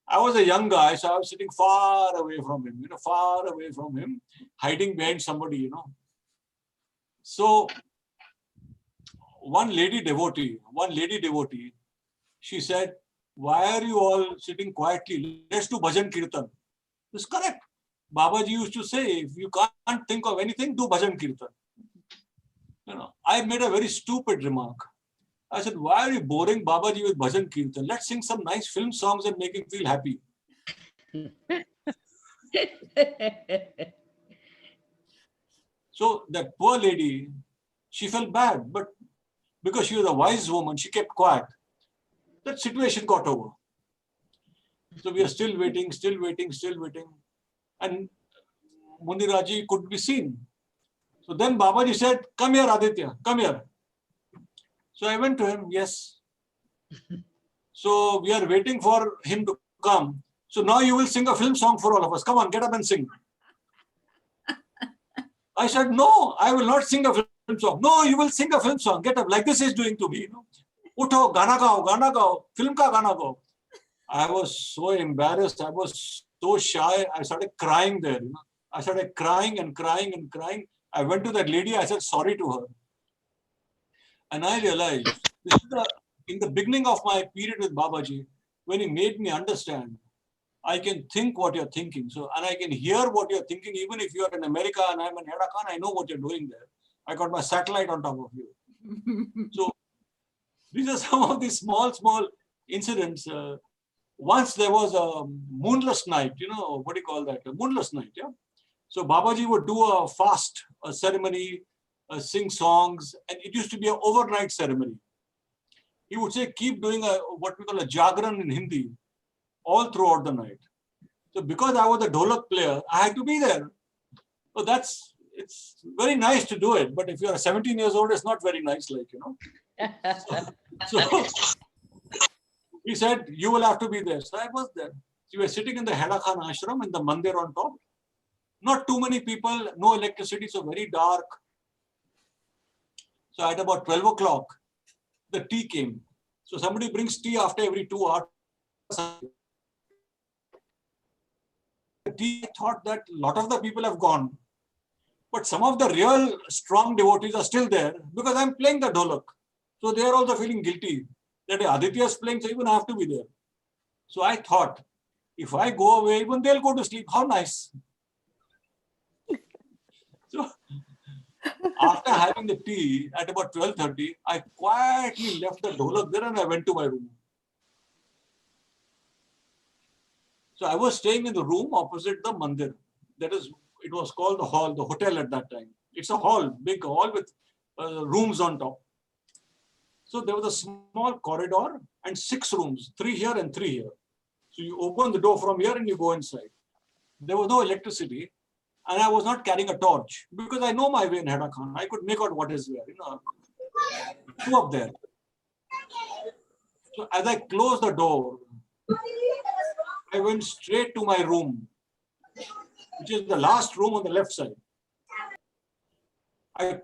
I was a young guy, so I was sitting far away from him, hiding behind somebody, So one lady devotee, she said, why are you all sitting quietly? Let's do bhajan kirtan. It's correct. Babaji used to say, if you can't think of anything, do bhajan kirtan. I made a very stupid remark. I said, why are you boring Babaji with bhajan kirtan? Let's sing some nice film songs and make him feel happy. So that poor lady, she felt bad, but because she was a wise woman, she kept quiet. That situation got over. So we are still waiting. And Munirajji could be seen. So then Babaji said, come here, Aditya, come here. So I went to him, yes. So we are waiting for him to come. So now you will sing a film song for all of us. Come on, get up and sing. I said, no, I will not sing a film song. No, you will sing a film song. Get up, like this is doing to me. Utho, gana gao, film ka gana gao. I was so embarrassed. I was so shy. I started crying there. I started crying and crying and crying. I went to that lady. I said sorry to her. And I realized this is in the beginning of my period with Babaji, when he made me understand, I can think what you're thinking. So, and I can hear what you're thinking, even if you're in America and I'm in Herakan, I know what you're doing there. I got my satellite on top of you. So these are some of these small incidents. Once there was a moonless night, what do you call that? A moonless night, yeah? So Babaji would do a fast, a ceremony, sing songs, and it used to be an overnight ceremony. He would say, keep doing what we call a jagran in Hindi, all throughout the night. So because I was a dholak player, I had to be there. So it's very nice to do it, but if you're 17 years old, it's not very nice, So he said, you will have to be there. So I was there. So we were sitting in the Helakan ashram in the mandir on top. Not too many people, no electricity, so very dark. So at about 12 o'clock, the tea came. So somebody brings tea after every 2 hours. The tea, I thought that a lot of the people have gone. But some of the real strong devotees are still there because I'm playing the dholak. So they are also feeling guilty that Aditya is playing, so even I have to be there. So I thought, if I go away, even they'll go to sleep. How nice. So after having the tea at about 12:30, I quietly left the dholak there and I went to my room. So I was staying in the room opposite the mandir. That is, it was called the hall, the hotel at that time. It's a hall, big hall with rooms on top. So there was a small corridor and 6 rooms, 3 here and 3 here. So you open the door from here and you go inside. There was no electricity and I was not carrying a torch because I know my way in Herakan. I could make out what is where, Go up there. So as I closed the door, I went straight to my room which is the last room on the left side. I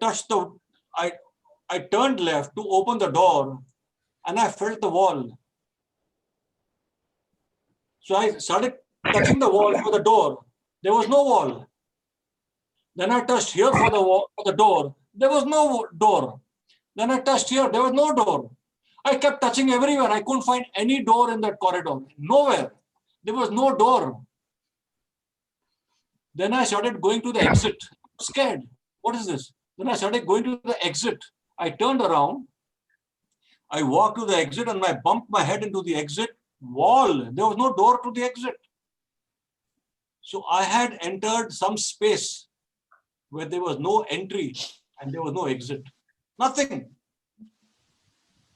turned left to open the door and I felt the wall. So I started touching the wall for the door. There was no wall. Then I touched here for the wall, for the door. There was no door. Then I touched here. There was no door. I kept touching everywhere. I couldn't find any door in that corridor. Nowhere. There was no door. Then I started going to the exit. Scared. What is this? Then I started going to the exit. I turned around. I walked to the exit and I bumped my head into the exit wall. There was no door to the exit. So I had entered some space where there was no entry and there was no exit. Nothing.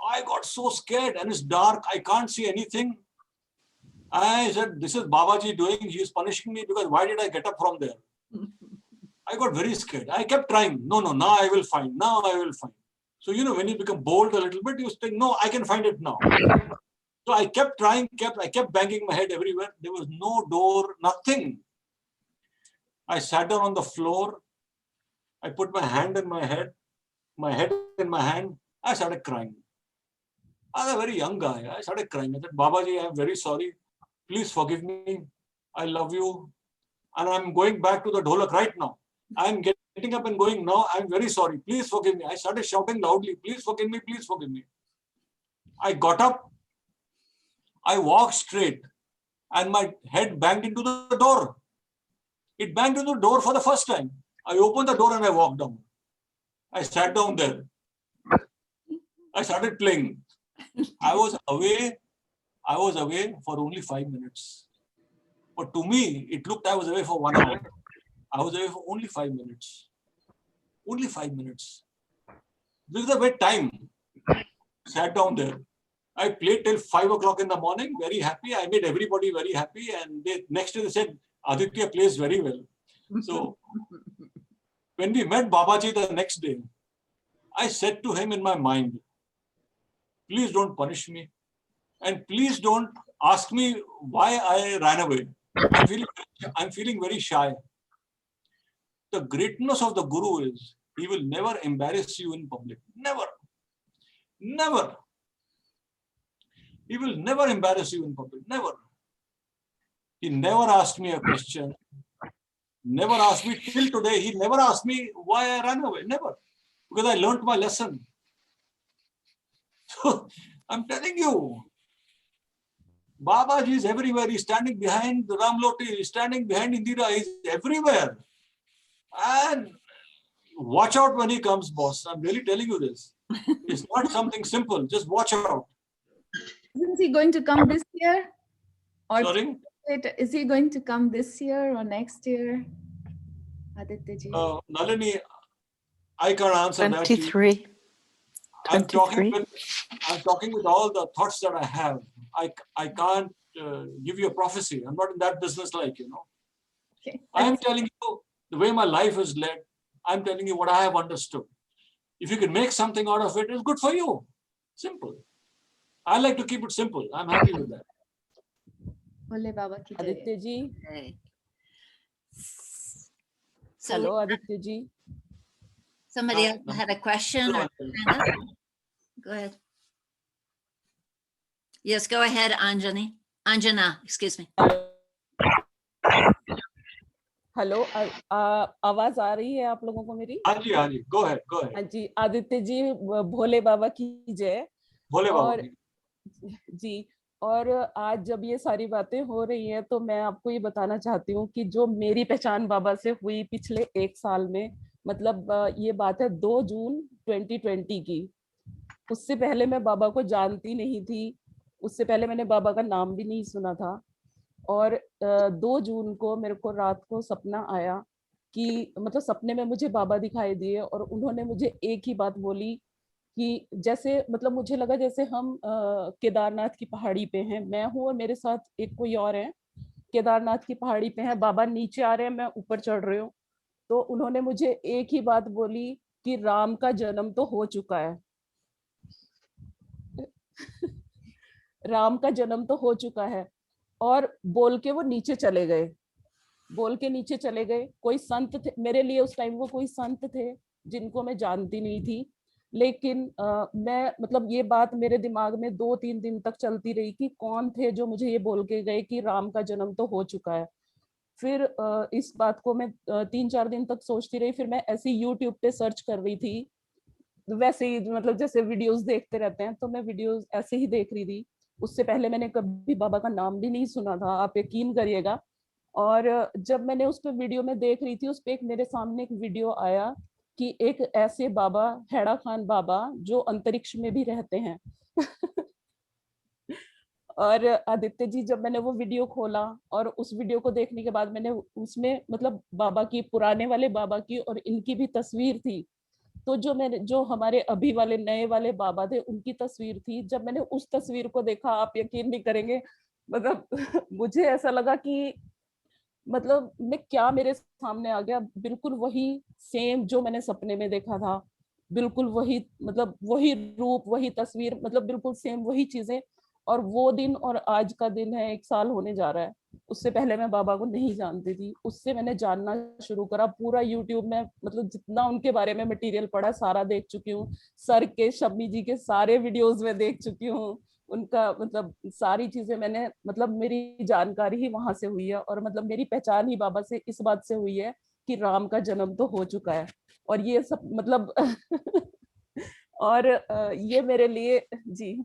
I got so scared and it's dark. I can't see anything. I said, this is Babaji doing. He is punishing me because why did I get up from there? I got very scared. I kept trying. No, now I will find. Now I will find. So, when you become bold a little bit, you think, no, I can find it now. So I kept trying, I kept banging my head everywhere. There was no door, nothing. I sat down on the floor. I put my hand in my head in my hand. I started crying. I was a very young guy. I started crying. I said, Babaji, I am very sorry. Please forgive me. I love you. And I'm going back to the dholak right now. I'm getting up and going now. I'm very sorry. Please forgive me. I started shouting loudly. Please forgive me. Please forgive me. I got up. I walked straight. And my head banged into the door. It banged into the door for the first time. I opened the door and I walked down. I sat down there. I started playing. I was away for only 5 minutes. But to me, it looked I was away for 1 hour. I was away for only 5 minutes. Only 5 minutes. This is the way time. Sat down there. I played till 5 o'clock in the morning, very happy. I made everybody very happy. And next day they said, Aditya plays very well. So when we met Babaji the next day, I said to him in my mind, please don't punish me. And please don't ask me why I ran away. I'm feeling very shy. The greatness of the Guru is he will never embarrass you in public. Never. Never. He will never embarrass you in public. Never. He never asked me a question. Never asked me till today. He never asked me why I ran away. Never. Because I learned my lesson. So I'm telling you, Babaji is everywhere. He's standing behind the Ramloti. He's standing behind Indira. He's everywhere. And watch out when he comes, boss. I'm really telling you this. It's not something simple. Just watch out. Isn't he going to come this year? Or Sorry? is he going to come this year or next year? Aditya ji. Nalini, I can't answer 23. that. I'm talking with all the thoughts that I have. I can't give you a prophecy. I'm not in that business Okay. I'm telling you the way my life is led. I'm telling you what I have understood. If you can make something out of it, it's good for you. Simple. I like to keep it simple. I'm happy with that. Bole Baba ki jai. Aditya ji. Okay. Hello, Aditya ji. Somebody else had a question? Or go ahead. Yes, go ahead, Anjani. Anjana, excuse me. Hello आवाज आ रही है आप लोगों को मेरी? हाँ जी go ahead. हाँ जी आदित्य जी भोले बाबा की जय। भोले बाबा जी और आज जब ये सारी बातें हो रही हैं तो मैं आपको ये बताना चाहती हूँ कि जो मेरी पहचान बाबा से हुई पिछले 1 साल में, मतलब ये बात है 2 जून 2020 की। उससे पहले मैं बाबा को जानती नहीं थी, उससे पहले मैंने बाबा का नाम भी नहीं सुना था। और 2 जून को मेरे को रात को सपना आया कि मतलब सपने में मुझे बाबा दिखाई दिए और उन्होंने मुझे एक ही बात बोली कि जैसे मतलब मुझे लगा जैसे हम केदारनाथ की पहाड़ी पे हैं, मैं हूँ और मेरे साथ एक कोई और है, केदारनाथ की पहाड़ी पे हैं, बाबा नीचे आ रहे हैं, मैं ऊपर चढ़ रही हूँ। तो उन्होंने मुझे एक ही बात बोली कि राम का जन्म तो हो चुका है। राम का जन्म तो हो चुका है और बोल के वो नीचे चले गए। बोल के नीचे चले गए। कोई संत थे मेरे लिए उस टाइम, वो कोई संत थे जिनको मैं जानती नहीं थी, लेकिन मैं मतलब ये बात मेरे दिमाग में 2-3 दिन तक चलती रही कि कौन थे जो मुझे ये बोल के गए कि राम का जन्म तो हो चुका है। फिर इस बात को मैं 3-4 दिन तक सोचती रही। फिर मैं ऐसे यूट्यूब पे सर्च कर रही थी, वैसे ही मतलब जैसे वीडियोस देखते रहते हैं, तो मैं वीडियोस ऐसे ही देख रही थी। उससे पहले मैंने कभी बाबा का नाम भी नहीं सुना था, आप यकीन करिएगा। और जब मैंने उस पे वीडियो में देख रही थी, उस पे एक मेरे सामने एक वीडियो आया कि एक ऐसे बाबा, हैड़ा खान बाबा, जो अंतरिक्ष में भी रहते हैं। और आदित्य जी, जब मैंने वो वीडियो खोला और उस वीडियो को देखने के बाद मैंने उसमें मतलब बाबा की, पुराने वाले बाबा की और इनकी भी तस्वीर थी। तो जो हमारे अभी वाले नए वाले बाबा थे, उनकी तस्वीर थी। जब मैंने उस तस्वीर को देखा, आप यकीन नहीं करेंगे, मतलब मुझे ऐसा लगा कि मतलब मैं क्या, मेरे सामने आ गया बिल्कुल वही सेम जो मैंने सपने में देखा था, बिल्कुल वही, मतलब वही रूप, वही तस्वीर, मतलब बिल्कुल सेम वही चीजें। और वो दिन और आज का दिन है, 1 साल होने जा रहा है। उससे पहले मैं बाबा को नहीं जानती थी, उससे मैंने जानना शुरू करा। पूरा यूट्यूब में मतलब जितना उनके बारे में मटेरियल पड़ा सारा देख चुकी हूँ। सर के, शम्मी जी के सारे वीडियोस में देख चुकी हूँ। उनका मतलब सारी चीजें मैंने, मतलब मेरी जानकारी ही वहां से हुई है। और मतलब मेरी पहचान ही बाबा से इस बात से हुई है कि राम का जन्म तो हो चुका है। और ये सब मतलब और ये मेरे लिए, जी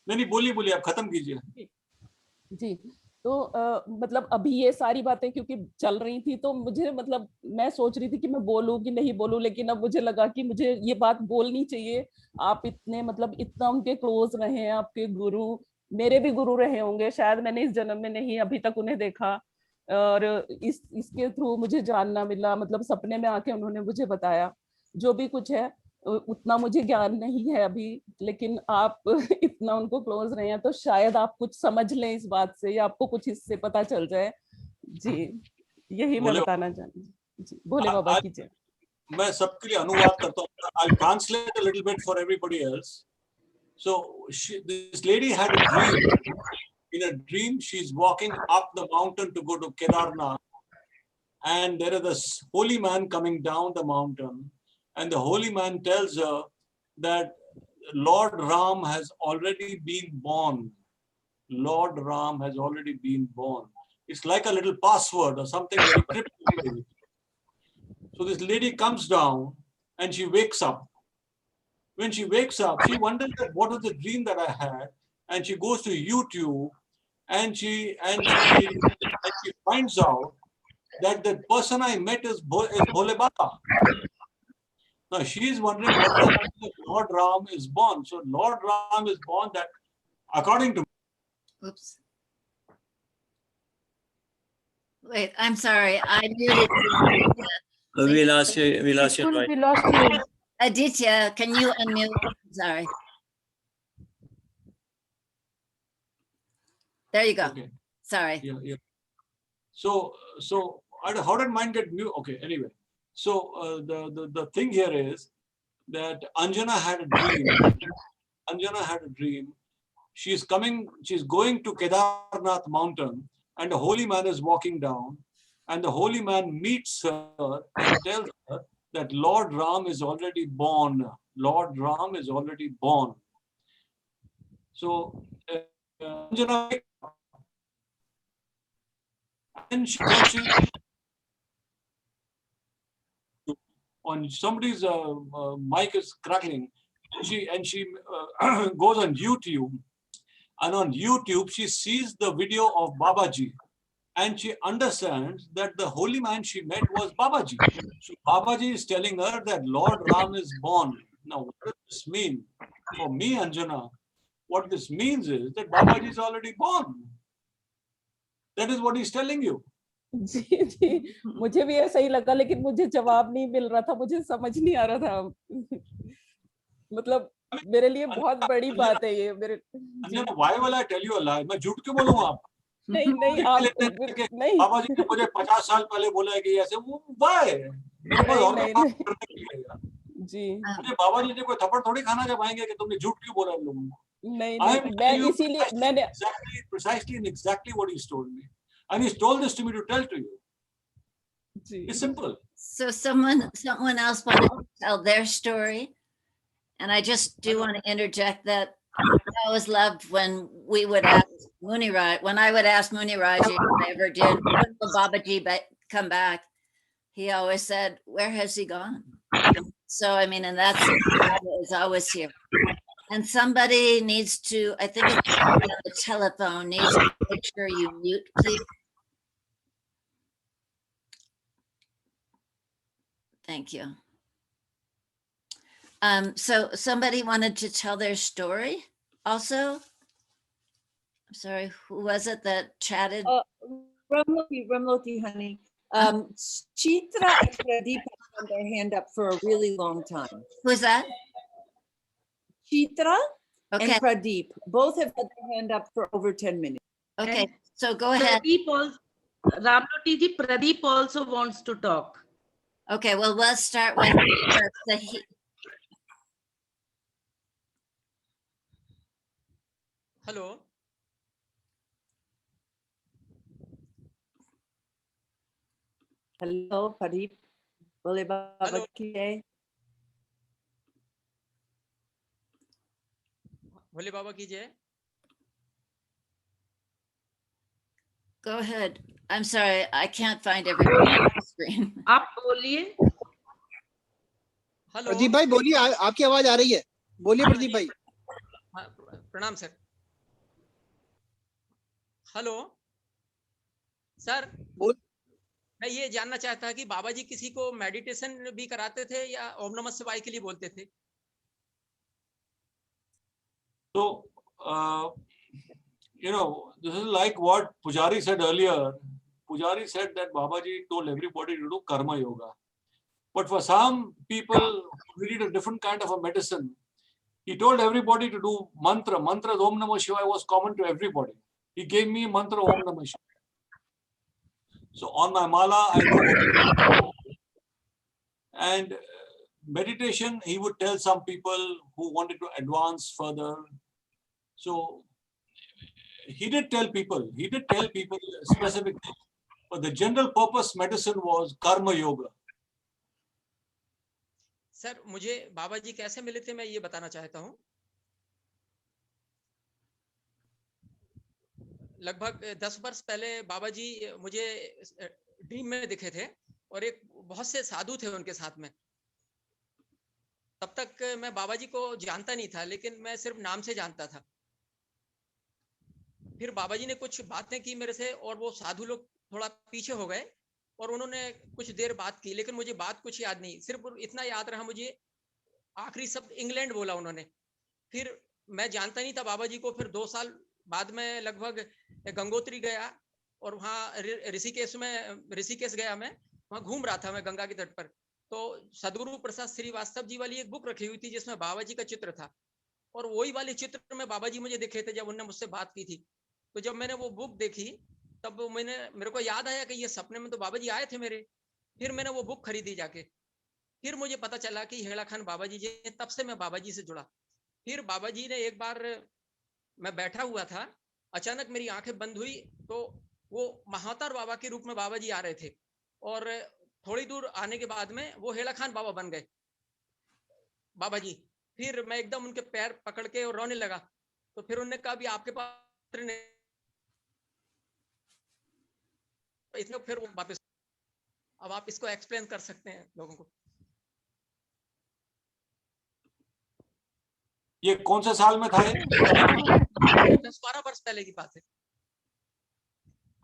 नहीं बोलिए, आप खत्म कीजिए। जी। तो मतलब अभी ये सारी बातें क्योंकि चल रही थी, तो मुझे मतलब मैं सोच रही थी कि मैं बोलूं कि नहीं बोलूं, लेकिन अब मुझे लगा कि मुझे ये बात बोलनी चाहिए। आप इतने मतलब इतना उनके क्लोज रहे हैं, आपके गुरु, मेरे भी गुरु रहे होंगे, शायद मैंने इस जन्म में नहीं अभी तक उन्हें देखा। और इसके थ्रू मुझे जानना मिला, मतलब सपने में आके उन्होंने मुझे बताया जो भी कुछ है। उतना मुझे ज्ञान नहीं है अभी, लेकिन आप इतना उनको क्लोज रहे हैं, तो शायद आप कुछ समझ लें इस बात से, या आपको कुछ इससे पता चल जाए। जी, यही मैं बताना चाहती हूँ। जी, भोले बाबा की जय। मैं सबके लिए अनुवाद करता हूँ। I'll translate a little bit for everybody else. So this lady had a dream. In a dream, she's walking up the mountain to go to Kedarnath, and there is this holy man coming down the mountain, and the holy man tells her that Lord Ram has already been born. Lord Ram has already been born. It's like a little password or something very cryptic. So this lady comes down and she wakes up. When she wakes up, she wonders that what was the dream that I had, and she goes to YouTube and she finds out that the person I met is Bhole Baba. Now she is wondering what does that mean that Lord Ram is born. So Lord Ram is born, that according to. Oops. Wait, I'm sorry. I muted you. We lost you. We lost your voice. We lost you. Aditya, can you unmute? Sorry. There you go. Okay. Sorry. Yeah. So how did mine get mute? Okay. Anyway, so the thing here is that Anjana had a dream. Anjana had a dream. She's going to Kedarnath mountain, and the holy man is walking down, and the holy man meets her and tells her that Lord Ram is already born. Lord Ram is already born. So Anjana, and she on somebody's mic is crackling. She goes on YouTube, and on YouTube she sees the video of Babaji, and she understands that the holy man she met was Babaji. So Babaji is telling her that Lord Ram is born. Now, what does this mean? For me, Anjana, what this means is that Babaji is already born. That is what he's telling you. जी, मुझे भी ऐसा ही लगा, लेकिन मुझे जवाब नहीं मिल रहा था, मुझे समझ नहीं आ रहा था। मतलब मेरे लिए बहुत बड़ी बात है ये मेरे। Why will I tell you a lie? मैं झूठ क्यों बोलूँगा आप? नहीं आप नहीं। बाबा जी ने मुझे 50 साल पहले बोला है कि ऐसे, वो why? मेरे पास और क्या काम करने के लिए है? जी। मुझे बाबा जी ने कोई थप्पड़ थोड़ी खाना जब आएंगे कि तुमने झूठ क्यों बोला लोगों को? नहीं, मैं इसीलिए मैंने precisely and exactly what he's told me. And he's told this to me to tell to you. It's simple. So someone else wanted to tell their story. And I just do want to interject that I always loved when we would ask Muniraj, when I would ask Muniraj if I ever did, when will Babaji come back? He always said, where has he gone? So, I mean, and that's is always here. And somebody needs to, I think it's on the telephone, needs to make sure you mute, please. Thank you. So somebody wanted to tell their story also. I'm sorry, who was it that chatted? Ramloti, honey. Chitra and Pradeep have their hand up for a really long time. Who's that? Chitra and Okay. Pradeep both have had their hand up for over 10 minutes. Okay, so go ahead. Ramloti ji, Pradeep also wants to talk. Okay, well, let's start with Hello. Hello, Pradeep. Bole Baba ki jai. Bole Baba ki jai. Go ahead. I'm sorry, I can't find everybody on the screen. आप बोलिए. Hello. Pradeep भाई बोलिए, आपकी आवाज आ रही है. बोलिए प्रदीप भाई. प्रणाम सर. Hello sir. मैं ये जानना चाहता कि बाबा जी किसी को मेडिटेशन भी कराते थे या ओम नमः शिवाय के लिए बोलते थे? So, you know, this is like what Pujari said earlier. Pujari said that Babaji told everybody to do karma yoga. But for some people who need a different kind of a medicine, he told everybody to do mantra. Mantra Om Namah Shivaya was common to everybody. He gave me mantra Om Namah Shivaya. So on my mala, I do. And meditation, he would tell some people who wanted to advance further. So he did tell people specific things. But the general purpose medicine was karma yoga. Sir मुझे बाबा जी कैसे मिले थे मैं ये बताना चाहता हूँ. लगभग 10 वर्ष पहले बाबा जी मुझे ड्रीम में दिखे थे और एक बहुत से साधु थे उनके साथ में. तब तक मैं बाबा जी को जानता नहीं था, लेकिन मैं सिर्फ नाम से जानता था. फिर बाबा जी ने कुछ बातें की मेरे से और वो साधु लोग थोड़ा पीछे हो गए और उन्होंने कुछ देर बात की, लेकिन मुझे बात कुछ याद नहीं. सिर्फ इतना याद रहा मुझे, आखिरी शब्द इंग्लैंड बोला उन्होंने. फिर मैं जानता नहीं था बाबा जी को. फिर 2 साल बाद में लगभग गंगोत्री गया और वहाँ ऋषिकेश गया. मैं वहाँ घूम रहा था, मैं गंगा के तट पर. तो सदगुरु प्रसाद श्रीवास्तव जी वाली एक बुक रखी हुई थी जिसमें बाबा जी का चित्र था और वही वाले चित्र में बाबा जी मुझे दिखे थे जब उन्होंने मुझसे बात की थी. तो जब मैंने वो बुक देखी तब मेरे को याद आया कि ये सपने में तो बाबा जी आए थे मेरे. फिर मैंने वो बुक खरीदी जाके. फिर मुझे पता चला कि हेड़ा खान बाबा जी. तब से मैं बाबा जी से जुड़ा. फिर बाबा जी ने एक बार, मैं बैठा हुआ था, अचानक मेरी आंखें बंद हुई तो वो महातार बाबा के रूप में बाबा जी आ रहे थे और थोड़ी दूर आने के बाद में वो हेड़ा खान बाबा बन गए बाबा जी. फिर मैं एकदम उनके पैर पकड़ के और रोने लगा. तो फिर उन्होंने कहा भी आपके पास इतना. फिर वो वापस. अब आप इसको एक्सप्लेन कर सकते हैं लोगों को. ये कौन से साल में था? 10-12 वर्ष पहले की बात है.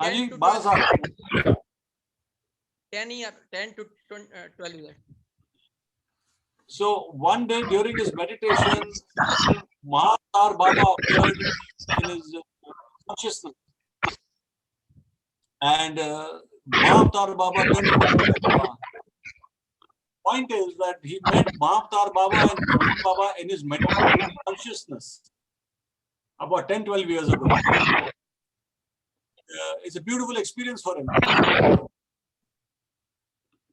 हाँ जी, 12 साल. 10 to 12 years. So one day during his meditation, Mahatar Baba appeared in his consciousness. And Mahatar Baba then, point is that he met Mahatar Baba and Baba in his meditation consciousness about 10-12 years ago. It's a beautiful experience for him.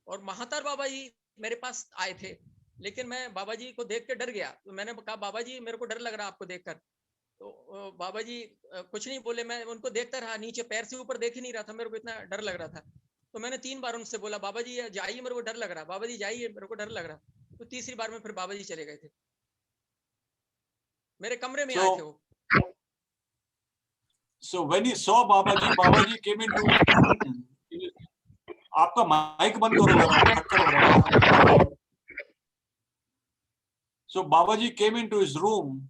और महातार बाबा जी मेरे पास आए थे, लेकिन मैं बाबा जी को देख के डर गया. तो मैंने कहा बाबा जी मेरे को डर लग रहा है आपको देखकर. तो बाबा जी कुछ नहीं बोले, मैं उनको देखता रहा, नीचे पैर से ऊपर देख ही नहीं रहा था, मेरे को इतना डर लग रहा था। तो मैंने 3 बार उनसे बोला, बाबा जी जाइए, मेरे को डर लग रहा, बाबा जी जाइए, मेरे को डर लग रहा। तो तीसरी बार में फिर बाबा जी चले गए थे, मेरे कमरे में आए थे वो। So when he saw Babaji came into. आपका माइक बंद करो जरा, खटखट हो रहा है. So Babaji came into his room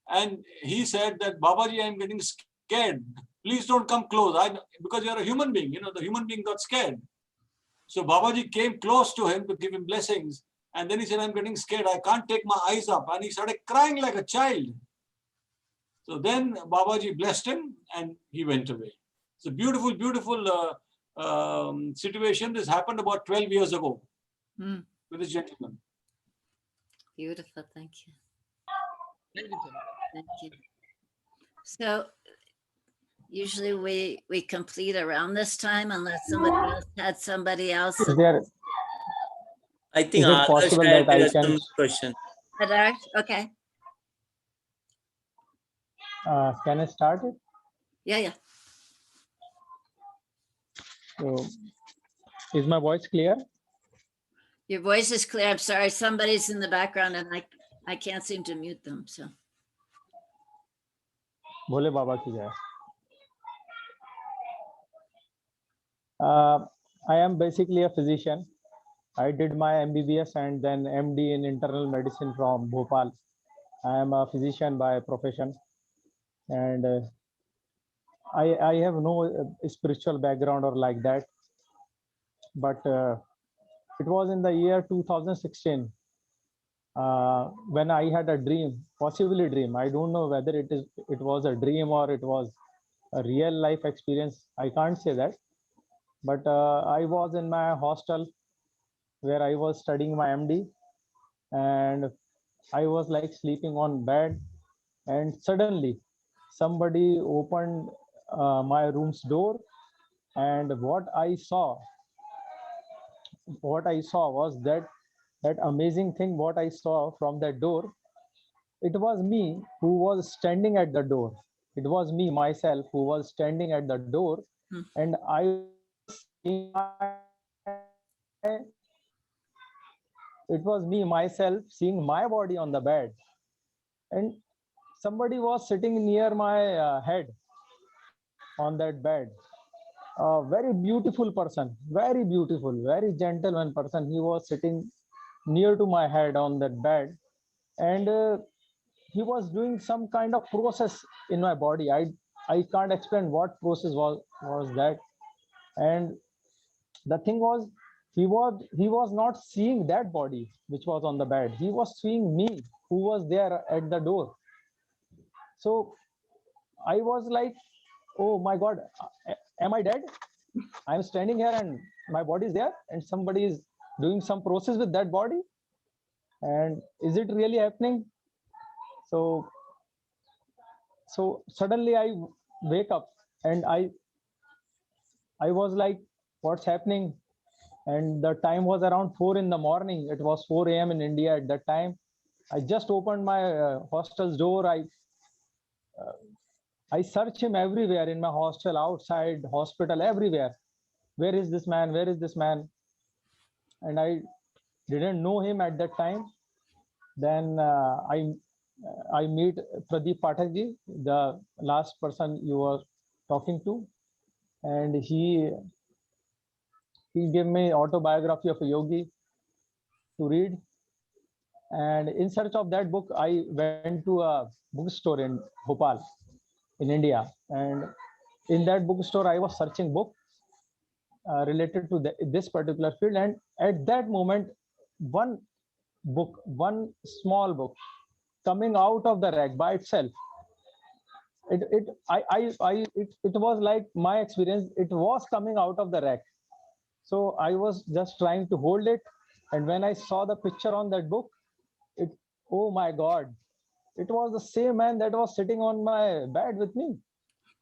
and he said that, Babaji, I'm getting scared. Please don't come close. Because you're a human being, the human being got scared. So Babaji came close to him to give him blessings. And then he said, I'm getting scared. I can't take my eyes up. And he started crying like a child. So then Babaji blessed him and he went away. It's a beautiful, beautiful situation. This happened about 12 years ago with this gentleman. Beautiful. Thank you. Thank you, sir. Thank you. So usually we complete around this time unless somebody else had somebody else. Is there, I think is it possible that I can some question. Okay. Can I start it? Yeah. So, is my voice clear? Your voice is clear. I'm sorry, somebody's in the background and I can't seem to mute them. So. Bole Baba ki jai. I am basically a physician. I did my MBBS and then MD in internal medicine from Bhopal. I am a physician by profession, and I have no spiritual background or like that. But it was in the year 2016 when I had a dream, possibly dream. I don't know whether it was a dream or it was a real life experience. I can't say that. But I was in my hostel where I was studying my MD, and I was like sleeping on bed, and suddenly somebody opened my room's door, and what I saw was that amazing thing. What I saw from that door, it was me who was standing at the door. It was me myself who was standing at the door, and I was seeing it was me myself seeing my body on the bed, and somebody was sitting near my head on that bed. A very beautiful person, very beautiful, very gentleman person. He was sitting near to my head on that bed, and he was doing some kind of process in my body. I can't explain what process was that. And the thing was, he was not seeing that body which was on the bed. He was seeing me who was there at the door. So I was like, oh my God, am I dead? I'm standing here and my body is there and somebody is doing some process with that body. And is it really happening? So suddenly I wake up and I was like, what's happening? And the time was around 4 in the morning. It was 4 a.m. in India at that time. I just opened my hostel's door. I searched him everywhere, in my hostel, outside, hospital, everywhere. Where is this man? Where is this man? And I didn't know him at that time. Then I meet Pradeep Pathak ji, the last person you were talking to, and he gave me autobiography of a yogi to read. And in search of that book, I went to a bookstore in Bhopal, in India. And in that bookstore, I was searching books related to this particular field. And at that moment, one small book coming out of the rack by itself, it was like my experience. It was coming out of the rack. So I was just trying to hold it. And when I saw the picture on that book, oh my God, it was the same man that was sitting on my bed with me.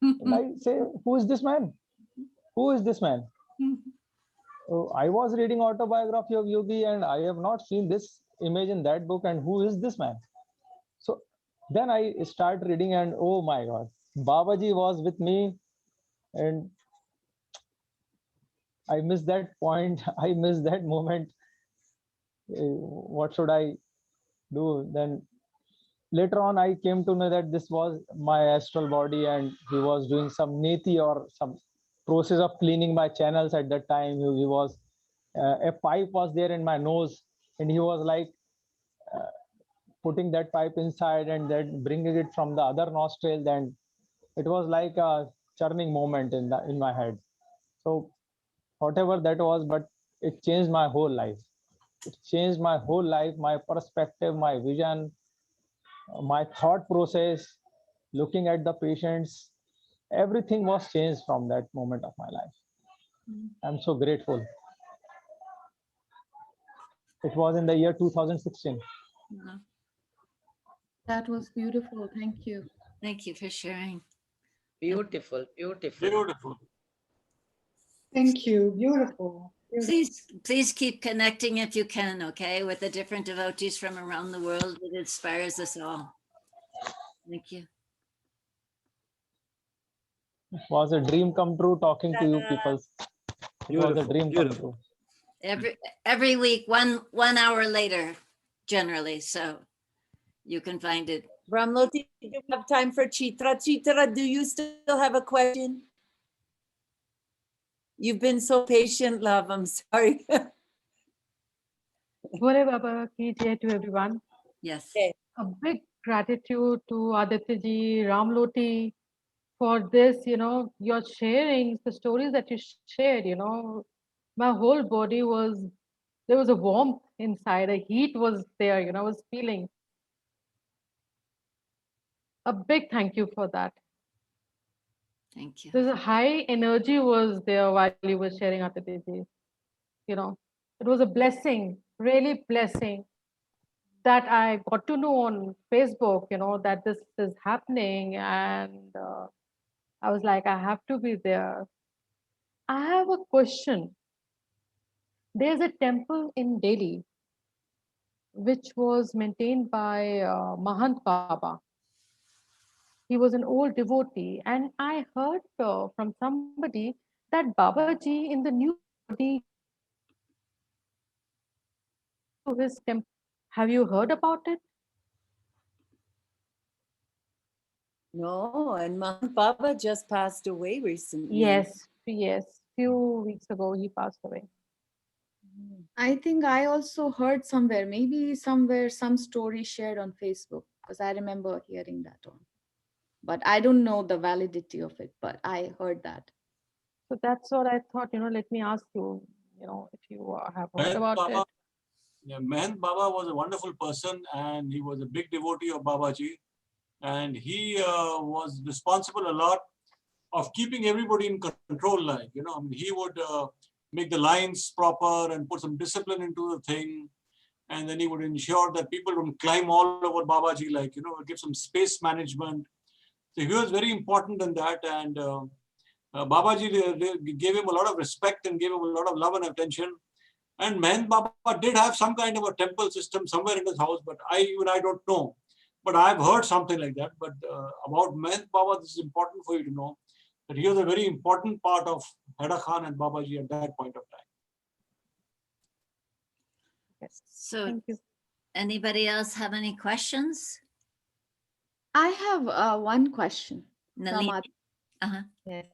And I say, who is this man? Who is this man? So I was reading autobiography of Yogi, and I have not seen this image in that book. And who is this man? So Then I start reading, and oh my God, Babaji was with me, and I miss that point. I miss that moment. What should I do? Then later on, I came to know that this was my astral body, and he was doing some neti or some process of cleaning my channels at that time. He was a pipe was there in my nose, and he was like putting that pipe inside and then bringing it from the other nostril. Then it was like a churning moment in my head. So whatever that was, but it changed my whole life. It changed my whole life, my perspective, my vision, my thought process, looking at the patients. Everything was changed from that moment of my life. I'm so grateful. It was in the year 2016. That was beautiful. Thank you. Thank you for sharing. Beautiful, beautiful. Beautiful. Thank you. Beautiful. Please keep connecting if you can, okay, with the different devotees from around the world. It inspires us all. Thank you. It was a dream come true talking to you people. It was a dream come true. Every week, one hour later, generally, so you can find it. Ramloti, do you have time for Chitra? Chitra, do you still have a question? You've been so patient, love. I'm sorry. Bole Baba ki jai to everyone. Yes. A big gratitude to Aditya ji, Ramloti for this, your sharing, the stories that you shared, my whole body there was a warmth inside, a heat was there, I was feeling. A big thank you for that. Thank you. There's a high energy was there while you were sharing, Aditya ji. It was a blessing, really blessing that I got to know on Facebook, that this is happening. And I was like, I have to be there. I have a question. There's a temple in Delhi which was maintained by Mahant Baba. He was an old devotee, and I heard from somebody that Babaji in the new body to his temple. Have you heard about it? No, and Mahant Baba just passed away recently. Yes. Few weeks ago he passed away. I think I also heard somewhere, maybe somewhere, some story shared on Facebook, because I remember hearing that on. But I don't know the validity of it, but I heard that. So that's what I thought, let me ask you, if you have heard about it. Yeah, Mahant Baba was a wonderful person, and he was a big devotee of Babaji. And he was responsible a lot of keeping everybody in control. Like, he would make the lines proper and put some discipline into the thing. And then he would ensure that people don't climb all over Babaji, like, give some space management. So he was very important in that. And Babaji gave him a lot of respect and gave him a lot of love and attention. And Mahant Baba did have some kind of a temple system somewhere in his house, but I don't know. But I've heard something like that. But about Mahant Baba, this is important for you to know that he was a very important part of Heda Khan and Babaji at that point of time. So, anybody else have any questions? I have one question. Nalini. Yes.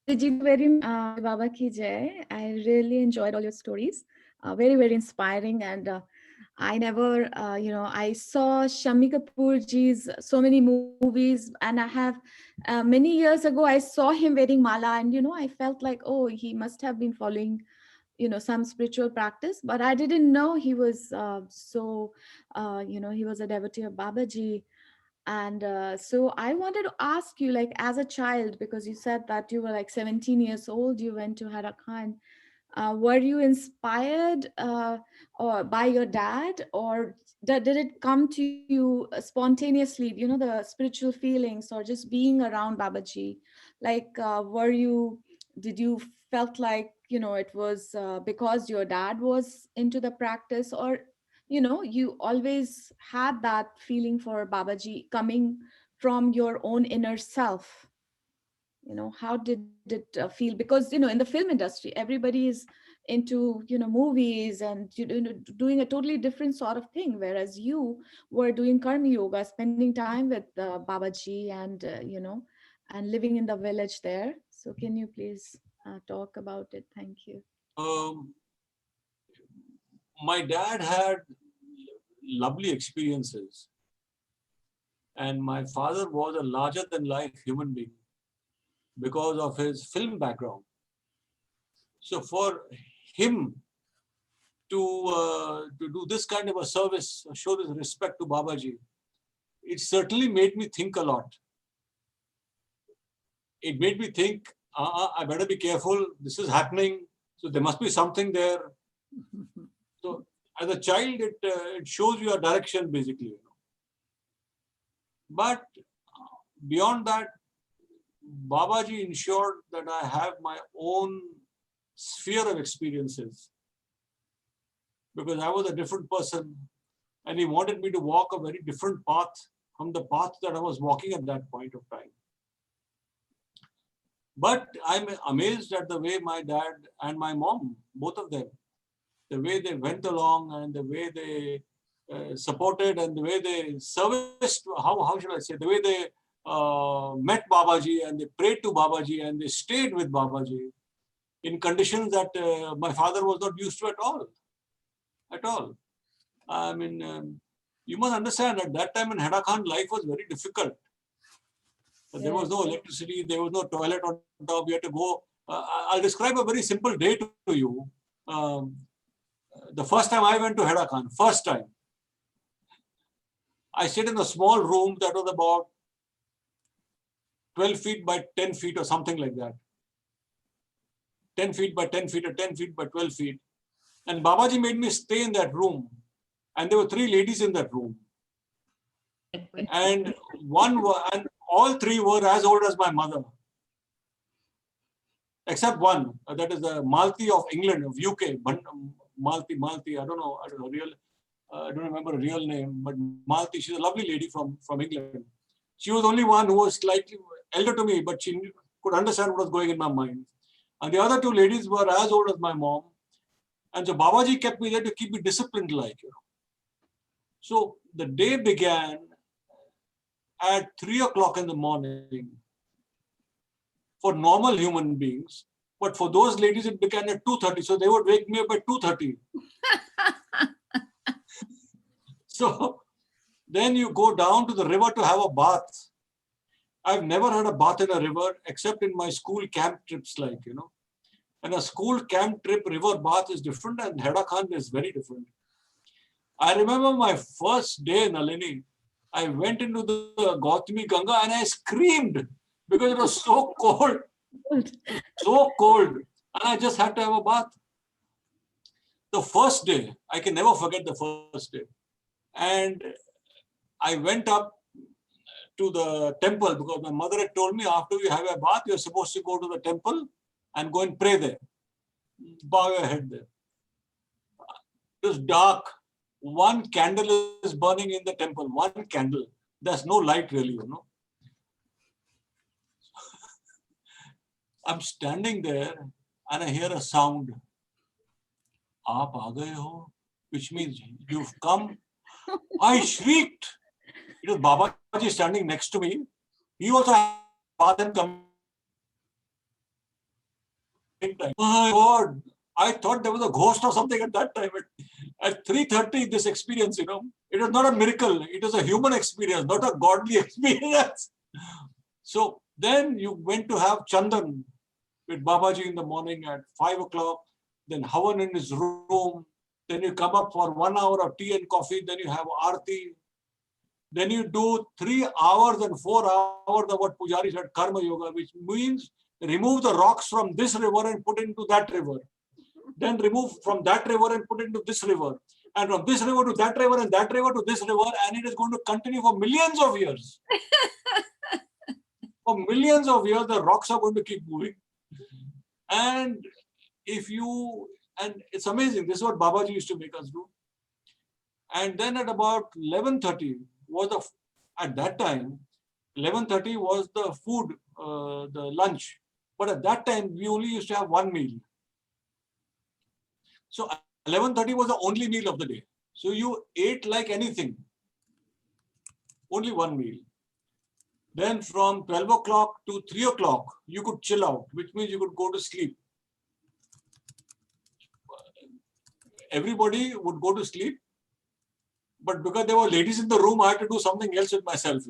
Thank you very much, Baba Ki Jai. I really enjoyed all your stories. Very, very inspiring. And I never, I saw Shami Kapoor ji's so many movies, and I have many years ago, I saw him wearing mala, and, I felt like, oh, he must have been following, some spiritual practice, but I didn't know he was he was a devotee of Babaji. And so I wanted to ask you, like, as a child, because you said that you were like 17 years old, you went to Heda Khan. Were you inspired or by your dad, or did it come to you spontaneously, the spiritual feelings, or just being around Babaji? Like, did you felt like, it was because your dad was into the practice, or you always had that feeling for Babaji coming from your own inner self. How did it feel? Because in the film industry, everybody is into movies and doing a totally different sort of thing, whereas you were doing karma yoga, spending time with Babaji, and and living in the village there. So can you please talk about it? Thank you. My dad had lovely experiences, and my father was a larger than life human being because of his film background. So for him to do this kind of a service, show this respect to Babaji, it certainly made me think a lot. It made me think, I better be careful, this is happening, so there must be something there. So as a child, it shows you a direction, basically. But beyond that, Babaji ensured that I have my own sphere of experiences, because I was a different person and he wanted me to walk a very different path from the path that I was walking at that point of time. But I'm amazed at the way my dad and my mom, both of them, the way they went along and the way they supported and the way they serviced, how should I say, the way they met Babaji and they prayed to Babaji and they stayed with Babaji in conditions that my father was not used to at all. At all. I mean, you must understand at that time in Hadakan, life was very difficult. There was no electricity, there was no toilet on top, you had to go. I'll describe a very simple day to you. The first time I went to Hadakan, first time, I stayed in a small room that was about 12 feet by 10 feet or something like that. 10 feet by 10 feet or 10 feet by 12 feet. And Babaji made me stay in that room. And there were 3 ladies in that room. And all 3 were as old as my mother. Except one, that is the Malti of England, of UK. Malti, I don't know I don't remember her real name, but Malti, she's a lovely lady from England. She was the only one who was slightly elder to me, but she could understand what was going in my mind. And the other 2 ladies were as old as my mom. And so Babaji kept me there to keep me disciplined like. So the day began at 3 o'clock in the morning for normal human beings. But for those ladies, it began at 2:30. So they would wake me up at 2:30. So then you go down to the river to have a bath. I've never had a bath in a river except in my school camp trips, And a school camp trip river bath is different and Hadakan is very different. I remember my first day in Nalini, I went into the Gautami Ganga and I screamed because it was so cold. So cold. And I just had to have a bath. The first day, I can never forget the first day. And I went up to the temple because my mother had told me after you have a bath, you're supposed to go to the temple and go and pray there. Bow your head there. It was dark. 1 candle is burning in the temple. 1 candle. There's no light really, I'm standing there and I hear a sound. Aap aa gaye ho, which means you've come. I shrieked. It was Babaji standing next to me. He also had a bath and come. My God, I thought there was a ghost or something at that time. At 3:30, this experience, it was not a miracle. It was a human experience, not a godly experience. So then you went to have Chandan with Babaji in the morning at 5 o'clock, then Havan in his room. Then you come up for 1 hour of tea and coffee. Then you have Aarti. Then you do 3 hours and 4 hours of what Pujari said, Karma Yoga, which means remove the rocks from this river and put into that river. Then remove from that river and put into this river. And from this river to that river and that river to this river. And it is going to continue for millions of years. For millions of years, the rocks are going to keep moving. And it's amazing. This is what Babaji used to make us do. And then at about 11:30 was at that time, 11:30 was the food, the lunch. But at that time, we only used to have one meal. So 11:30 was the only meal of the day. So you ate like anything. Only one meal. Then from 12 o'clock to 3 o'clock, you could chill out, which means you could go to sleep. Everybody would go to sleep. But because there were ladies in the room, I had to do something else with myself,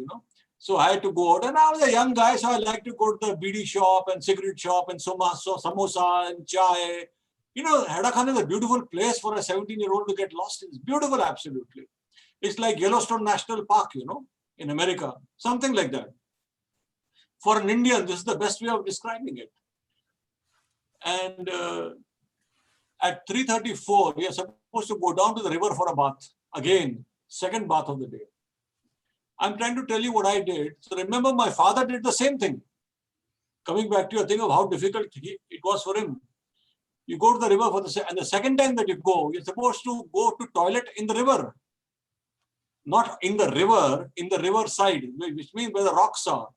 So I had to go out. And I was a young guy, so I like to go to the BD shop and cigarette shop and samosa and chai. Heda Khan is a beautiful place for a 17-year-old to get lost in. It's beautiful, absolutely. It's like Yellowstone National Park, in America. Something like that. For an Indian, this is the best way of describing it. And at 3:34, we are supposed to go down to the river for a bath. Again, second bath of the day. I'm trying to tell you what I did. So remember, my father did the same thing. Coming back to your thing of how difficult it was for him. You go to the river and the second time that you go, you're supposed to go to toilet in the river. Not in the river side, which means where the rocks are.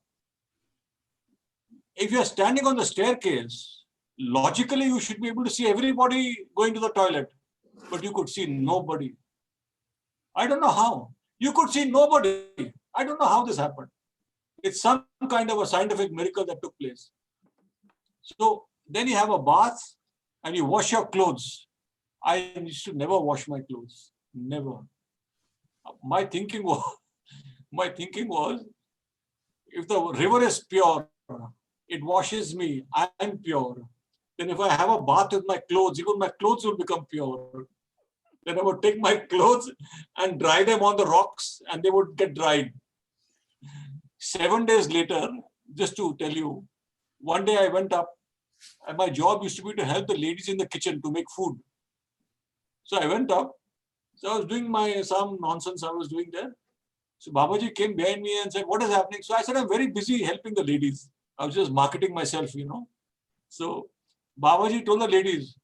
If you're standing on the staircase, logically you should be able to see everybody going to the toilet, but you could see nobody. I don't know how. You could see nobody. I don't know how this happened. It's some kind of a scientific miracle that took place. So then you have a bath and you wash your clothes. I used to never wash my clothes. Never. My thinking was, if the river is pure, it washes me. I'm pure. Then if I have a bath with my clothes, even my clothes will become pure. Then I would take my clothes and dry them on the rocks and they would get dried. 7 days later, just to tell you, one day I went up and my job used to be to help the ladies in the kitchen to make food. So I went up. So I was doing some nonsense I was doing there. So Babaji came behind me and said, what is happening? So I said, I'm very busy helping the ladies. I was just marketing myself, So Babaji told the ladies,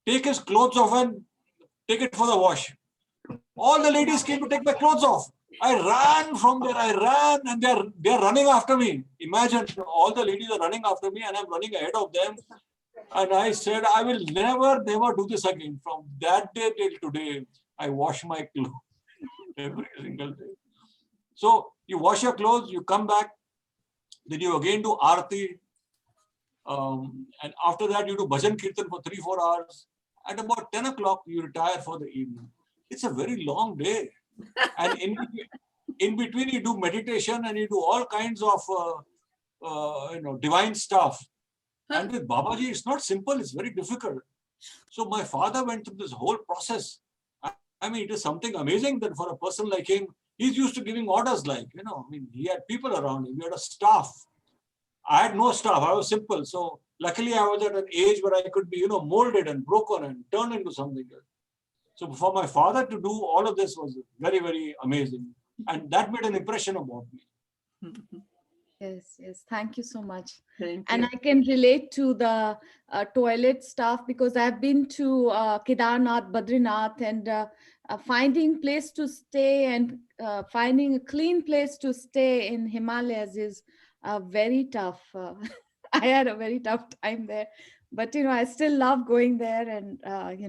take his clothes off and take it for the wash. All the ladies came to take my clothes off. I ran from there. I ran and they're running after me. Imagine all the ladies are running after me and I'm running ahead of them. And I said, I will never do this again. From that day till today, I wash my clothes every single day. So you wash your clothes, you come back, then you again do Aarti. And after that, you do Bhajan Kirtan for 3-4 hours. At about 10 o'clock, you retire for the evening. It's a very long day. And in between, you do meditation and you do all kinds of divine stuff. And with Babaji, it's not simple, it's very difficult. So my father went through this whole process. I mean, it is something amazing that for a person like him, he's used to giving orders he had people around him, he had a staff. I had no staff, I was simple. So luckily I was at an age where I could be, molded and broken and turned into something else. So for my father to do all of this was very, very amazing. And that made an impression about me. Yes. Thank you so much. Thank and you. I can relate to the toilet stuff because I've been to Kedarnath, Badrinath, and finding place to stay and finding a clean place to stay in Himalayas is very tough. I had a very tough time there, but I still love going there and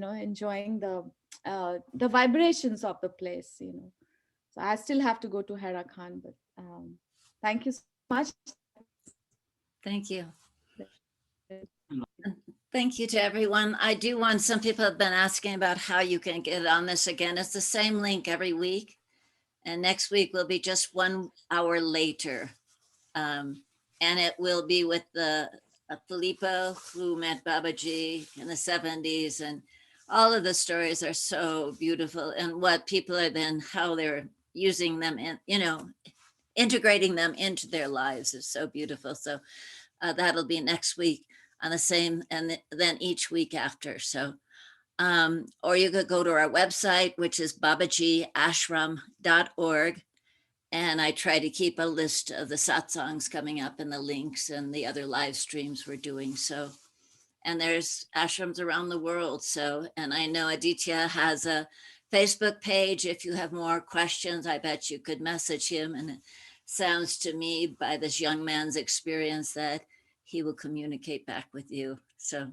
enjoying the vibrations of the place. So I still have to go to Hera Khan, but thank you so much. Thank you. Thank you to everyone. I do want, some people have been asking about how you can get on this again. It's the same link every week. And next week will be just 1 hour later. And it will be with the Filippo who met Babaji in the 70s. And all of the stories are so beautiful. And what people are then, how they're using them and, integrating them into their lives is so beautiful. So that'll be next week on the same, and then each week after. So, or you could go to our website, which is babajiashram.org. And I try to keep a list of the satsangs coming up and the links and the other live streams we're doing. So, and there's ashrams around the world. So, and I know Aditya has a Facebook page. If you have more questions, I bet you could message him. And it sounds to me by this young man's experience that he will communicate back with you. So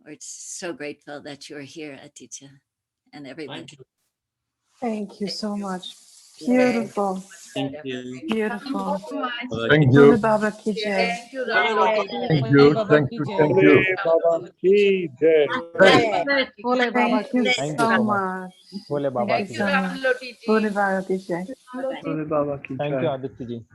we're so grateful that you're here, Aditya, and everybody. Thank you. Thank you so much. Very Beautiful. Thank you. Beautiful. Thank you. Bole Baba ki jai. Thank you, Thank Ram. you. Thank you. Thank you. Baba ki jai. Bole Baba Thank you ki Thank you so so much. much. Bole Baba Thank ki you so jai. much. Bole Baba ki jai. Bole Baba ki Thank jai. you, Aditya ji.